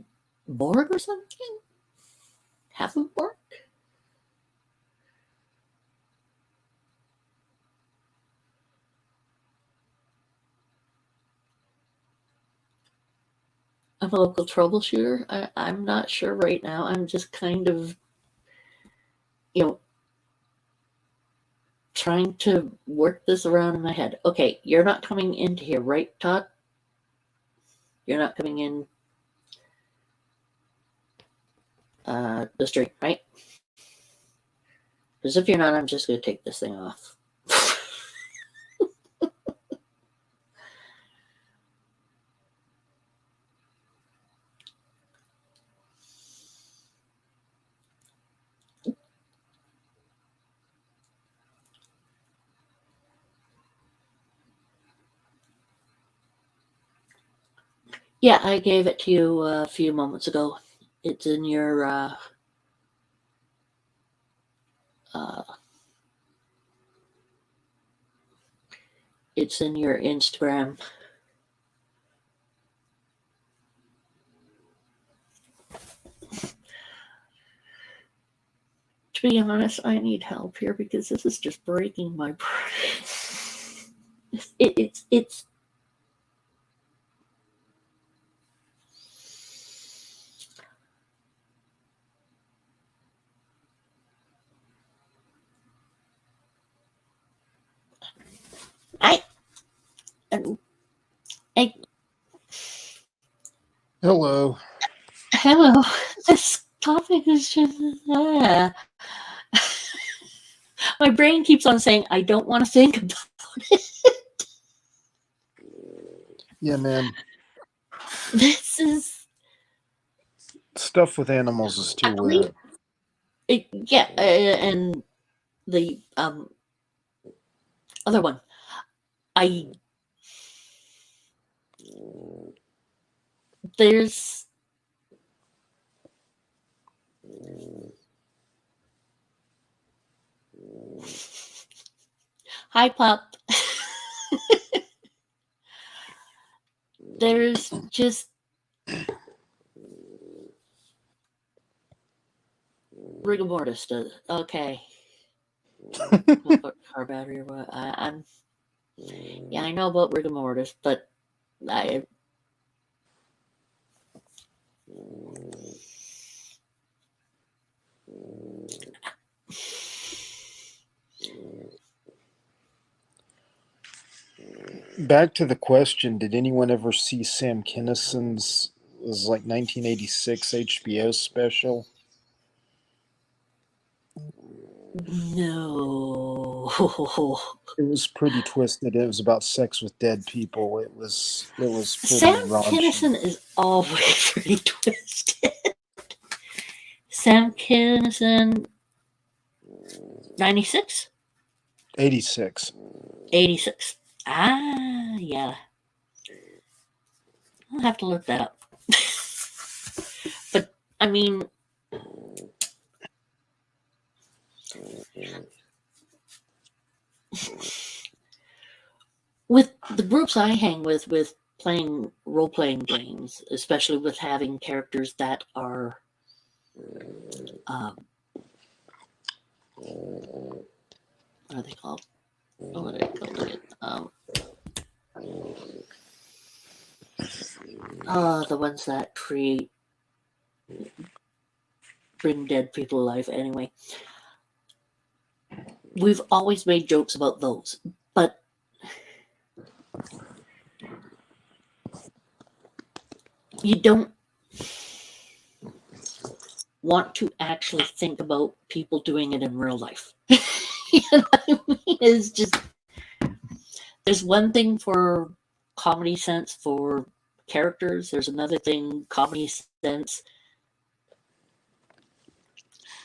S2: morgue or something? Have a morgue? I'm a local troubleshooter. I'm not sure right now. I'm just kind of, trying to work this around in my head. Okay, you're not coming into here, right, Todd? You're not coming in the stream, right? Because if you're not, I'm just going to take this thing off. Yeah, I gave it to you a few moments ago. It's in your It's in your Instagram. To be honest, I need help here because this is just breaking my brain. It's I
S7: Hello.
S2: hello. This topic is just my brain keeps on saying I don't want to think about it.
S7: Yeah, man.
S2: This is
S7: Stuff with animals is too weird.
S2: yeah, and the other one. There's hi pup. There's just rigor mortis. Okay. Car battery or what? I'm yeah, I know about rigor mortis, but I
S7: Back to the question, did anyone ever see Sam Kinnison's, it was like 1986 HBO special?
S2: no.
S7: It was pretty twisted. It was about sex with dead people. It was pretty
S2: Sam
S7: raunchy.
S2: Kennison is always pretty twisted. Sam Kennison 96?
S7: 86.
S2: 86. Ah, yeah. I'll have to look that up. But, I mean, with the groups I hang with playing role-playing games, especially with having characters that are what are they called? Oh, what are they called again? The ones that bring dead people alive. Anyway, we've always made jokes about those, but you don't want to actually think about people doing it in real life. You know what I mean? It's just there's one thing for comedy sense for characters. There's another thing comedy sense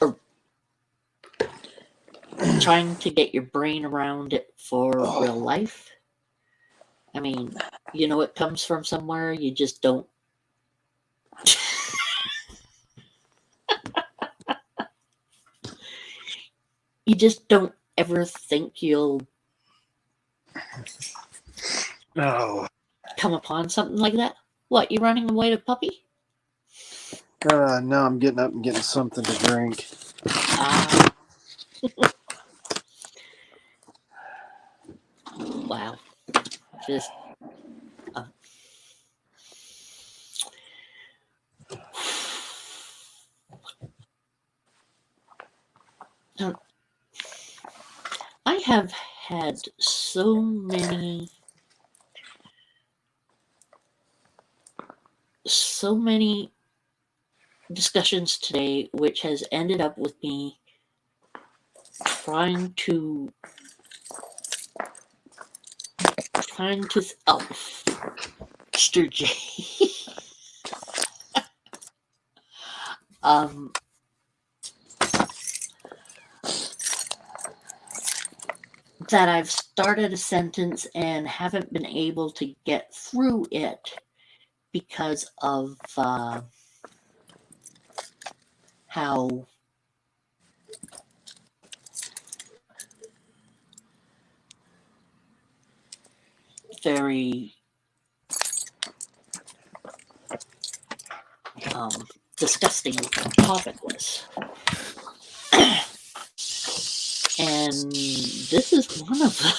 S2: or trying to get your brain around it for real life. I mean, you know it comes from somewhere. You just don't. You just don't ever think you'll come upon something like that. What, you running away to puppy?
S7: No, I'm getting up and getting something to drink.
S2: Wow. Just I have had so many discussions today, which has ended up with me trying to oh, Mr. J. That I've started a sentence and haven't been able to get through it because of how very disgusting topic was. And this is one of them.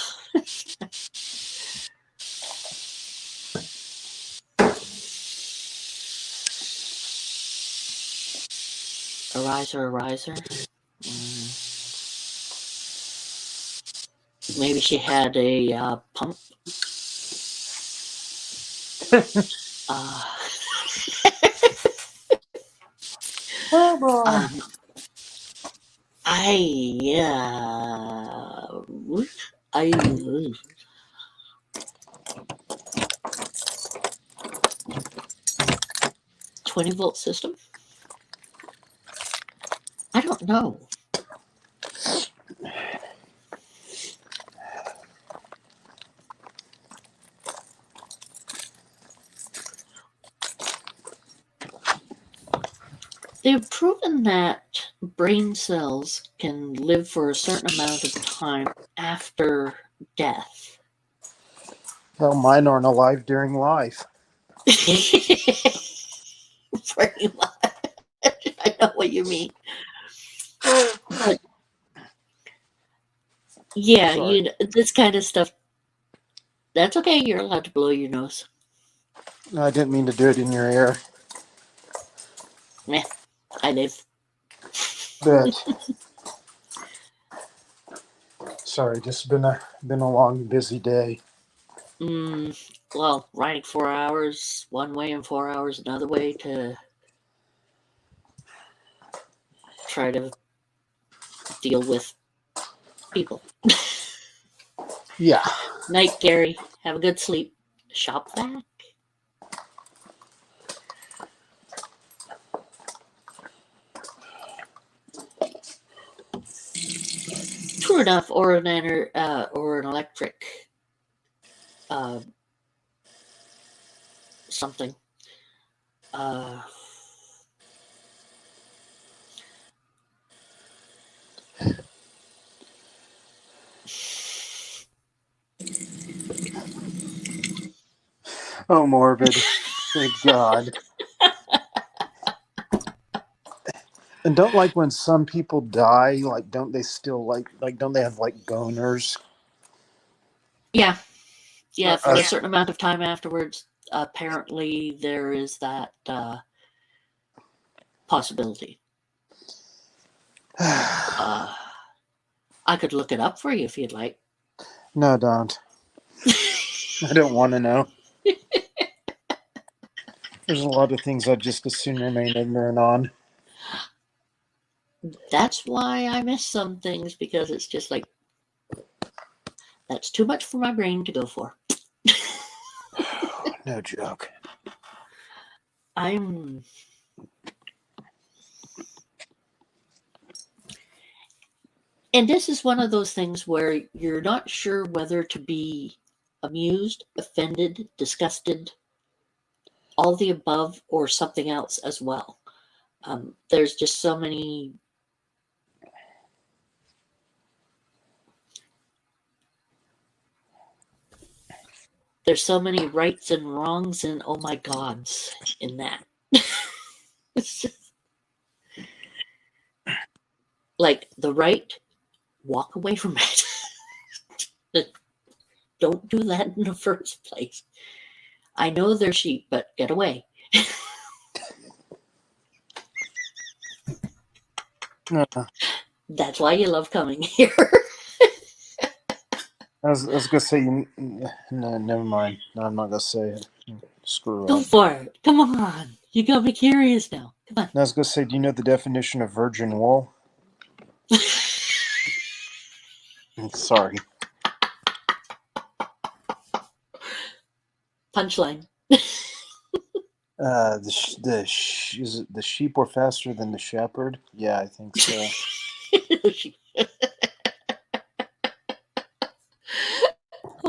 S2: A riser. Maybe she had a pump.
S7: Oh boy.
S2: I 20-volt system? I don't know. They've proven that brain cells can live for a certain amount of time after death.
S7: Well, mine aren't alive during life.
S2: Pretty much. I know what you mean. But yeah,
S7: Sorry.
S2: this kind of stuff. That's okay. You're allowed to blow your nose.
S7: I didn't mean to do it in your ear.
S2: Meh. I live.
S7: But sorry, just been a long, busy day.
S2: Well, riding 4 hours one way and 4 hours another way to try to deal with people.
S7: Yeah.
S2: Night, Gary. Have a good sleep. Shop vac. True enough, or an electric something.
S7: Oh, morbid. Thank God. And don't like when some people die, like don't they still like don't they have like boners?
S2: Yeah. Yeah, for
S7: Uh,
S2: a certain amount of time afterwards, apparently there is that possibility. I could look it up for you if you'd like.
S7: No, don't. I don't want to know. There's a lot of things I'd just as soon remain ignorant on.
S2: That's why I miss some things, because it's just like, that's too much for my brain to go for.
S7: No joke.
S2: And this is one of those things where you're not sure whether to be amused, offended, disgusted, all the above, or something else as well. There's just so many. There's so many rights and wrongs and oh my gods in that. It's just like the right, walk away from it. Don't do that in the first place. I know they're sheep, but get away. That's why you love coming here.
S7: I was gonna say, no, never mind. No, I'm not gonna say it. Screw
S2: Go
S7: up.
S2: for it. Come on. You got me curious now. Come on.
S7: I was gonna say, do you know the definition of virgin wool? Sorry.
S2: Punchline.
S7: Is it the sheep were faster than the shepherd? Yeah, I think so.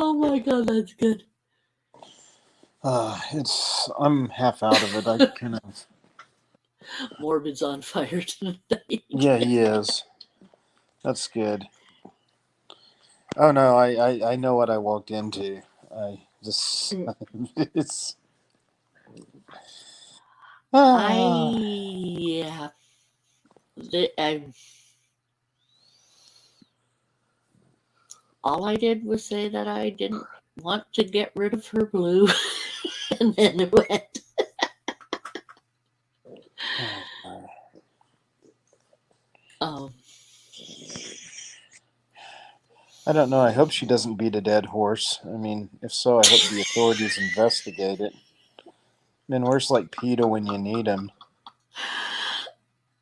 S2: Oh my god, that's good.
S7: I'm half out of it. I kind of.
S2: Morbid's on fire tonight.
S7: Yeah, he is. That's good. Oh no, I know what I walked into. Just it's. Ah.
S2: All I did was say that I didn't want to get rid of her blue, and then it went. Oh,
S7: I don't know. I hope she doesn't beat a dead horse. I mean, if so, I hope the authorities investigate it. Man, where's like PETA when you need him?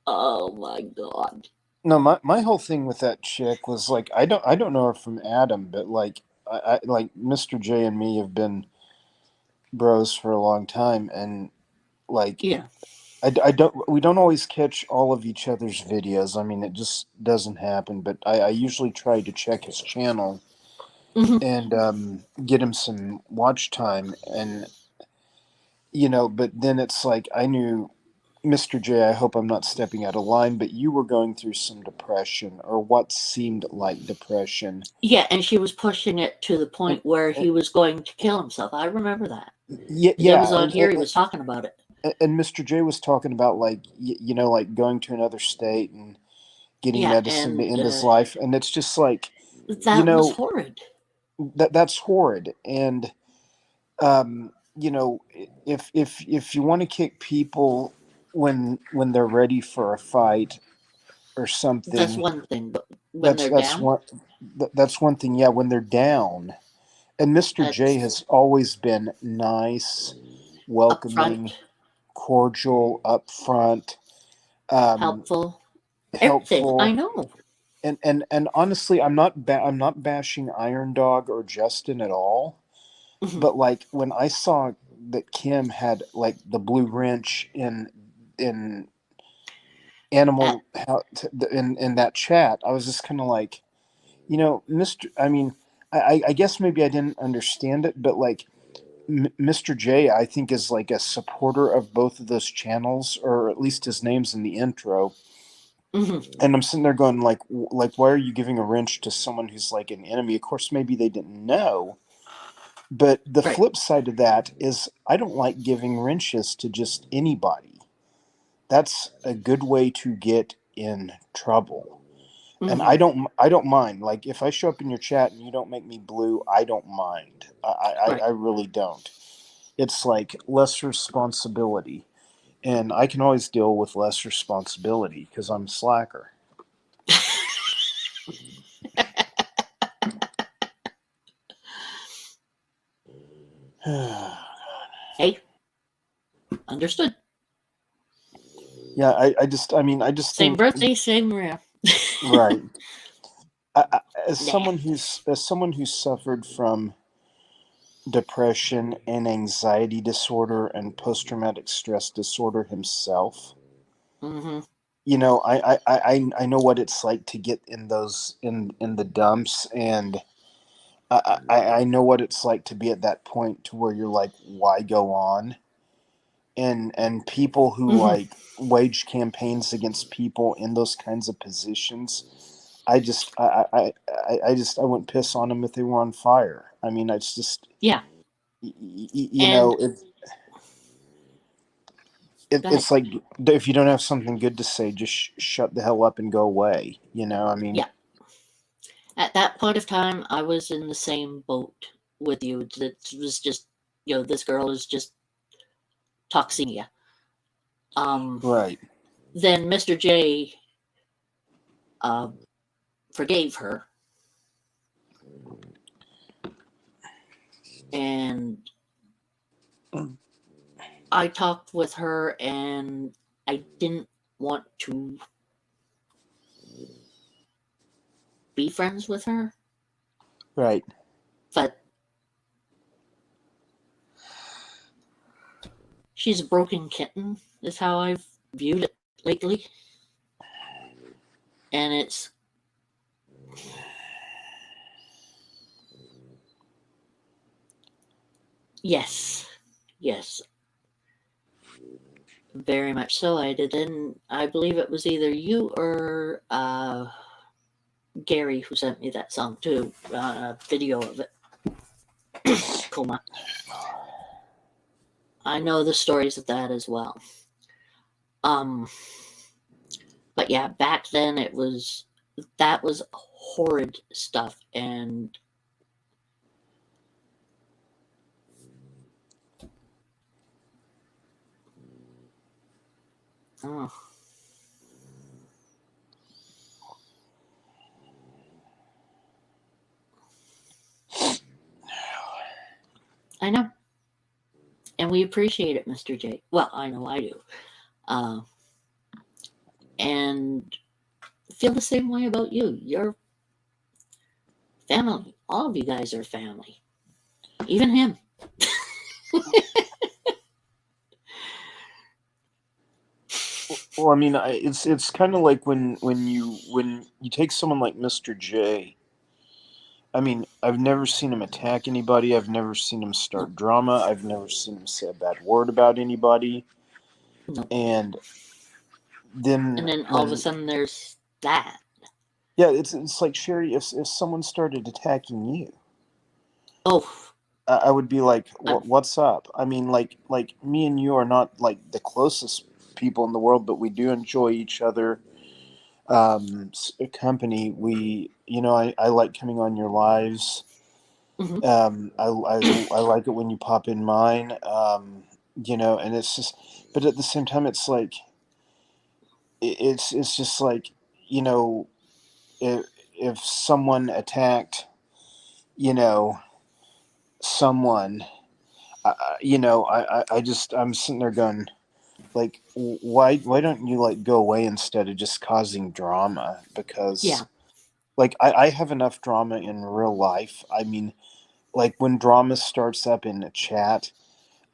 S2: oh my God!
S7: No, my whole thing with that chick was like I don't know her from Adam, but like I like Mr. J and me have been bros for a long time, and like
S2: Yeah.
S7: I don't we don't always catch all of each other's videos. I mean, it just doesn't happen. But I usually try to check his channel
S2: Mhm.
S7: and get him some watch time, and you know. But then it's like I knew Mr. J. I hope I'm not stepping out of line, but you were going through some depression, or what seemed like depression.
S2: Yeah, and she was pushing it to the
S7: And,
S2: point where
S7: and
S2: he was going to kill himself. I remember that.
S7: yeah,
S2: It was
S7: yeah,
S2: on here. He was talking about it.
S7: and Mr. J was talking about like you know, like going to another state and getting
S2: Yeah,
S7: medicine to
S2: and
S7: end his life, and it's just like, you
S2: that was
S7: know,
S2: horrid.
S7: that's horrid. And you know, if you want to kick people when they're ready for a fight or
S2: That's
S7: something,
S2: one thing. But when
S7: that's
S2: they're
S7: that's
S2: down,
S7: one that's one thing. Yeah, when they're down. And Mr. J
S2: that's
S7: has always been nice, welcoming,
S2: upfront,
S7: cordial, upfront, um,
S2: helpful, everything. I
S7: helpful.
S2: know.
S7: And honestly, I'm not bashing Iron Dog or Justin at all.
S2: Mhm.
S7: But like when I saw that Kim had like the blue wrench in
S2: At,
S7: animal in that chat, I was just kind of like, you know, Mr. I mean, I guess maybe I didn't understand it, but like Mr. J, I think, is like a supporter of both of those channels, or at least his name's in the intro.
S2: mhm.
S7: And I'm sitting there going, like, why are you giving a wrench to someone who's like an enemy? Of course, maybe they didn't know. But the
S2: Right.
S7: flip side of that is, I don't like giving wrenches to just anybody. That's a good way to get in trouble. And
S2: Mhm.
S7: I don't mind. Like if I show up in your chat and you don't make me blue, I don't mind.
S2: Right.
S7: I really don't. It's like less responsibility, and I can always deal with less responsibility because I'm a slacker.
S2: Hey, understood.
S7: Yeah, I just
S2: Same
S7: think
S2: birthday, same rare.
S7: right. As
S2: Nah.
S7: someone who's suffered from depression and anxiety disorder and post traumatic stress disorder himself,
S2: Mm-hmm.
S7: you know, I know what it's like to get in those in the dumps, and I know what it's like to be at that point to where you're like, why go on? And people who
S2: Mm-hmm.
S7: like wage campaigns against people in those kinds of positions, I wouldn't piss on them if they were on fire. I mean, it's just
S2: Yeah.
S7: you
S2: And
S7: know,
S2: go ahead.
S7: it's like if you don't have something good to say, just shut the hell up and go away. You know, I mean,
S2: Yeah. At that point of time, I was in the same boat with you. It was just, this girl is just toxemia.
S7: right,
S2: Then Mr. J uh, forgave her, and I talked with her, and I didn't want to be friends with her,
S7: right.
S2: but she's a broken kitten, is how I've viewed it lately. And it's yes, very much so. I did, and I believe it was either you or Gary who sent me that song too, video of it. coma. I know the stories of that as well. But yeah, back then that was horrid stuff, and oh, I know, and we appreciate it, Mr. J. Well, I know I do, and feel the same way about you. You're family. All of you guys are family. Even him.
S7: Well, I mean, it's kind of like when you take someone like Mr. J. I mean, I've never seen him attack anybody. I've never seen him start drama. I've never seen him say a bad word about anybody.
S2: No.
S7: And then
S2: All of a sudden there's that.
S7: Yeah, it's like, Sherry, if someone started attacking you,
S2: Oh,
S7: I would be like,
S2: I'm-
S7: what's up? I mean, like me and you are not like the closest people in the world, but we do enjoy each other company. I like coming on your lives.
S2: mhm.
S7: I like it when you pop in mine. And it's just, but at the same time, it's like, it's just like, if someone attacked, someone, I'm sitting there going, like, why don't you like go away instead of just causing drama? Because
S2: Yeah.
S7: like I have enough drama in real life. I mean, like when drama starts up in a chat,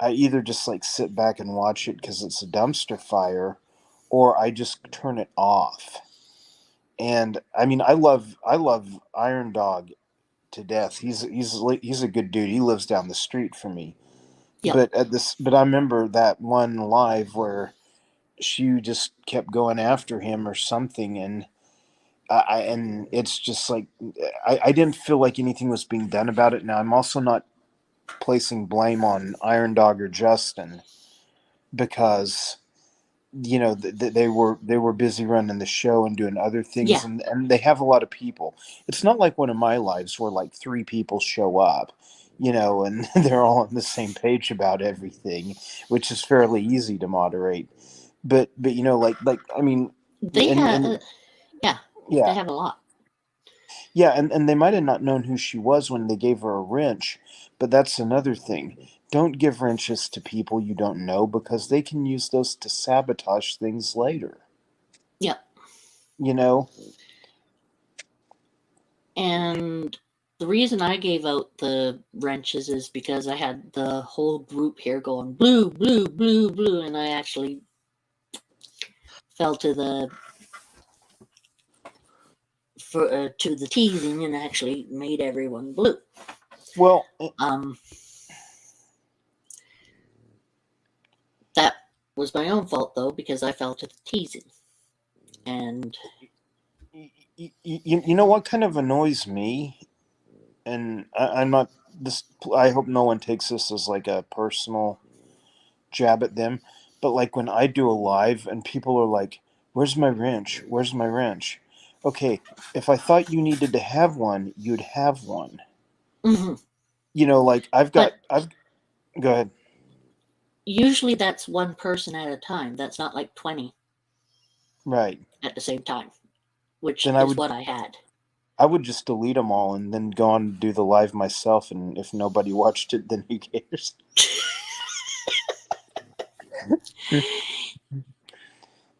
S7: I either just like sit back and watch it because it's a dumpster fire, or I just turn it off. And I mean, I love Iron Dog to death. He's a good dude. He lives down the street from me.
S2: Yep.
S7: But I remember that one live where she just kept going after him or something, and and it's just like I didn't feel like anything was being done about it. Now I'm also not placing blame on Iron Dog or Justin, because they were busy running the show and doing other things,
S2: Yeah.
S7: and they have a lot of people. It's not like one of my lives where like 3 people show up, and they're all on the same page about everything, which is fairly easy to moderate. But like I mean,
S2: They
S7: and
S2: have,
S7: and
S2: yeah, they
S7: yeah,
S2: have a lot.
S7: yeah, and they might have not known who she was when they gave her a wrench, but that's another thing. Don't give wrenches to people you don't know, because they can use those to sabotage things later.
S2: Yep.
S7: You know?
S2: And the reason I gave out the wrenches is because I had the whole group here going blue, blue, blue, blue, and I actually fell to the teasing and actually made everyone blue.
S7: Well,
S2: That was my own fault though, because I fell to the teasing. And
S7: you know what kind of annoys me, and I'm not this. I hope no one takes this as like a personal jab at them, but like when I do a live and people are like, "Where's my wrench? Where's my wrench?" Okay, if I thought you needed to have one, you'd have one.
S2: mhm.
S7: Like I've
S2: But
S7: go ahead.
S2: usually that's one person at a time. That's not like 20
S7: Right.
S2: at the same time, which
S7: Then
S2: is what I had.
S7: I would just delete them all and then go on and do the live myself, and if nobody watched it, then who cares?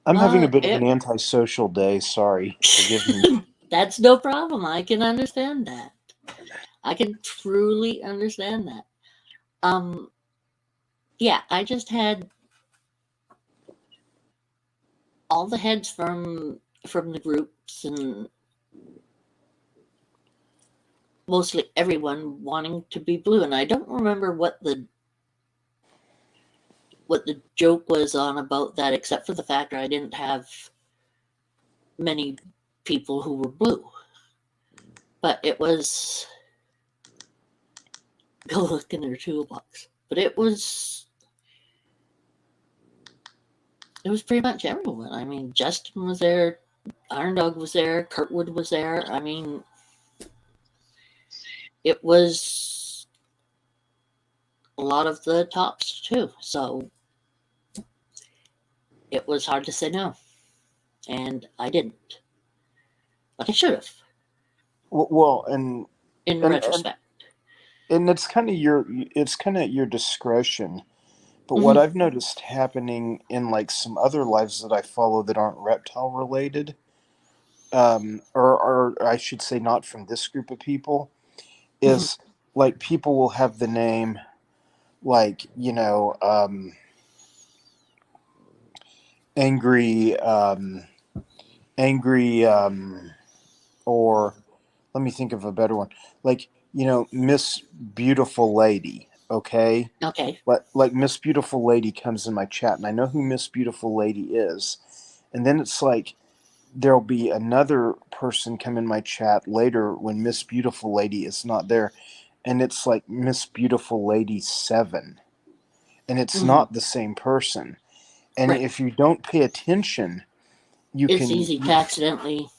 S7: I'm having a bit of an antisocial day. Sorry. Forgive me.
S2: That's no problem. I can understand that. I can truly understand that. Yeah, I just had all the heads from the groups and mostly everyone wanting to be blue, and I don't remember what the joke was on about that, except for the fact that I didn't have many people who were blue. But it was go look in their toolbox. But it was pretty much everyone. I mean, Justin was there, Iron Dog was there, Kurtwood was there. I mean, it was a lot of the tops too. So it was hard to say no. And I didn't. But I should have,
S7: Well, and
S2: in
S7: and
S2: retrospect.
S7: and it's kind of your discretion. But what
S2: Mhm.
S7: I've noticed happening in like some other lives that I follow that aren't reptile related, or I should say not from this group of people,
S2: Mhm.
S7: is like people will have the name like angry angry or let me think of a better one, like Miss Beautiful Lady. Okay,
S2: Okay.
S7: like Miss Beautiful Lady comes in my chat and I know who Miss Beautiful Lady is, and then it's like there'll be another person come in my chat later when Miss Beautiful Lady is not there, and it's like Miss Beautiful Lady 7, and it's
S2: Mhm.
S7: not the same person. And
S2: Right.
S7: if you don't pay attention, you
S2: It's
S7: can
S2: easy to accidentally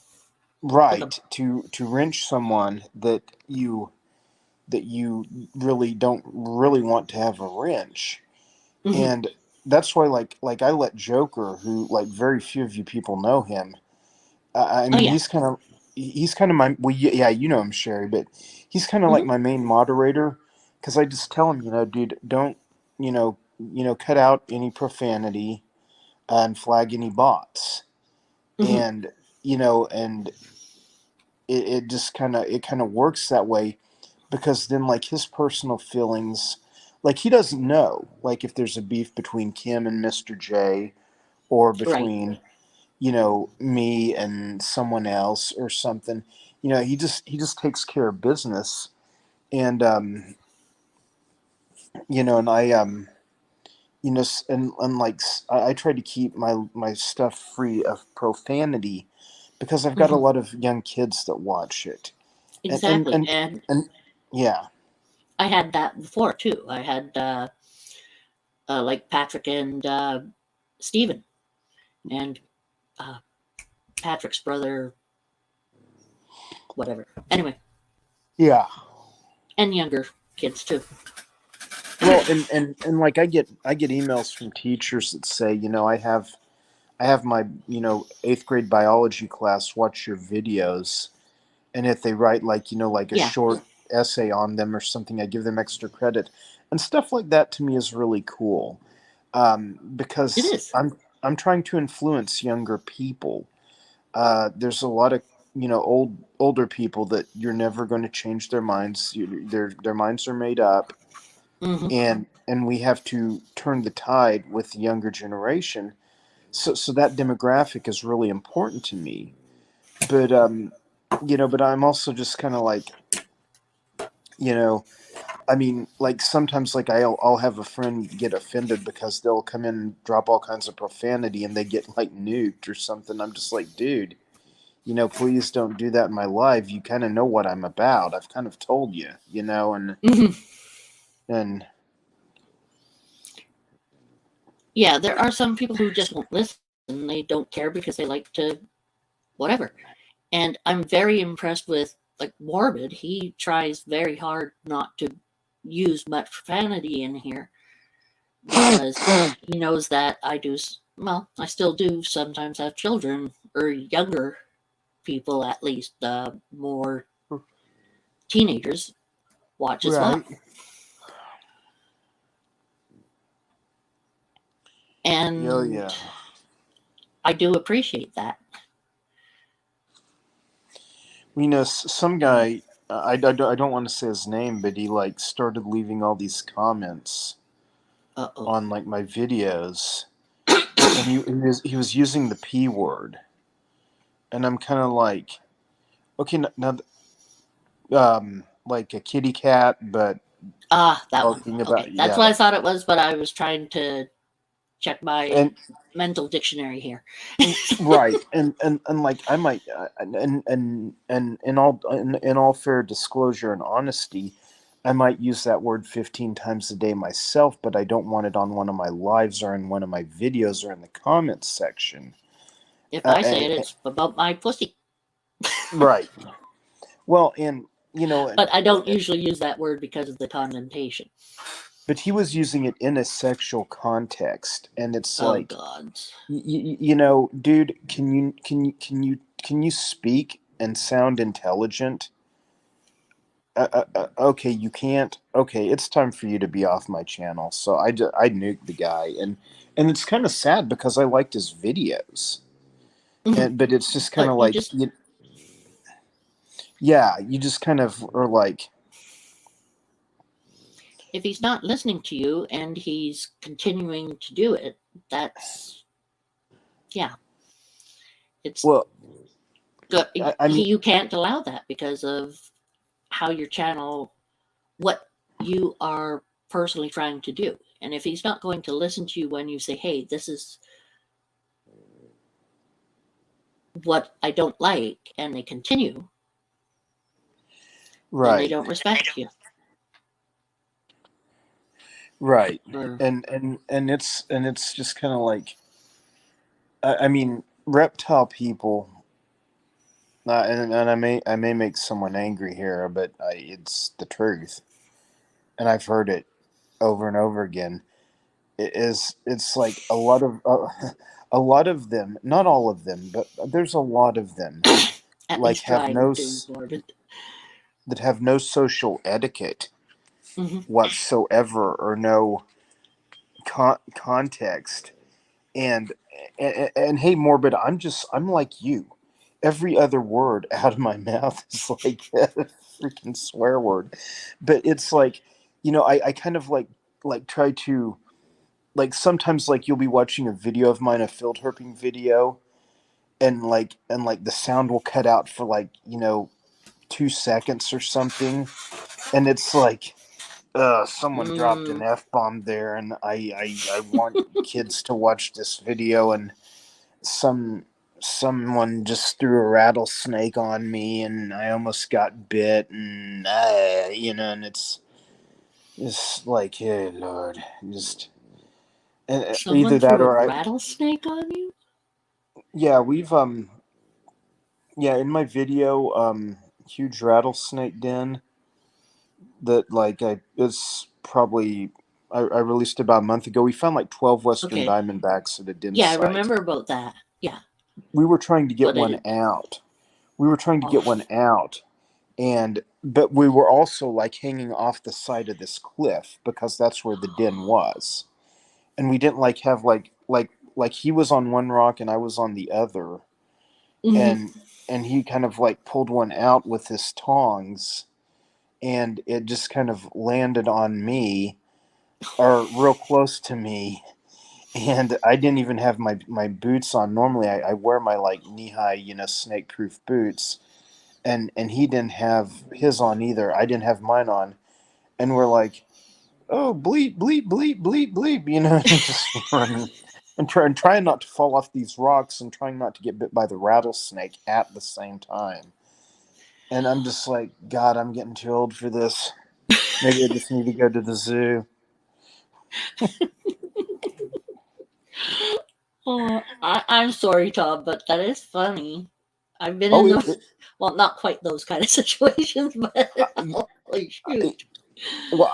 S2: put them.
S7: right to wrench someone that you really don't really want to have a wrench.
S2: Mhm.
S7: And that's why like I let Joker, who like very few of you people know him. I
S2: Oh
S7: mean,
S2: yeah.
S7: he's kind of my, well, yeah, you know him, Sherry, but he's kind of like
S2: Mhm.
S7: my main moderator, because I just tell him, dude, don't cut out any profanity, and flag any bots,
S2: Mhm.
S7: and and it just kind of works that way, because then like his personal feelings, like he doesn't know like if there's a beef between Kim and Mr. J, or
S2: Right.
S7: between me and someone else or something. He just takes care of business. And and I and like I try to keep my stuff free of profanity, because I've got a
S2: Mhm.
S7: lot of young kids that watch it. and and
S2: Exactly.
S7: and,
S2: And
S7: and yeah.
S2: I had that before too. I had like Patrick and Stephen and uh, Patrick's brother, whatever. Anyway,
S7: Yeah.
S2: and younger kids too.
S7: Well, and like I get emails from teachers that say, I have my, 8th grade biology class watch your videos, and if they write like, like a
S2: Yeah,
S7: short essay on them or something, I give them extra credit, and stuff like that to me is really cool,
S2: it
S7: because
S2: is.
S7: I'm trying to influence younger people. There's a lot of older people that you're never going to change their minds. Their minds are made up,
S2: Hmm.
S7: and we have to turn the tide with the younger generation. So that demographic is really important to me. But but I'm also just kind of like, you know I mean, like sometimes like I'll have a friend get offended because they'll come in and drop all kinds of profanity and they get like nuked or something. I'm just like, dude, please don't do that in my life. You kind of know what I'm about. I've kind of told you,
S2: Hmm.
S7: and
S2: Yeah, there are some people who just won't listen. They don't care because they like to whatever. And I'm very impressed with like Morbid. He tries very hard not to use much profanity in here because he knows that I do. Well, I still do sometimes have children or younger people, at least more teenagers, watch as well.
S7: right. Yeah,
S2: And
S7: yeah.
S2: I do appreciate that.
S7: Some guy, I don't want to say his name, but he like started leaving all these comments
S2: Uh-oh.
S7: on like my videos, and he was using the P word, and I'm kind of like, okay, now, like a kitty cat, but
S2: Ah, that one.
S7: talking about,
S2: Okay, that's
S7: yeah,
S2: what I thought it was, but I was trying to check my
S7: and
S2: mental dictionary here.
S7: right, and like I might, and in all fair disclosure and honesty, I might use that word 15 times a day myself, but I don't want it on one of my lives or in one of my videos or in the comments section.
S2: If I say it, it's about my pussy.
S7: Right. Well, and
S2: But I don't usually use that word because of the connotation.
S7: but he was using it in a sexual context, and it's
S2: Oh
S7: like,
S2: God.
S7: dude, can you speak and sound intelligent? Okay, you can't. Okay, it's time for you to be off my channel. So I nuked the guy, and it's kind of sad because I liked his videos, but it's just kind of
S2: But you
S7: like,
S2: just
S7: yeah, you just kind of are like,
S2: if he's not listening to you and he's continuing to do it, that's it's
S7: well,
S2: good.
S7: I mean,
S2: You can't allow that because of how your channel, what you are personally trying to do. And if he's not going to listen to you when you say, hey, this is what I don't like, and they continue, then they
S7: right,
S2: don't respect you.
S7: right,
S2: Or,
S7: and it's just kind of like, I mean, reptile people. And I may make someone angry here, but it's the truth, and I've heard it over and over again. It's like a lot of them, not all of them, but there's a lot of them
S2: at
S7: like
S2: least trying to avoid it.
S7: that have no social etiquette
S2: Mm-hmm.
S7: whatsoever or no context. And, and hey, Morbid, I'm like you. Every other word out of my mouth is like a freaking swear word. But it's like, I kind of like try to, like, sometimes, like, you'll be watching a video of mine, a field herping video, and the sound will cut out for, like, 2 seconds or something, and it's like, someone dropped an F-bomb there, and I want kids to watch this video, and someone just threw a rattlesnake on me, and I almost got bit, and and it's like, hey Lord, just
S2: Someone
S7: either that
S2: threw a
S7: or
S2: rattlesnake on you?
S7: yeah, in my video, huge rattlesnake den that, like, it's probably I released about a month ago. We found like 12 Western
S2: Okay.
S7: Diamondbacks at a den
S2: Yeah, I
S7: site.
S2: remember about that. Yeah.
S7: We were trying to get
S2: But
S7: one
S2: it,
S7: out. We were trying to get
S2: oh,
S7: one out, but we were also like hanging off the side of this cliff because that's where the den was, and we didn't like have like he was on one rock and I was on the other,
S2: mhm.
S7: and he kind of like pulled one out with his tongs, and it just kind of landed on me or real close to me, and I didn't even have my boots on. Normally I wear my like knee-high, snake proof boots, and he didn't have his on either. I didn't have mine on, and we're like, oh, bleep bleep bleep bleep bleep, and just running and trying not to fall off these rocks and trying not to get bit by the rattlesnake at the same time. And I'm just like, God, I'm getting too old for this. Maybe I just need to go to the zoo.
S2: Oh, I'm sorry, Tom, but that is funny. I've been
S7: Oh,
S2: in those, well, not quite those kind of situations, but holy shoot.
S7: well,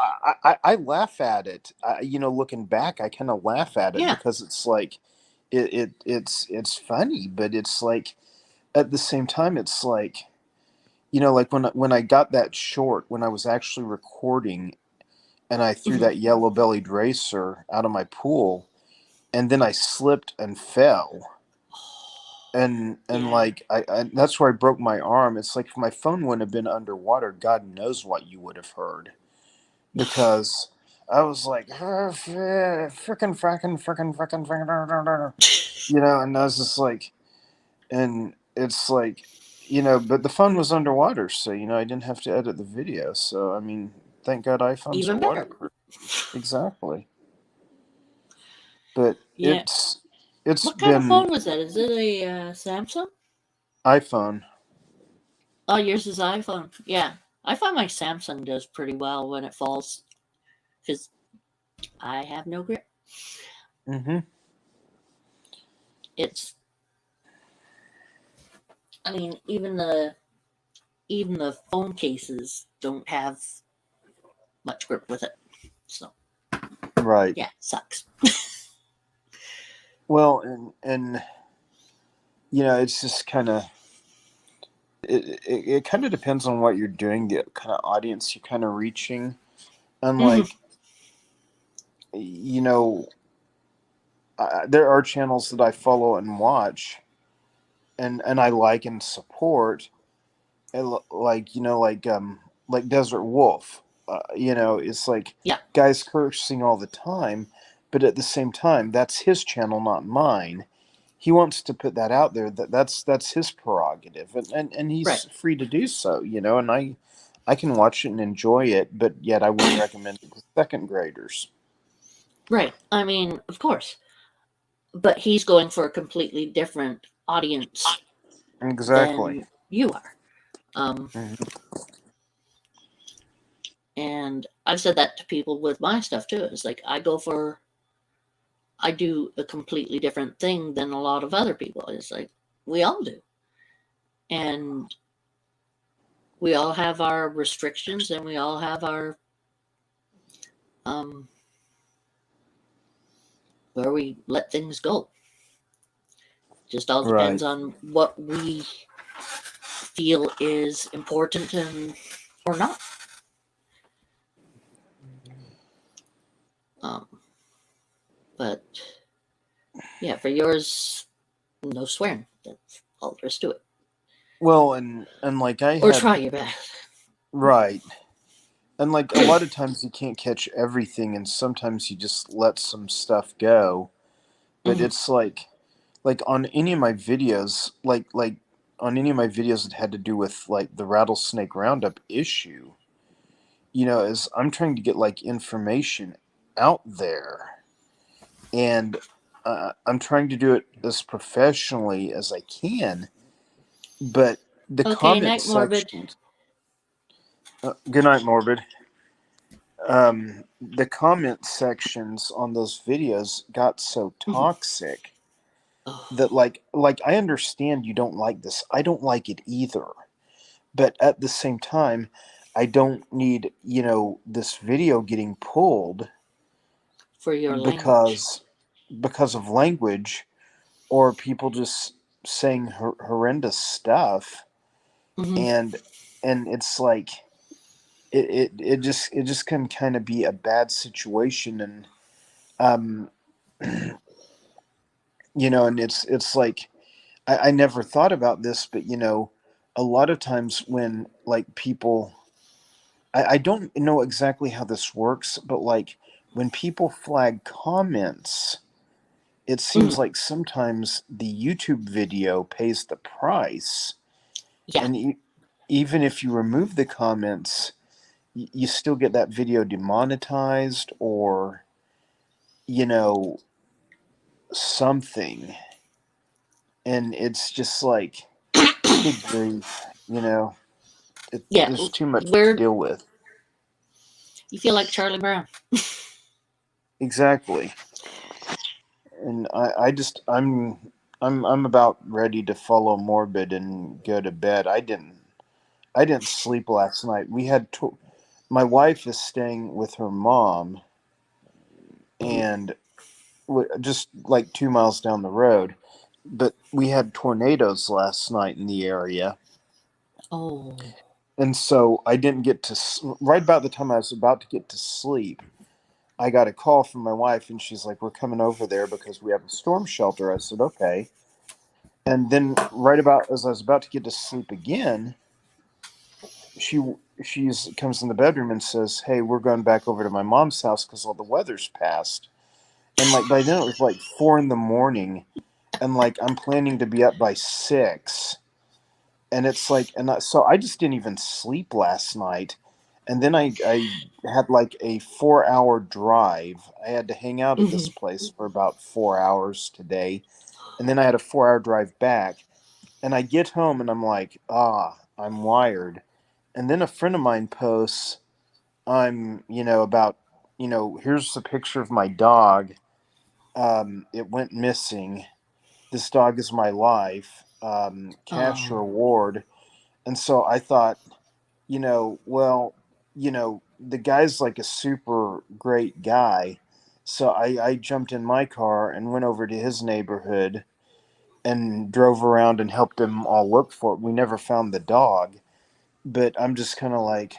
S7: I laugh at it. Looking back, I kind of laugh at it
S2: Yeah.
S7: because it's like, it's funny, but it's like at the same time, it's like, like when I got that short, when I was actually recording, and I threw
S2: Mhm.
S7: that yellow-bellied racer out of my pool, and then I slipped and fell. And
S2: Yeah.
S7: like I that's where I broke my arm. It's like if my phone wouldn't have been underwater, God knows what you would have heard, because I was like, frickin' frackin' frickin' frickin' frickin', and I was just like, and it's like, but the phone was underwater, so I didn't have to edit the video. So I mean, thank God iPhones are
S2: Even better.
S7: waterproof. Exactly. But
S2: Yeah.
S7: it's
S2: What kind of
S7: been
S2: phone was that? Is it a Samsung?
S7: iPhone.
S2: Oh, yours is iPhone. Yeah. I find my Samsung does pretty well when it falls because I have no grip.
S7: Mm-hmm.
S2: It's, I mean, even the phone cases don't have much grip with it. So
S7: Right.
S2: yeah, it sucks.
S7: Well, and it's just kind of it kind of depends on what you're doing, the kind of audience you're kind of reaching, and like you know, there are channels that I follow and watch, and I like and support, and like Desert Wolf. It's like
S2: Yeah.
S7: guys cursing all the time, but at the same time, that's his channel, not mine. He wants to put that out there. That's his prerogative, and he's
S2: Right.
S7: free to do so. And I can watch it and enjoy it, but yet I wouldn't recommend it to second graders.
S2: Right. I mean, of course. But he's going for a completely different audience
S7: Exactly.
S2: than you are.
S7: Mhm.
S2: And I've said that to people with my stuff too. It's like I do a completely different thing than a lot of other people. It's like we all do. And we all have our restrictions and we all have our where we let things go. Just all depends
S7: Right.
S2: on what we feel is important and or not. But yeah, for yours, no swearing. That's all there is to it.
S7: Well, and like I
S2: Or
S7: had
S2: try your best.
S7: right, and like a lot of times you can't catch everything, and sometimes you just let some stuff go. But
S2: Mhm.
S7: it's like on any of my videos, like on any of my videos that had to do with like the rattlesnake roundup issue, is I'm trying to get like information out there, and I'm trying to do it as professionally as I can. But the
S2: Okay,
S7: comment
S2: night morbid.
S7: section. Good night, Morbid. The comment sections on those videos got so toxic that
S2: Oh,
S7: like I understand you don't like this. I don't like it either. But at the same time, I don't need, this video getting pulled
S2: for your language.
S7: because of language or people just saying horrendous stuff,
S2: Hmm.
S7: and it's like it just can kind of be a bad situation, and um and it's like I never thought about this, but a lot of times when like people I don't know exactly how this works, but like when people flag comments, it
S2: Hmm.
S7: seems like sometimes the YouTube video pays the price,
S2: Yeah.
S7: and even if you remove the comments, you still get that video demonetized or you know something, and it's just like good grief,
S2: Yeah.
S7: there's too much to
S2: Where
S7: deal with.
S2: you feel like Charlie Brown.
S7: Exactly. And I just I'm about ready to follow Morbid and go to bed. I didn't sleep last night. My wife is staying with her mom, and just like 2 miles down the road, but we had tornadoes last night in the area,
S2: Oh.
S7: and so I didn't get to right about the time I was about to get to sleep. I got a call from my wife, and she's like, "We're coming over there because we have a storm shelter." I said, "Okay." And then right about as I was about to get to sleep again, she she's comes in the bedroom and says, "Hey, we're going back over to my mom's house because all the weather's passed." And like by then it was like 4 a.m, and like I'm planning to be up by 6, and it's like, so I just didn't even sleep last night, and then I had like a 4 hour drive. I had to hang out at this
S2: Hmm.
S7: place for about 4 hours today, and then I had a 4 hour drive back. And I get home and I'm like, I'm wired. then a friend of mine posts, about, here's a picture of my dog. It went missing. This dog is my life. Cash
S2: Oh,
S7: reward. And so I thought, well, the guy's like a super great guy. So I jumped in my car and went over to his neighborhood and drove around and helped them all look for it. We never found the dog, but I'm just kind of like,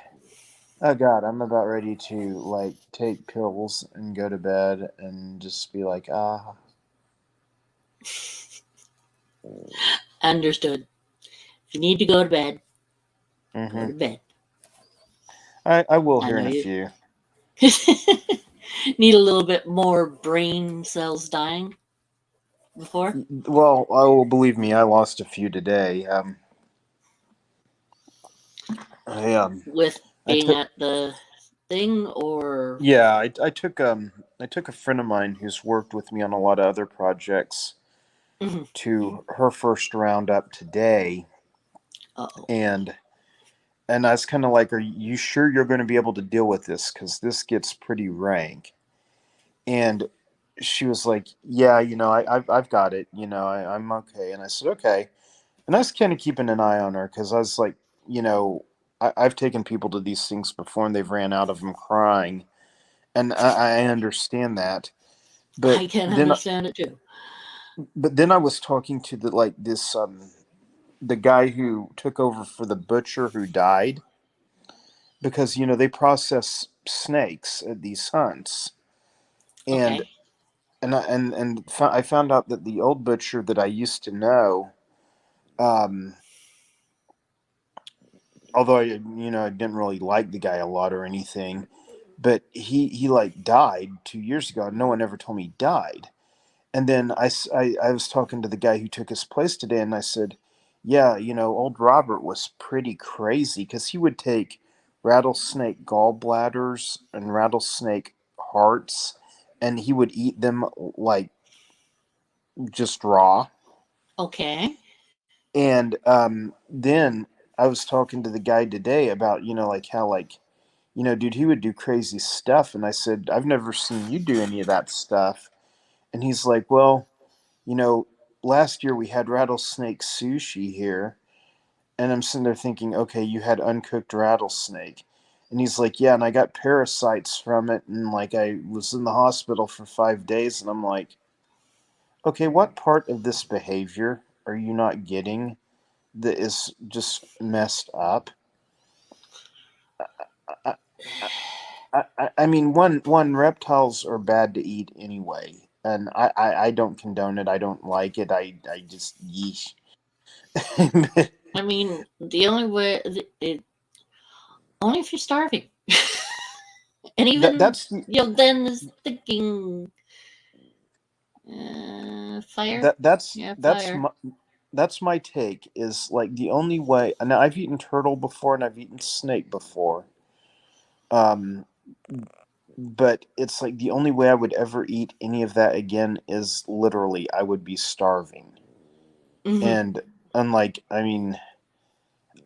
S7: oh God, I'm about ready to like take pills and go to bed and just be like, ah.
S2: understood. If you need to go to bed, go to bed.
S7: I will
S2: I
S7: here
S2: know
S7: in a
S2: you
S7: few.
S2: need a little bit more brain cells dying before
S7: Well, believe me, I lost a few today. I
S2: with
S7: I
S2: being
S7: took
S2: at the thing or
S7: yeah, I took a friend of mine who's worked with me on a lot of other projects
S2: Mhm.
S7: to her first roundup today,
S2: Uh-oh.
S7: and I was kind of like, "Are you sure you're going to be able to deal with this? Because this gets pretty rank." And she was like, "Yeah, I've got it. I'm okay." And I said, "Okay." And I was kind of keeping an eye on her because I was like, I've taken people to these things before and they've ran out of them crying, and I understand that. But
S2: I can
S7: then,
S2: understand it too.
S7: I was talking to the guy who took over for the butcher who died, because they process snakes at these hunts, and
S2: Okay.
S7: I found out that the old butcher that I used to know, um, although I didn't really like the guy a lot or anything, but he like died 2 years ago. No one ever told me he died. And then I was talking to the guy who took his place today, and I said, yeah, old Robert was pretty crazy because he would take rattlesnake gallbladders and rattlesnake hearts, and he would eat them like just raw.
S2: Okay.
S7: And then I was talking to the guy today about, like how, like, dude, he would do crazy stuff. And I said, I've never seen you do any of that stuff. And he's like, well, you know, last year we had rattlesnake sushi here. And I'm sitting there thinking, okay, you had uncooked rattlesnake. And he's like, yeah, and I got parasites from it. And like, I was in the hospital for 5 days. And I'm like, okay, what part of this behavior are you not getting that is just messed up? I, I mean, one reptiles are bad to eat anyway, and I don't condone it. I don't like it. I just yeesh.
S2: I mean, the only way, only if you're starving. And
S7: that
S2: even,
S7: that's
S2: then is thinking, fire? Yeah, fire.
S7: that's my take. Is like the only way. And I've eaten turtle before, and I've eaten snake before. Um, but it's like the only way I would ever eat any of that again is literally I would be starving.
S2: Hmm.
S7: And unlike, I mean,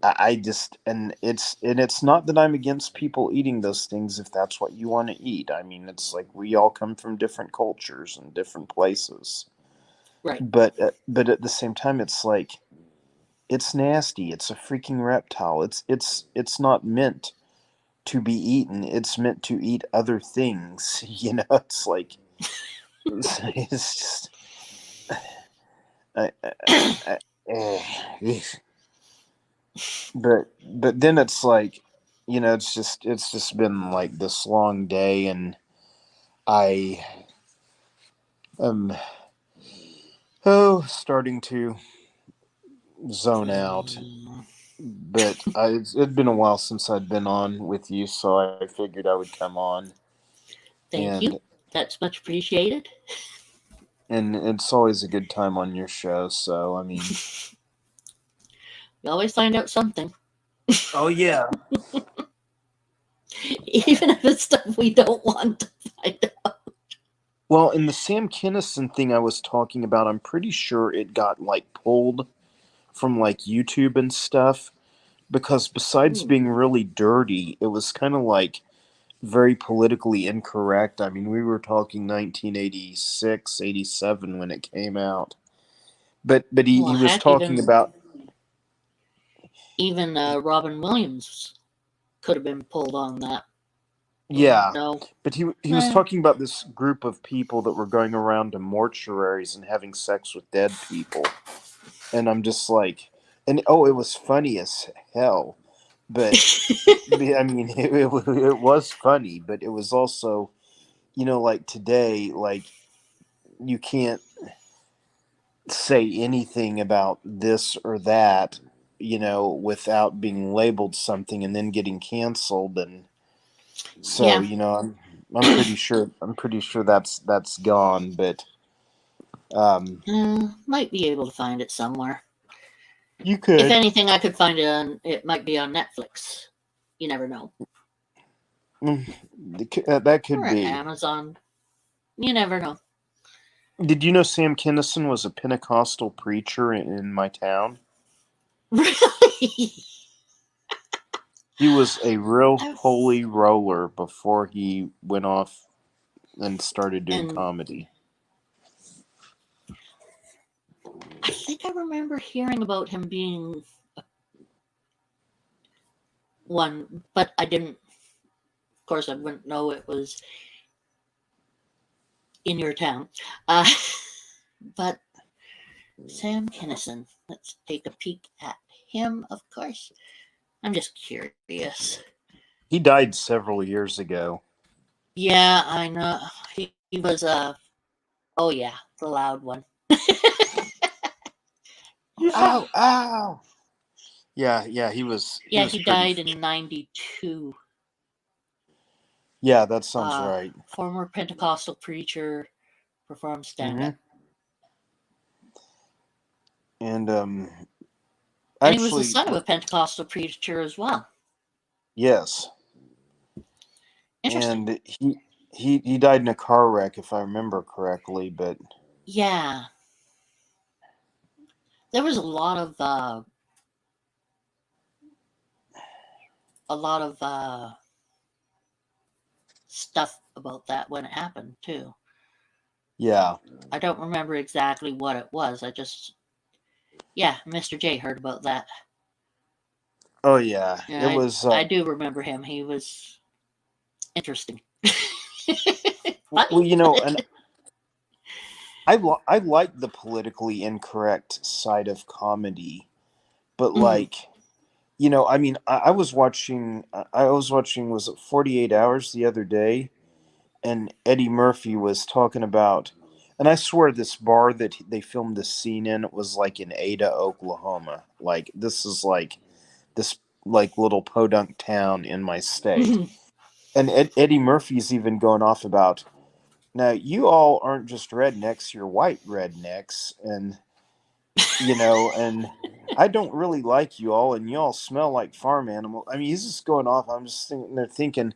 S7: I just, and it's not that I'm against people eating those things if that's what you want to eat. I mean, it's like we all come from different cultures and different places.
S2: Right.
S7: But at the same time, it's like it's nasty. It's a freaking reptile. It's not meant to be eaten. It's meant to eat other things. It's like it's just. I, I, I, eh. But then it's like, it's just been like this long day, and I am starting to zone out. But it's been a while since I'd been on with you, so I figured I would come on,
S2: Thank you.
S7: and
S2: That's much appreciated.
S7: it's always a good time on your show. So I mean,
S2: We always find out something,
S7: oh yeah.
S2: even if it's stuff we don't want to find out.
S7: Well, in the Sam Kennison thing I was talking about, I'm pretty sure it got like pulled from like YouTube and stuff, because besides being really dirty, it was kind of like very politically incorrect. I mean, we were talking 1986, 87 when it came out. But
S2: Well,
S7: he was
S2: heck,
S7: talking about
S2: even Robin Williams could have been pulled on that.
S7: yeah,
S2: No.
S7: but he was talking about this group of people that were going around to mortuaries and having sex with dead people. And I'm just like, and oh, it was funny as hell. But I mean, it was funny, but it was also, like today, like you can't say anything about this or that, without being labeled something and then getting canceled. And so,
S2: Yeah.
S7: I'm pretty sure that's gone. But
S2: Might be able to find it somewhere.
S7: you
S2: If
S7: could.
S2: anything, I could find it on. It might be on Netflix. You never know.
S7: That could
S2: Or
S7: be.
S2: Amazon. You never know.
S7: Did you know Sam Kennison was a Pentecostal preacher in my town?
S2: Really?
S7: He was a real holy roller before he went off and started doing
S2: And
S7: comedy.
S2: I think I remember hearing about him being one, but I didn't. Of course, I wouldn't know it was in your town. But Sam Kennison. Let's take a peek at him, of course. I'm just curious.
S7: He died several years ago.
S2: Yeah, I know. He was oh yeah, the loud one.
S7: Ow! Ow! Yeah, he was. He
S2: Yeah,
S7: was
S2: he
S7: pretty.
S2: died in 92.
S7: Yeah, that sounds right.
S2: Former Pentecostal preacher, performed stand-up.
S7: And
S2: And he was the
S7: actually,
S2: son of a Pentecostal preacher as well.
S7: yes.
S2: Interesting.
S7: And he died in a car wreck, if I remember correctly. But
S2: Yeah. There was a lot of stuff about that when it happened too.
S7: yeah.
S2: I don't remember exactly what it was. Mr. J heard about that.
S7: Oh yeah,
S2: And
S7: it was.
S2: I do remember him. He was interesting.
S7: Well,
S2: Funny.
S7: and I like the politically incorrect side of comedy, but
S2: Mhm.
S7: I mean, I was watching. Was it 48 Hours the other day, and Eddie Murphy was talking about, and I swear this bar that they filmed this scene in was like in Ada, Oklahoma. Like this is like this like little podunk town in my state, and Eddie Murphy's even going off about. Now, you all aren't just rednecks, you're white rednecks. And, and I don't really like you all, and you all smell like farm animals. I mean, he's just going off. I'm just sitting there thinking,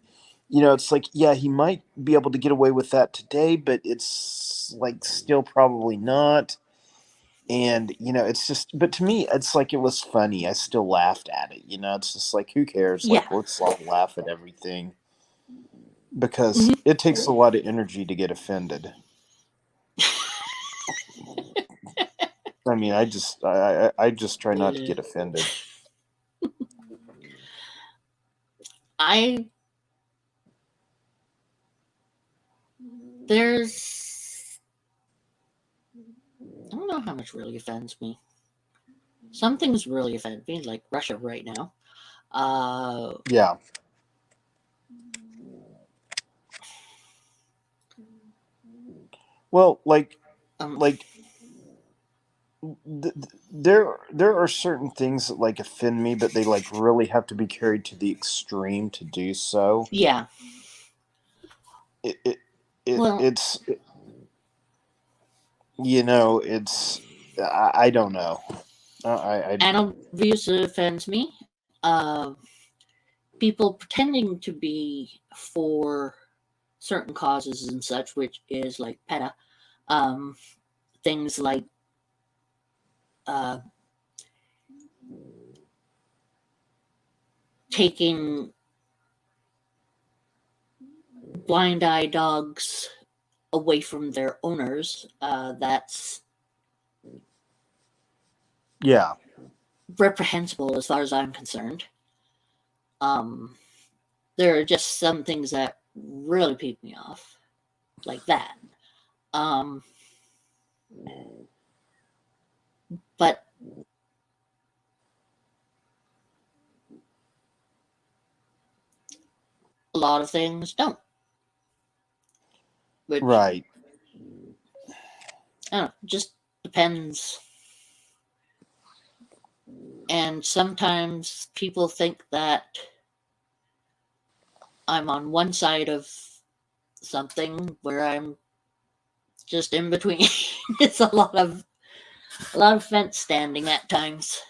S7: it's like, yeah, he might be able to get away with that today, but it's like still probably not. And, it's just, but to me, it's like it was funny. I still laughed at it. It's just like, who cares?
S2: Yeah.
S7: Like, let's all laugh at everything because
S2: Mhm.
S7: it takes a lot of energy to get offended. I mean, I just try not to get offended.
S2: I don't know how much really offends me. Some things really offend me, like Russia right now.
S7: Yeah. Well, there are certain things that like offend me, but they like really have to be carried to the extreme to do so.
S2: Yeah.
S7: It's I don't know.
S2: Animal abuse offends me. People pretending to be for certain causes and such, which is like PETA. Things like taking blind eye dogs away from their owners. That's
S7: Yeah.
S2: reprehensible as far as I'm concerned. There are just some things that really peeve me off, like that. But a lot of things don't. Which,
S7: Right.
S2: I don't know, just depends. And sometimes people think that I'm on one side of something where I'm just in between. It's a lot of fence standing at times.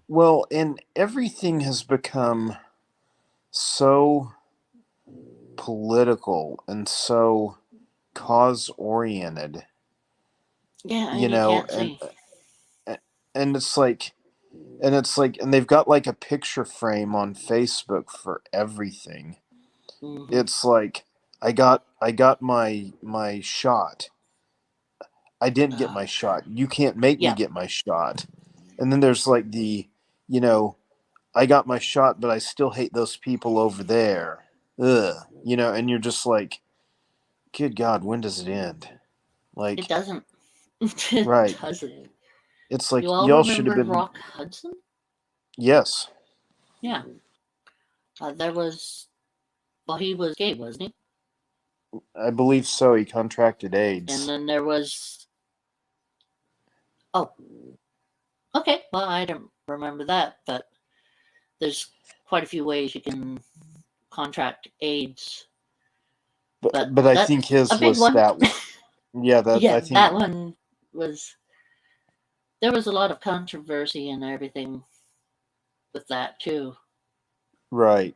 S7: Well, and everything has become so political and so cause oriented,
S2: Yeah,
S7: you
S2: and you
S7: know,
S2: can't see.
S7: and it's like and they've got like a picture frame on Facebook for everything.
S2: Mhm.
S7: It's like I got my shot. I didn't get my shot. You can't make me
S2: Yeah.
S7: get my shot. And then there's like the, you know, I got my shot, but I still hate those people over there. Ugh. You know, and you're just like, good God, when does it end? Like,
S2: It doesn't. It
S7: right.
S2: doesn't.
S7: It's like
S2: You all
S7: y'all should have
S2: remember
S7: been.
S2: Rock Hudson?
S7: Yes.
S2: Yeah. There was. Well, he was gay, wasn't he?
S7: I believe so. He contracted
S2: And
S7: AIDS.
S2: then there was. Oh. Okay. Well, I don't remember that, but there's quite a few ways you can contract AIDS.
S7: But I think
S2: That's a
S7: his
S2: big
S7: was
S2: one.
S7: that. Yeah, that
S2: Yeah,
S7: I think.
S2: that one was. There was a lot of controversy and everything with that, too.
S7: Right.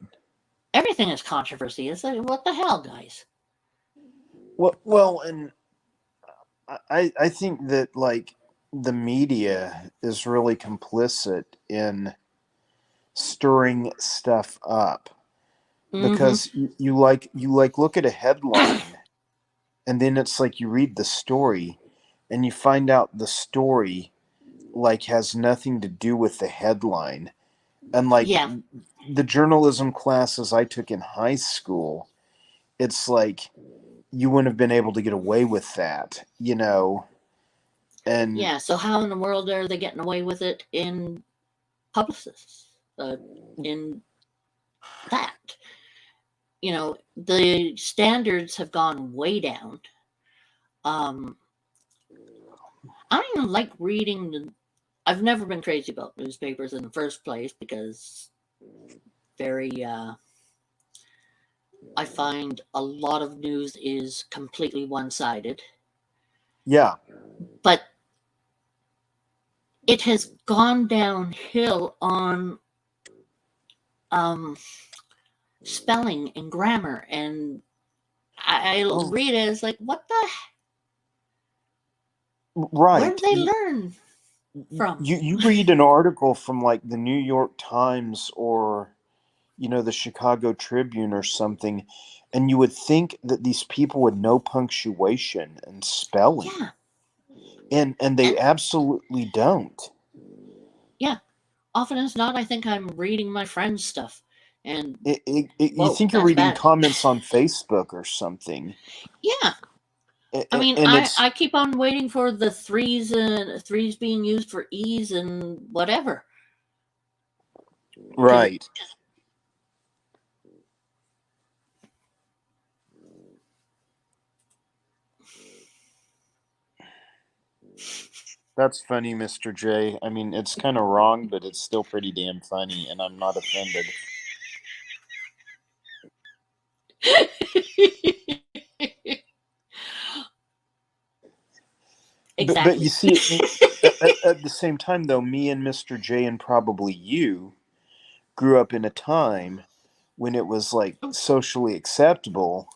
S2: Everything is controversy. It's like, what the hell, guys?
S7: Well, and I think that like the media is really complicit in stirring stuff up
S2: Mm-hmm.
S7: because you look at a headline and then it's like you read the story and you find out the story like has nothing to do with the headline. And like
S2: Yeah.
S7: the journalism classes I took in high school, it's like you wouldn't have been able to get away with that, you know. And
S2: Yeah, so how in the world are they getting away with it in publicists? In that? You know, the standards have gone way down. I don't even like reading the. I've never been crazy about newspapers in the first place because very. I find a lot of news is completely one-sided,
S7: yeah,
S2: but it has gone downhill on um, spelling and grammar, and I
S7: oh,
S2: read it as like, what the? Where
S7: right.
S2: did they learn from?
S7: You read an article from like the New York Times or you know the Chicago Tribune or something, and you would think that these people would know punctuation and spelling,
S2: Yeah,
S7: and they
S2: and
S7: absolutely don't.
S2: yeah. Often as not, I think I'm reading my friend's stuff, and
S7: You
S2: whoa,
S7: think you're
S2: that's
S7: reading
S2: bad.
S7: comments on Facebook or something,
S2: Yeah, I mean,
S7: and it's
S2: I keep on waiting for the threes being used for e's and whatever.
S7: right. That's funny, Mr. J. I mean, it's kind of wrong, but it's still pretty damn funny, and I'm not offended. But you
S2: Exactly.
S7: see, at the same time, though, me and Mr. J and probably you grew up in a time when it was like socially acceptable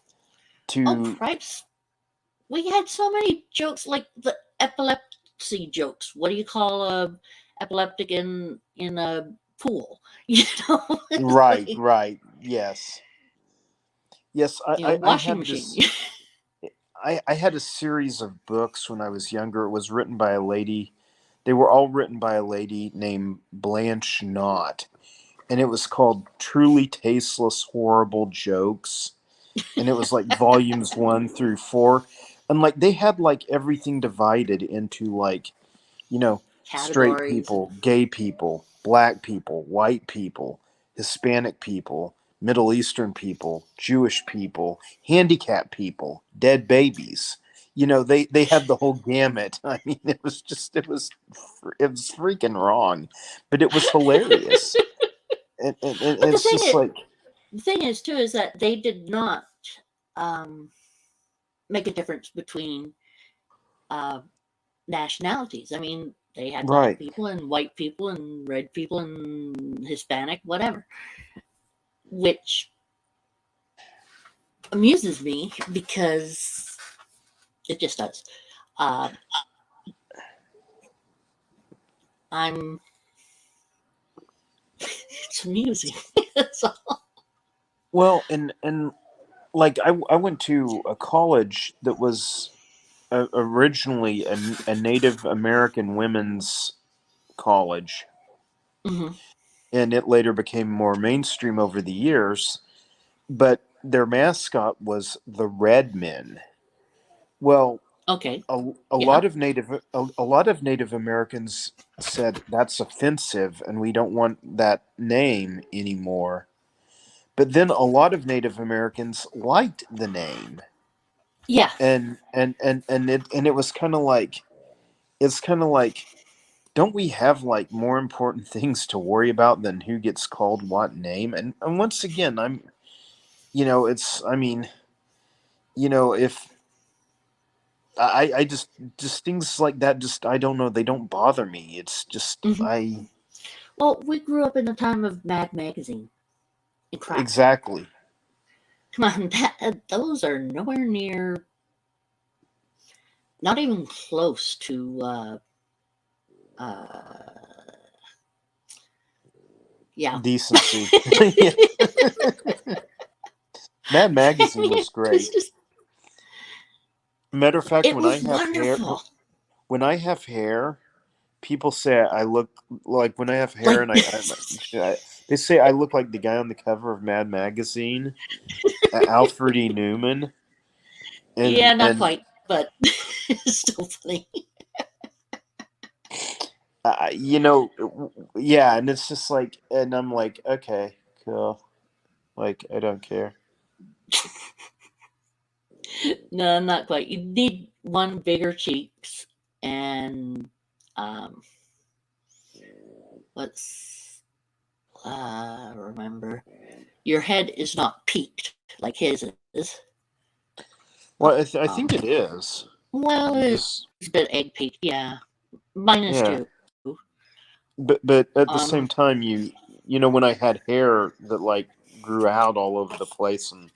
S2: Oh,
S7: to.
S2: cripes. We had so many jokes, like the epilepsy jokes. What do you call a epileptic in a pool. You know, It's
S7: Right,
S2: like,
S7: right. Yes. Yes, I
S2: washing
S7: had
S2: machine.
S7: this. I had a series of books when I was younger. It was written by a lady. They were all written by a lady named Blanche Knott. And it was called Truly Tasteless Horrible Jokes. And it was like volumes 1 through 4. And like they had like everything divided into like, straight
S2: Categories and
S7: people, gay people, black people, white people, Hispanic people, Middle Eastern people, Jewish people, handicapped people, dead babies. They had the whole gamut. I mean, it was freaking wrong, but it was hilarious. And
S2: but
S7: it's just like,
S2: the thing is too is that they did not um, make a difference between uh, nationalities. I mean, they had black
S7: right.
S2: people and white people and red people and Hispanic, whatever, which amuses me because it just does. Uh, I'm it's amusing. So,
S7: Well, and like I went to a college that was originally a Native American women's college,
S2: mhm.
S7: and it later became more mainstream over the years. But their mascot was the Red Men. Well,
S2: Okay,
S7: a
S2: yeah.
S7: lot of Native Americans said that's offensive, and we don't want that name anymore. But then a lot of Native Americans liked the name,
S2: Yeah.
S7: and it was kind of like it's kind of like, don't we have like more important things to worry about than who gets called what name? And once again, it's, I mean, if I just things like that, just, I don't know, they don't bother me. It's just,
S2: Mhm. Well, we grew up in the time of Mad Magazine and crap.
S7: exactly.
S2: Come on, those are nowhere near, not even close to, yeah.
S7: Decency. Yeah. Mad Magazine was
S2: It's
S7: great.
S2: just,
S7: Matter of fact,
S2: it was wonderful.
S7: when I have hair, people say I look like, when I have hair,
S2: Like,
S7: and they say I look like the guy on the cover of Mad Magazine, Alfred E. Newman, and
S2: yeah, not
S7: and
S2: quite, but it's still funny.
S7: yeah, and it's just like, and I'm like, okay, cool, like I don't care.
S2: No, not quite. You need one bigger cheeks and um, let's remember your head is not peaked like his is.
S7: Well, I
S2: Um,
S7: think it is.
S2: well,
S7: You
S2: it's
S7: just,
S2: a bit egg peaked, yeah. Mine is
S7: yeah,
S2: too.
S7: but at the
S2: Um,
S7: same time, when I had hair that like grew out all over the place and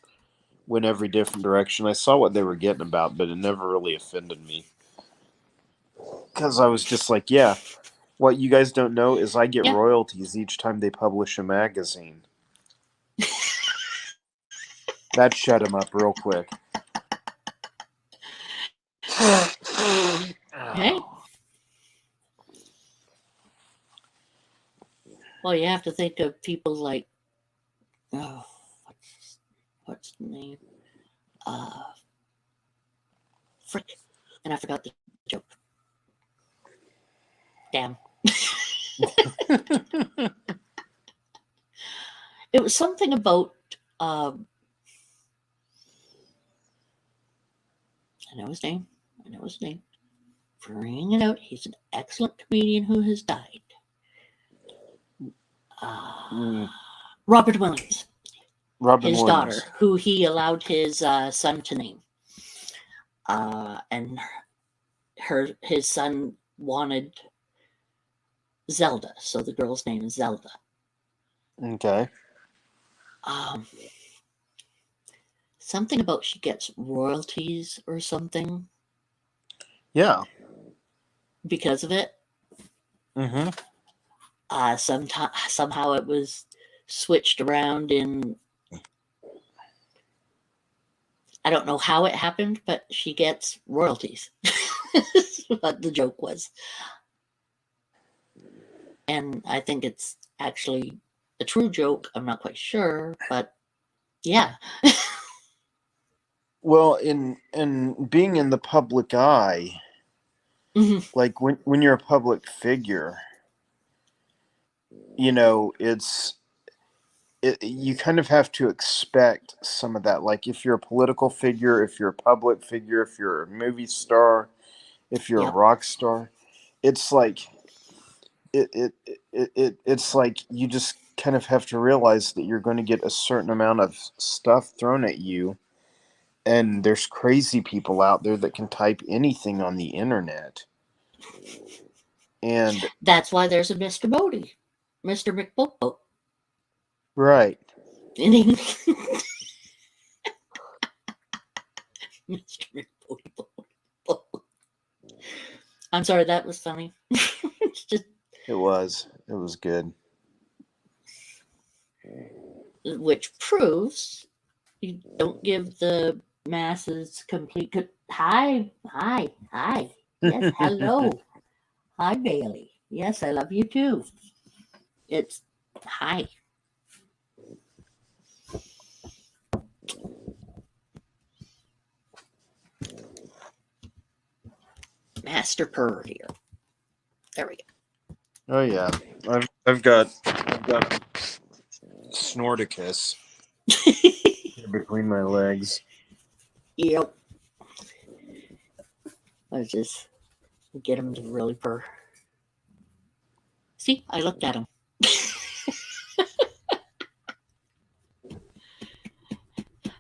S7: went every different direction, I saw what they were getting about, but it never really offended me, because I was just like, yeah, what you guys don't know is I get
S2: yeah.
S7: royalties each time they publish a magazine. That shut him up real quick.
S2: Hey, well, you have to think of people like, oh, what's the name? Uh, Frick, and I forgot the joke. Damn. It was something about. Um, I know his name. I know his name. Bring it out. He's an excellent comedian who has died. Uh,
S7: Mm,
S2: Robert Williams.
S7: Robin
S2: His daughter,
S7: Williams.
S2: who he allowed his son to name. And his son wanted Zelda, so the girl's name is Zelda.
S7: Okay.
S2: Um, something about she gets royalties or something
S7: Yeah.
S2: because of it.
S7: Mm-hmm.
S2: Somehow it was switched around in. I don't know how it happened, but she gets royalties. That's what the joke was. And I think it's actually a true joke. I'm not quite sure, but yeah.
S7: Well, in being in the public eye, like when you're a public figure, you know, you kind of have to expect some of that. Like if you're a political figure, if you're a public figure, if you're a movie star, if you're a rock star, it's like it's like you just kind of have to realize that you're going to get a certain amount of stuff thrown at you, and there's crazy people out there that can type anything on the internet. And
S2: that's why there's a Mr. Bodie, Mr. McBoat.
S7: Right.
S2: Mr. McBoat. I'm sorry, that was funny. It's just,
S7: it was good.
S2: which proves you don't give the masses complete. Hi. Yes, hello. Hi, Bailey. Yes, I love you too. It's hi. Master Purr here. There we go.
S7: Oh yeah, I've got Snorticus between my legs.
S2: Yep. Let's just get him to really purr. See, I looked at him.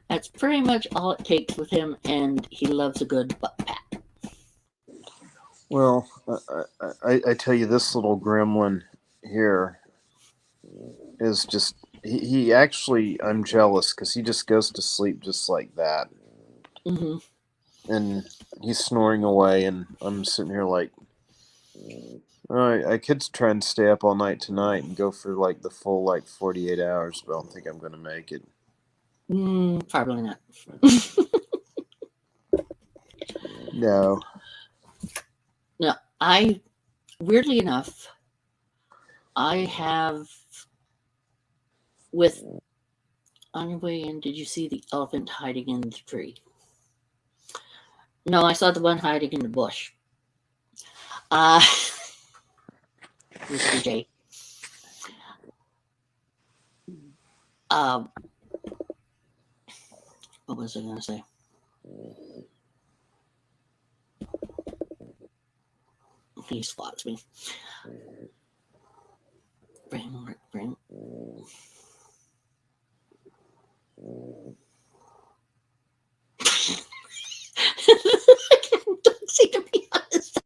S2: That's pretty much all it takes with him, and he loves a good butt pat.
S7: Well, I tell you, this little gremlin here is just, he actually, I'm jealous because he just goes to sleep just like that.
S2: Mm-hmm.
S7: And he's snoring away, and I'm sitting here like, I could try and stay up all night tonight and go for like the full like 48 hours, but I don't think I'm going to make it.
S2: Probably not.
S7: No.
S2: No, weirdly enough, I have on your way in, did you see the elephant hiding in the tree? No, I saw the one hiding in the bush. Mr. J. What was I going to say? He spots me. Bring. Don't see to be honest.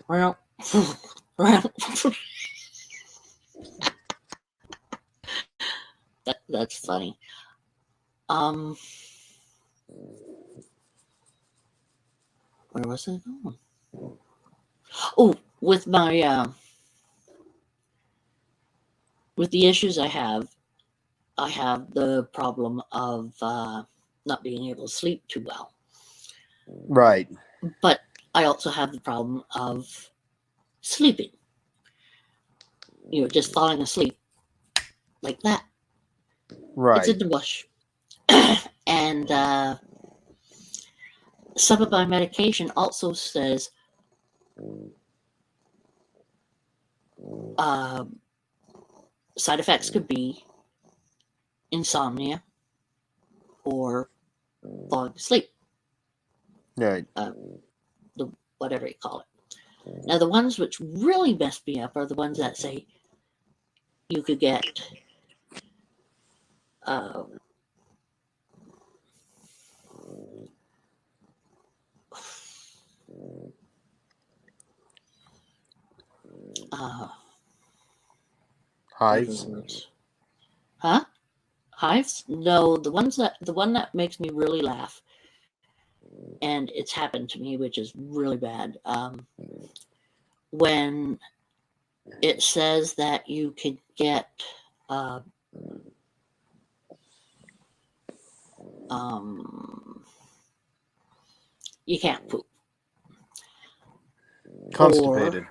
S2: Well. That's funny. Where was I going? Oh, with my with the issues I have the problem of not being able to sleep too well.
S7: Right.
S2: But I also have the problem of sleeping. You know, just falling asleep like that.
S7: Right.
S2: It's in the bush. And some of my medication also says side effects could be insomnia or falling asleep.
S7: Right.
S2: Whatever you call it. Now, the ones which really mess me up are the ones that say you could get
S7: hives.
S2: Huh? Hives? No, the one that makes me really laugh, and it's happened to me, which is really bad. when it says that you could get you can't poop.
S7: Constipated.
S2: Or,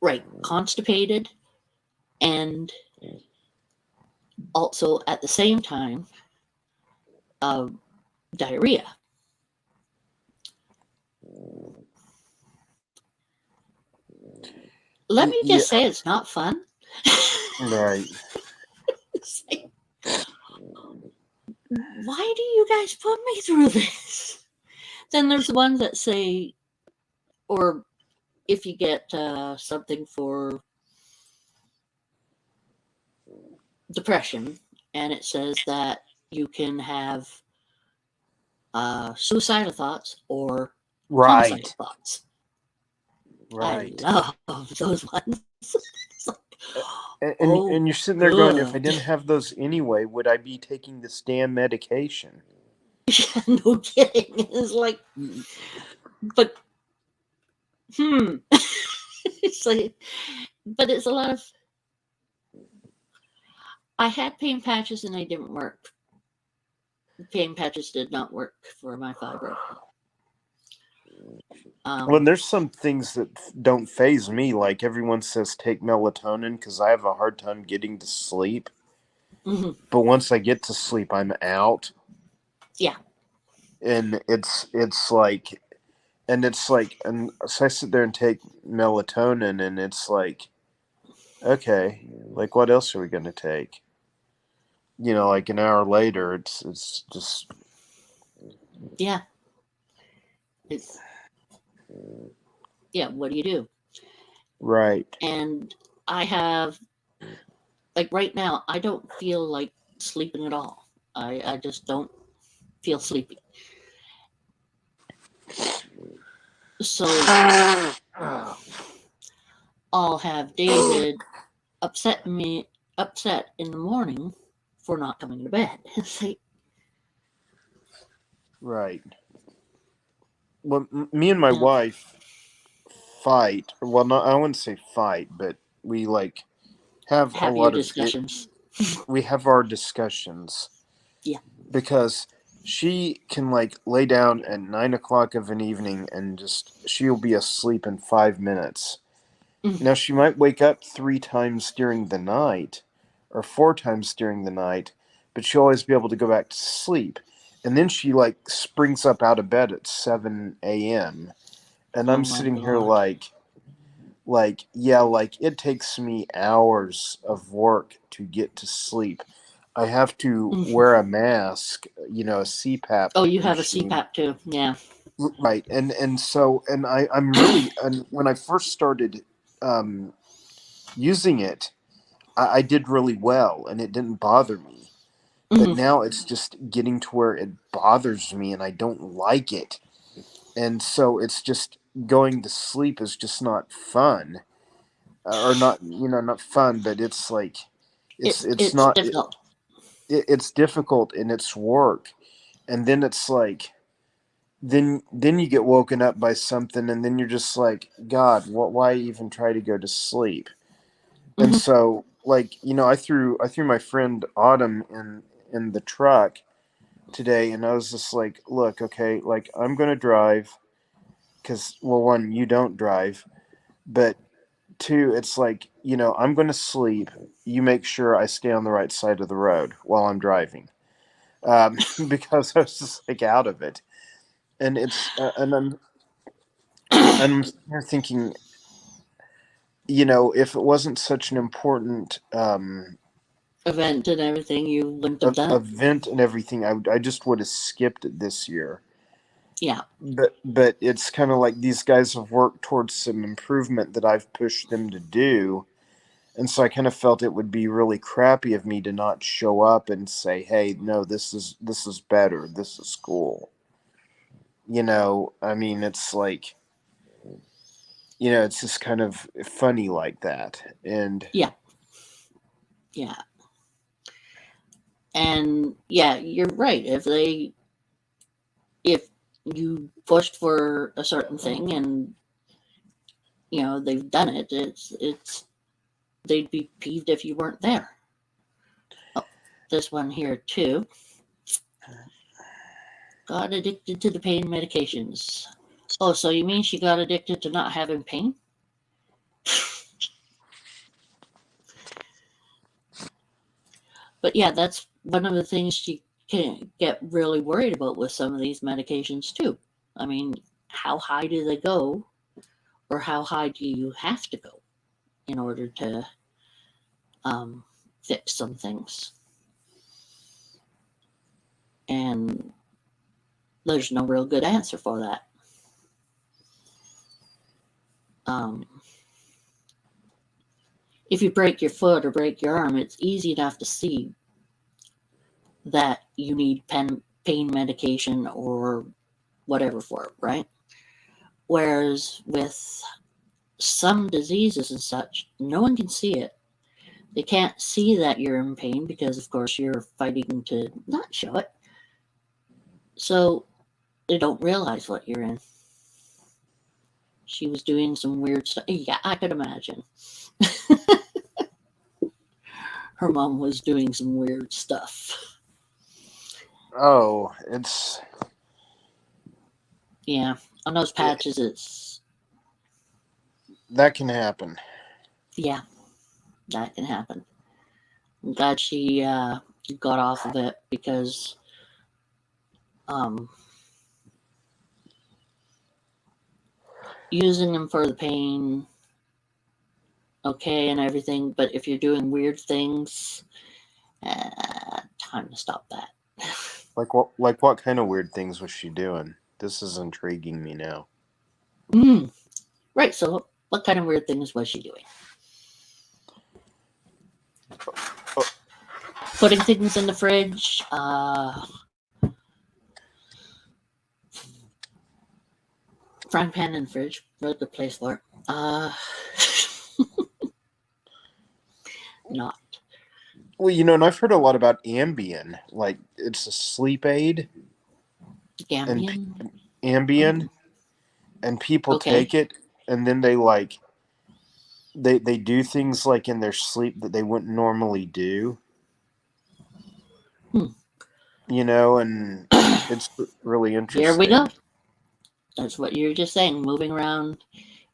S2: right, constipated, and also at the same time, diarrhea. Let me just say it's not fun.
S7: Right.
S2: It's like, why do you guys put me through this? Then there's the ones that say, or if you get something for depression, and it says that you can have suicidal thoughts or
S7: Right.
S2: homicidal thoughts.
S7: Right.
S2: I love those ones. It's like,
S7: And you're sitting there going, if I
S2: good.
S7: didn't have those anyway, would I be taking this damn medication?
S2: Yeah, no kidding. It's like, but it's like, but it's a lot of. I had pain patches and they didn't work. Pain patches did not work for my fibro.
S7: Well, there's some things that don't faze me. Like everyone says, take melatonin because I have a hard time getting to sleep.
S2: Mhm.
S7: But once I get to sleep, I'm out.
S2: Yeah.
S7: And it's like, and so I sit there and take melatonin, and it's like, okay, like what else are we going to take? You know, like an hour later, it's just
S2: Yeah. It's what do you do?
S7: right.
S2: And I have, like right now, I don't feel like sleeping at all. I just don't feel sleepy. So I'll have David upset in the morning for not coming to bed. It's like,
S7: Right. Well, me and my wife fight. Well, not I wouldn't say fight, but we like have a
S2: have your
S7: lot of
S2: discussions.
S7: we have our discussions.
S2: Yeah.
S7: Because she can like lay down at 9 o'clock of an evening and just she'll be asleep in 5 minutes.
S2: Mhm.
S7: Now she might wake up 3 times during the night or 4 times during the night, but she'll always be able to go back to sleep. And then she like springs up out of bed at 7 a.m. And
S2: Oh
S7: I'm
S2: my
S7: sitting here
S2: God.
S7: like yeah, like it takes me hours of work to get to sleep. I have to
S2: Mhm.
S7: wear a mask, you know, a CPAP
S2: Oh, you have a
S7: machine.
S2: CPAP too. Yeah.
S7: Right. And so and I'm really and when I first started using it, I did really well and it didn't bother me. But
S2: Mhm.
S7: now it's just getting to where it bothers me and I don't like it. And so it's just going to sleep is just not fun. Or not, you know, not fun, but it's like it's
S2: It's
S7: not
S2: difficult.
S7: it's difficult and it's work. And then it's like then you get woken up by something and then you're just like, God, why even try to go to sleep? And
S2: Mhm.
S7: so like, you know, I threw my friend Autumn in the truck today and I was just like, look, okay, like I'm gonna drive because well, one, you don't drive, but two, it's like, you know, I'm gonna sleep. You make sure I stay on the right side of the road while I'm driving. Because I was just like out of it. And it's I'm sitting here thinking, you know, if it wasn't such an important
S2: Event and everything, you wouldn't have done it.
S7: event and everything, I just would have skipped it this year.
S2: Yeah.
S7: But it's kind of like these guys have worked towards some improvement that I've pushed them to do, and so I kind of felt it would be really crappy of me to not show up and say, "Hey, no, this is better. This is cool." You know, I mean, it's like, you know, it's just kind of funny like that, and
S2: Yeah. Yeah. And yeah, you're right. If you pushed for a certain thing and they've done it. It's they'd be peeved if you weren't there. Oh, this one here too. Got addicted to the pain medications. Oh, so you mean she got addicted to not having pain? But yeah, that's one of the things you can get really worried about with some of these medications too. I mean, how high do they go, or how high do you have to go in order to fix some things? And there's no real good answer for that. If you break your foot or break your arm, it's easy enough to see that you need pain medication or whatever for it, right? Whereas with some diseases and such, no one can see it. They can't see that you're in pain because, of course, you're fighting to not show it. So they don't realize what you're in. She was doing some weird stuff. Yeah, I could imagine. Her mom was doing some weird stuff.
S7: Oh, it's...
S2: Yeah, on those patches, it's...
S7: That can happen.
S2: Yeah, that can happen. I'm glad she got off of it because using them for the pain, okay, and everything, but if you're doing weird things, time to stop that.
S7: Like what kind of weird things was she doing? This is intriguing me now.
S2: Right, so what kind of weird things was she doing? Putting things in the fridge, frying pan in the fridge, really good place for it. Not.
S7: Well, and I've heard a lot about Ambien. Like, it's a sleep aid.
S2: Ambien?
S7: Ambien. And people take it, and then they do things like in their sleep that they wouldn't normally do. And it's really interesting.
S2: Here we go. That's what you were just saying, moving around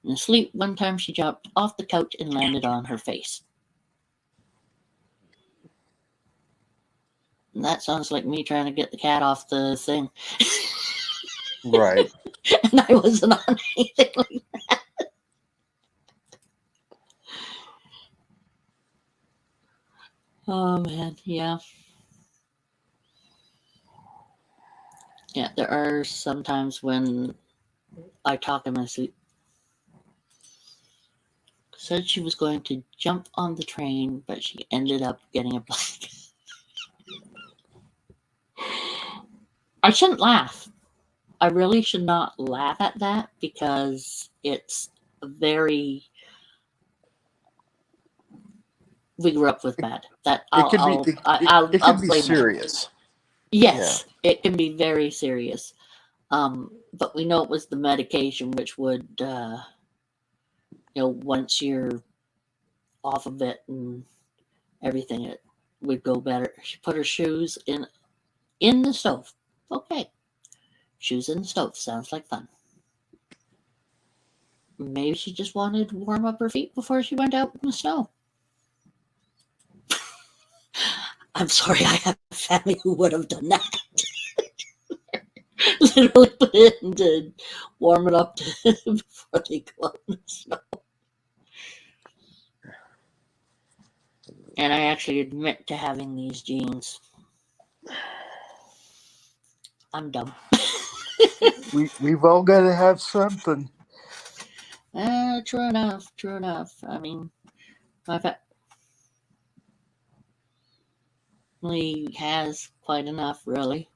S2: in sleep. One time she jumped off the couch and landed on her face. And that sounds like me trying to get the cat off the thing.
S7: Right.
S2: And I wasn't on anything like that. Oh, man, yeah. Yeah, there are some times when I talk in my sleep. Said she was going to jump on the train, but she ended up getting a blanket. I shouldn't laugh. I really should not laugh at that because it's very... We grew up with bad. That
S7: it could be serious.
S2: Yes, yeah. It can be very serious. But we know it was the medication, which would, once you're off of it and everything, it would go better. She put her shoes in the stove. Okay. Shoes in the stove. Sounds like fun. Maybe she just wanted to warm up her feet before she went out in the snow. I'm sorry, I have a family who would have done that. Literally put it in to warm it up before they go out in the snow. And I actually admit to having these genes. I'm dumb.
S7: We've all got to have something.
S2: True enough. I mean, my family has quite enough, really.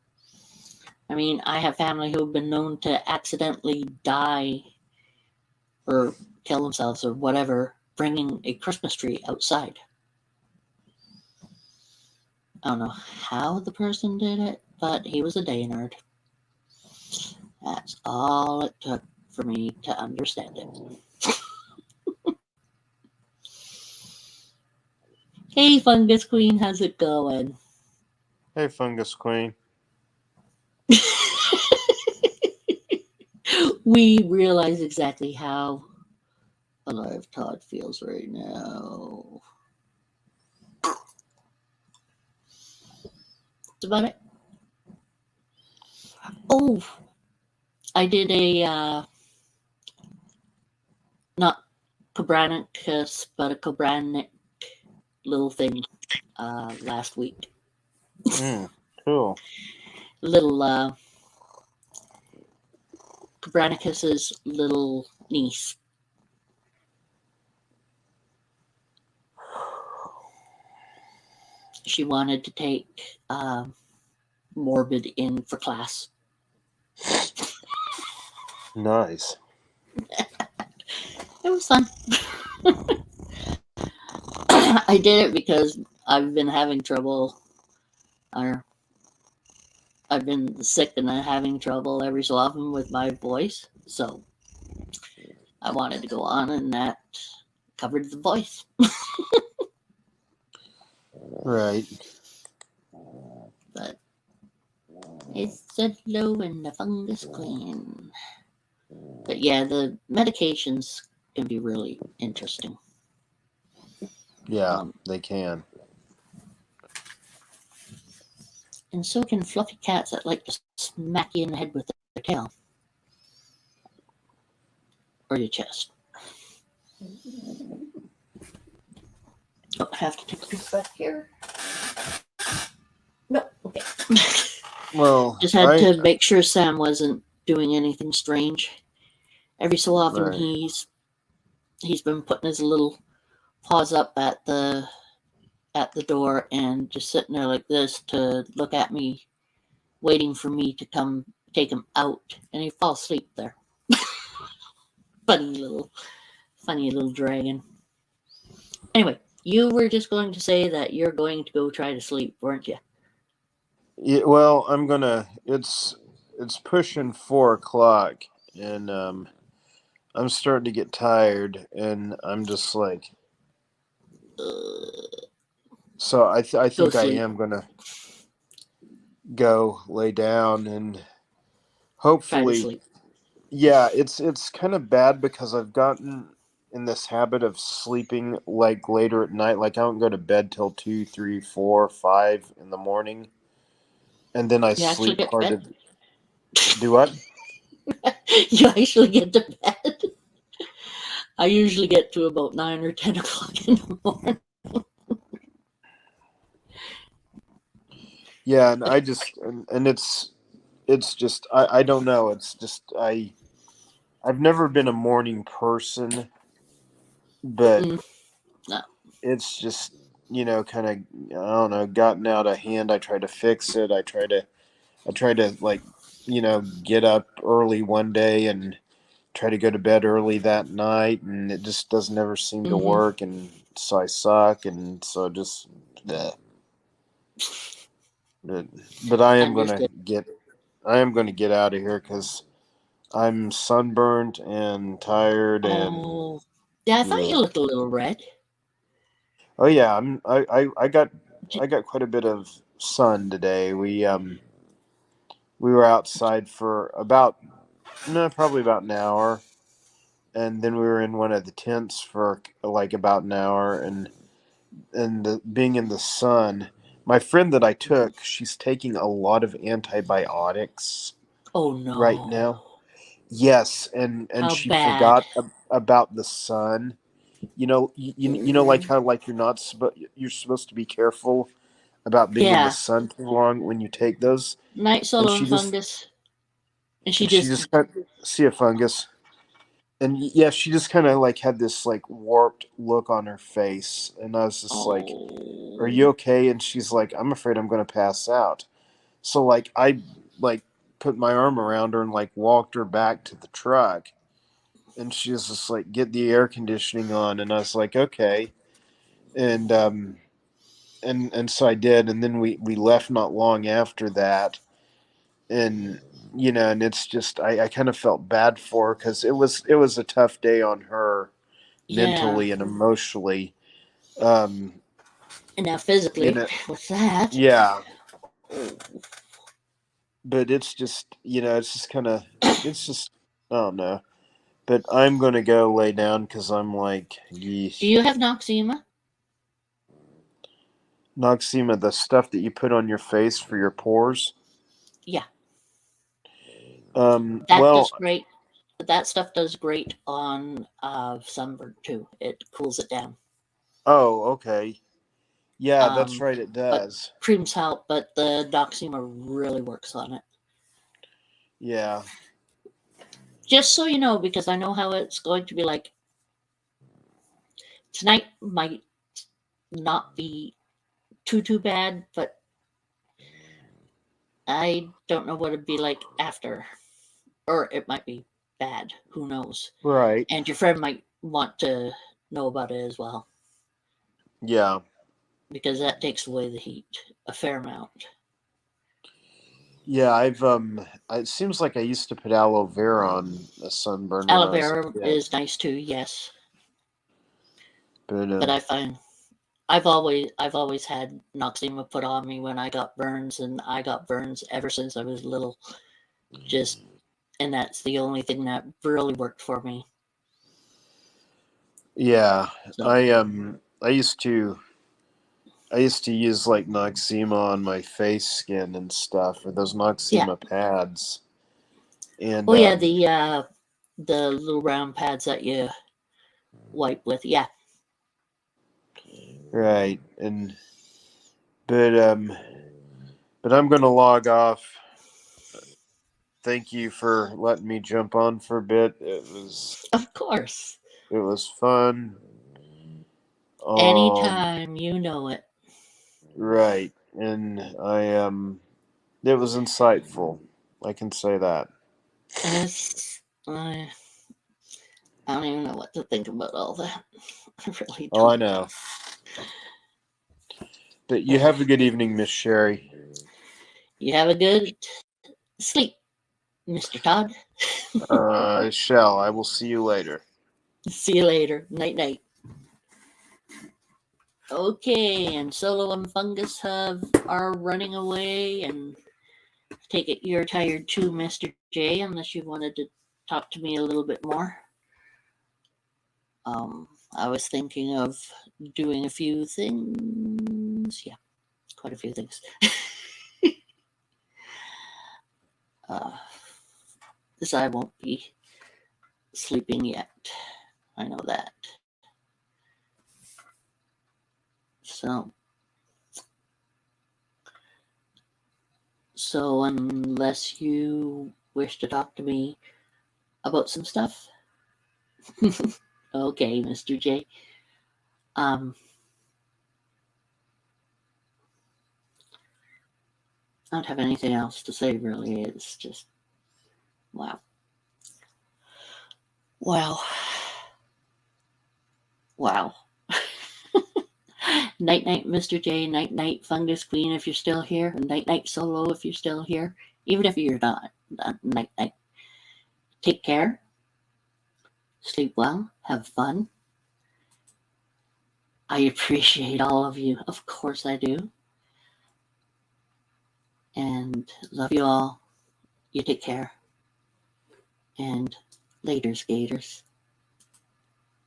S2: I mean, I have family who have been known to accidentally die or kill themselves or whatever, bringing a Christmas tree outside. I don't know how the person did it, but he was a day nerd. That's all it took for me to understand it. Hey, Fungus Queen, how's it going?
S7: Hey, Fungus Queen.
S2: We realize exactly how alive Todd feels right now. That's about it. Oh, I did a not Cobranicus, but a Cobranic little thing last week.
S7: Cool.
S2: Little Cobranicus's little niece. She wanted to take Morbid in for class.
S7: Nice.
S2: It was fun. I did it because I've been having trouble, or I've been sick and I'm having trouble every so often with my voice. So I wanted to go on, and that covered the voice.
S7: Right.
S2: But it's a low and the Fungus Queen. But yeah, the medications can be really interesting.
S7: Yeah, they can.
S2: And so can fluffy cats that like to smack you in the head with their tail. Or your chest. Oh, I have to take a peek back here. No, okay.
S7: Well,
S2: Just had to make sure Sam wasn't doing anything strange. Every so often
S7: Right.
S2: he's been putting his little paws up at the door and just sitting there like this to look at me, waiting for me to come take him out, and he falls asleep there. funny little dragon. Anyway, you were just going to say that you're going to go try to sleep, weren't you?
S7: Yeah, well, I'm gonna. It's pushing 4 o'clock, and I'm starting to get tired, and I'm just like. So I think I am gonna go lay down and
S2: Try to
S7: hopefully.
S2: sleep.
S7: Yeah, it's kind of bad because I've gotten in this habit of sleeping like later at night. Like I don't go to bed till 2, 3, 4, 5 in the morning, and then I
S2: You actually
S7: sleep
S2: get to
S7: part
S2: bed?
S7: of. Do what?
S2: You actually get to bed? I usually get to about 9 or 10 o'clock in the morning.
S7: Yeah, and I just and it's just I don't know. It's just I've never been a morning person, but
S2: No.
S7: it's just kind of I don't know gotten out of hand. I try to fix it. I try to like get up early one day and try to go to bed early that night, and it just doesn't ever seem to work, and so I suck, and so just bleh. But I am gonna get out of here because I'm sunburnt and tired, and
S2: Oh, yeah, I thought you looked a little red.
S7: oh yeah, I got quite a bit of sun today. We were outside for probably about an hour, and then we were in one of the tents for like about an hour, and being in the sun. My friend that I took, she's taking a lot of antibiotics
S2: Oh
S7: right
S2: no.
S7: now. Yes, and
S2: How
S7: she
S2: bad?
S7: forgot about the sun. You know, like how like you're supposed to be careful about being in the
S2: Yeah.
S7: sun too long when you take those.
S2: Night
S7: And
S2: solo
S7: she
S2: and
S7: just
S2: fungus. And she just
S7: got see a fungus. And yeah, she just kind of like had this like warped look on her face, and I was just like, "Are you okay?" And she's like, "I'm afraid I'm going to pass out." So like I like put my arm around her and like walked her back to the truck, and she was just like, "Get the air conditioning on," and I was like, "Okay," and and so I did, and then we left not long after that, and and it's just I kind of felt bad for her because it was a tough day on her
S2: yeah.
S7: mentally and emotionally. Um,
S2: And now physically,
S7: You know,
S2: with that,
S7: yeah. But it's just, it's just kind of, it's just, I don't know. But I'm going to go lay down because I'm like,
S2: do
S7: yeesh.
S2: you have Noxema?
S7: Noxema, the stuff that you put on your face for your pores.
S2: Yeah,
S7: That
S2: that does great. That stuff does great on sunburn too. It cools it down.
S7: oh, okay. Yeah, that's
S2: Um,
S7: right, it does.
S2: Creams help, but the Noxema really works on it.
S7: Yeah.
S2: Just so you know, because I know how it's going to be like. Tonight might not be too bad, but I don't know what it'd be like after. Or it might be bad. Who knows?
S7: Right.
S2: And your friend might want to know about it as well.
S7: Yeah.
S2: Because that takes away the heat a fair amount.
S7: Yeah, it seems like I used to put aloe vera on a sunburn when
S2: Aloe
S7: I was a
S2: vera
S7: kid.
S2: is nice too, yes. But
S7: But
S2: I find I've always had Noxema put on me when I got burns, and I got burns ever since I was little. And that's the only thing that really worked for me.
S7: yeah,
S2: So,
S7: I used to use like Noxema on my face skin and stuff, or those Noxema pads. And
S2: oh yeah, the little round pads that you wipe with, yeah.
S7: right, but I'm gonna log off. Thank you for letting me jump on for a bit.
S2: Of course.
S7: It was fun.
S2: Anytime, you know it.
S7: Right, and it was insightful. I can say that.
S2: I don't even know what to think about all that. I really
S7: Oh, I
S2: don't.
S7: know. But you have a good evening, Miss Sherry.
S2: You have a good sleep, Mr. Todd.
S7: I shall. I will see you later.
S2: See you later. Night night. Okay, and Solo and Fungus are running away, and take it you're tired too, Mr. J, unless you wanted to talk to me a little bit more. I was thinking of doing a few things. Yeah, quite a few things. Because I won't be sleeping yet. I know that. So unless you wish to talk to me about some stuff, okay, Mr. J. I don't have anything else to say, really. It's just, wow. Wow. Wow. Night night, Mr. J. Night night, Fungus Queen, if you're still here. Night night, Solo, if you're still here. Even if you're not. Night night. Take care. Sleep well. Have fun. I appreciate all of you. Of course I do. And love you all. You take care. And later, skaters.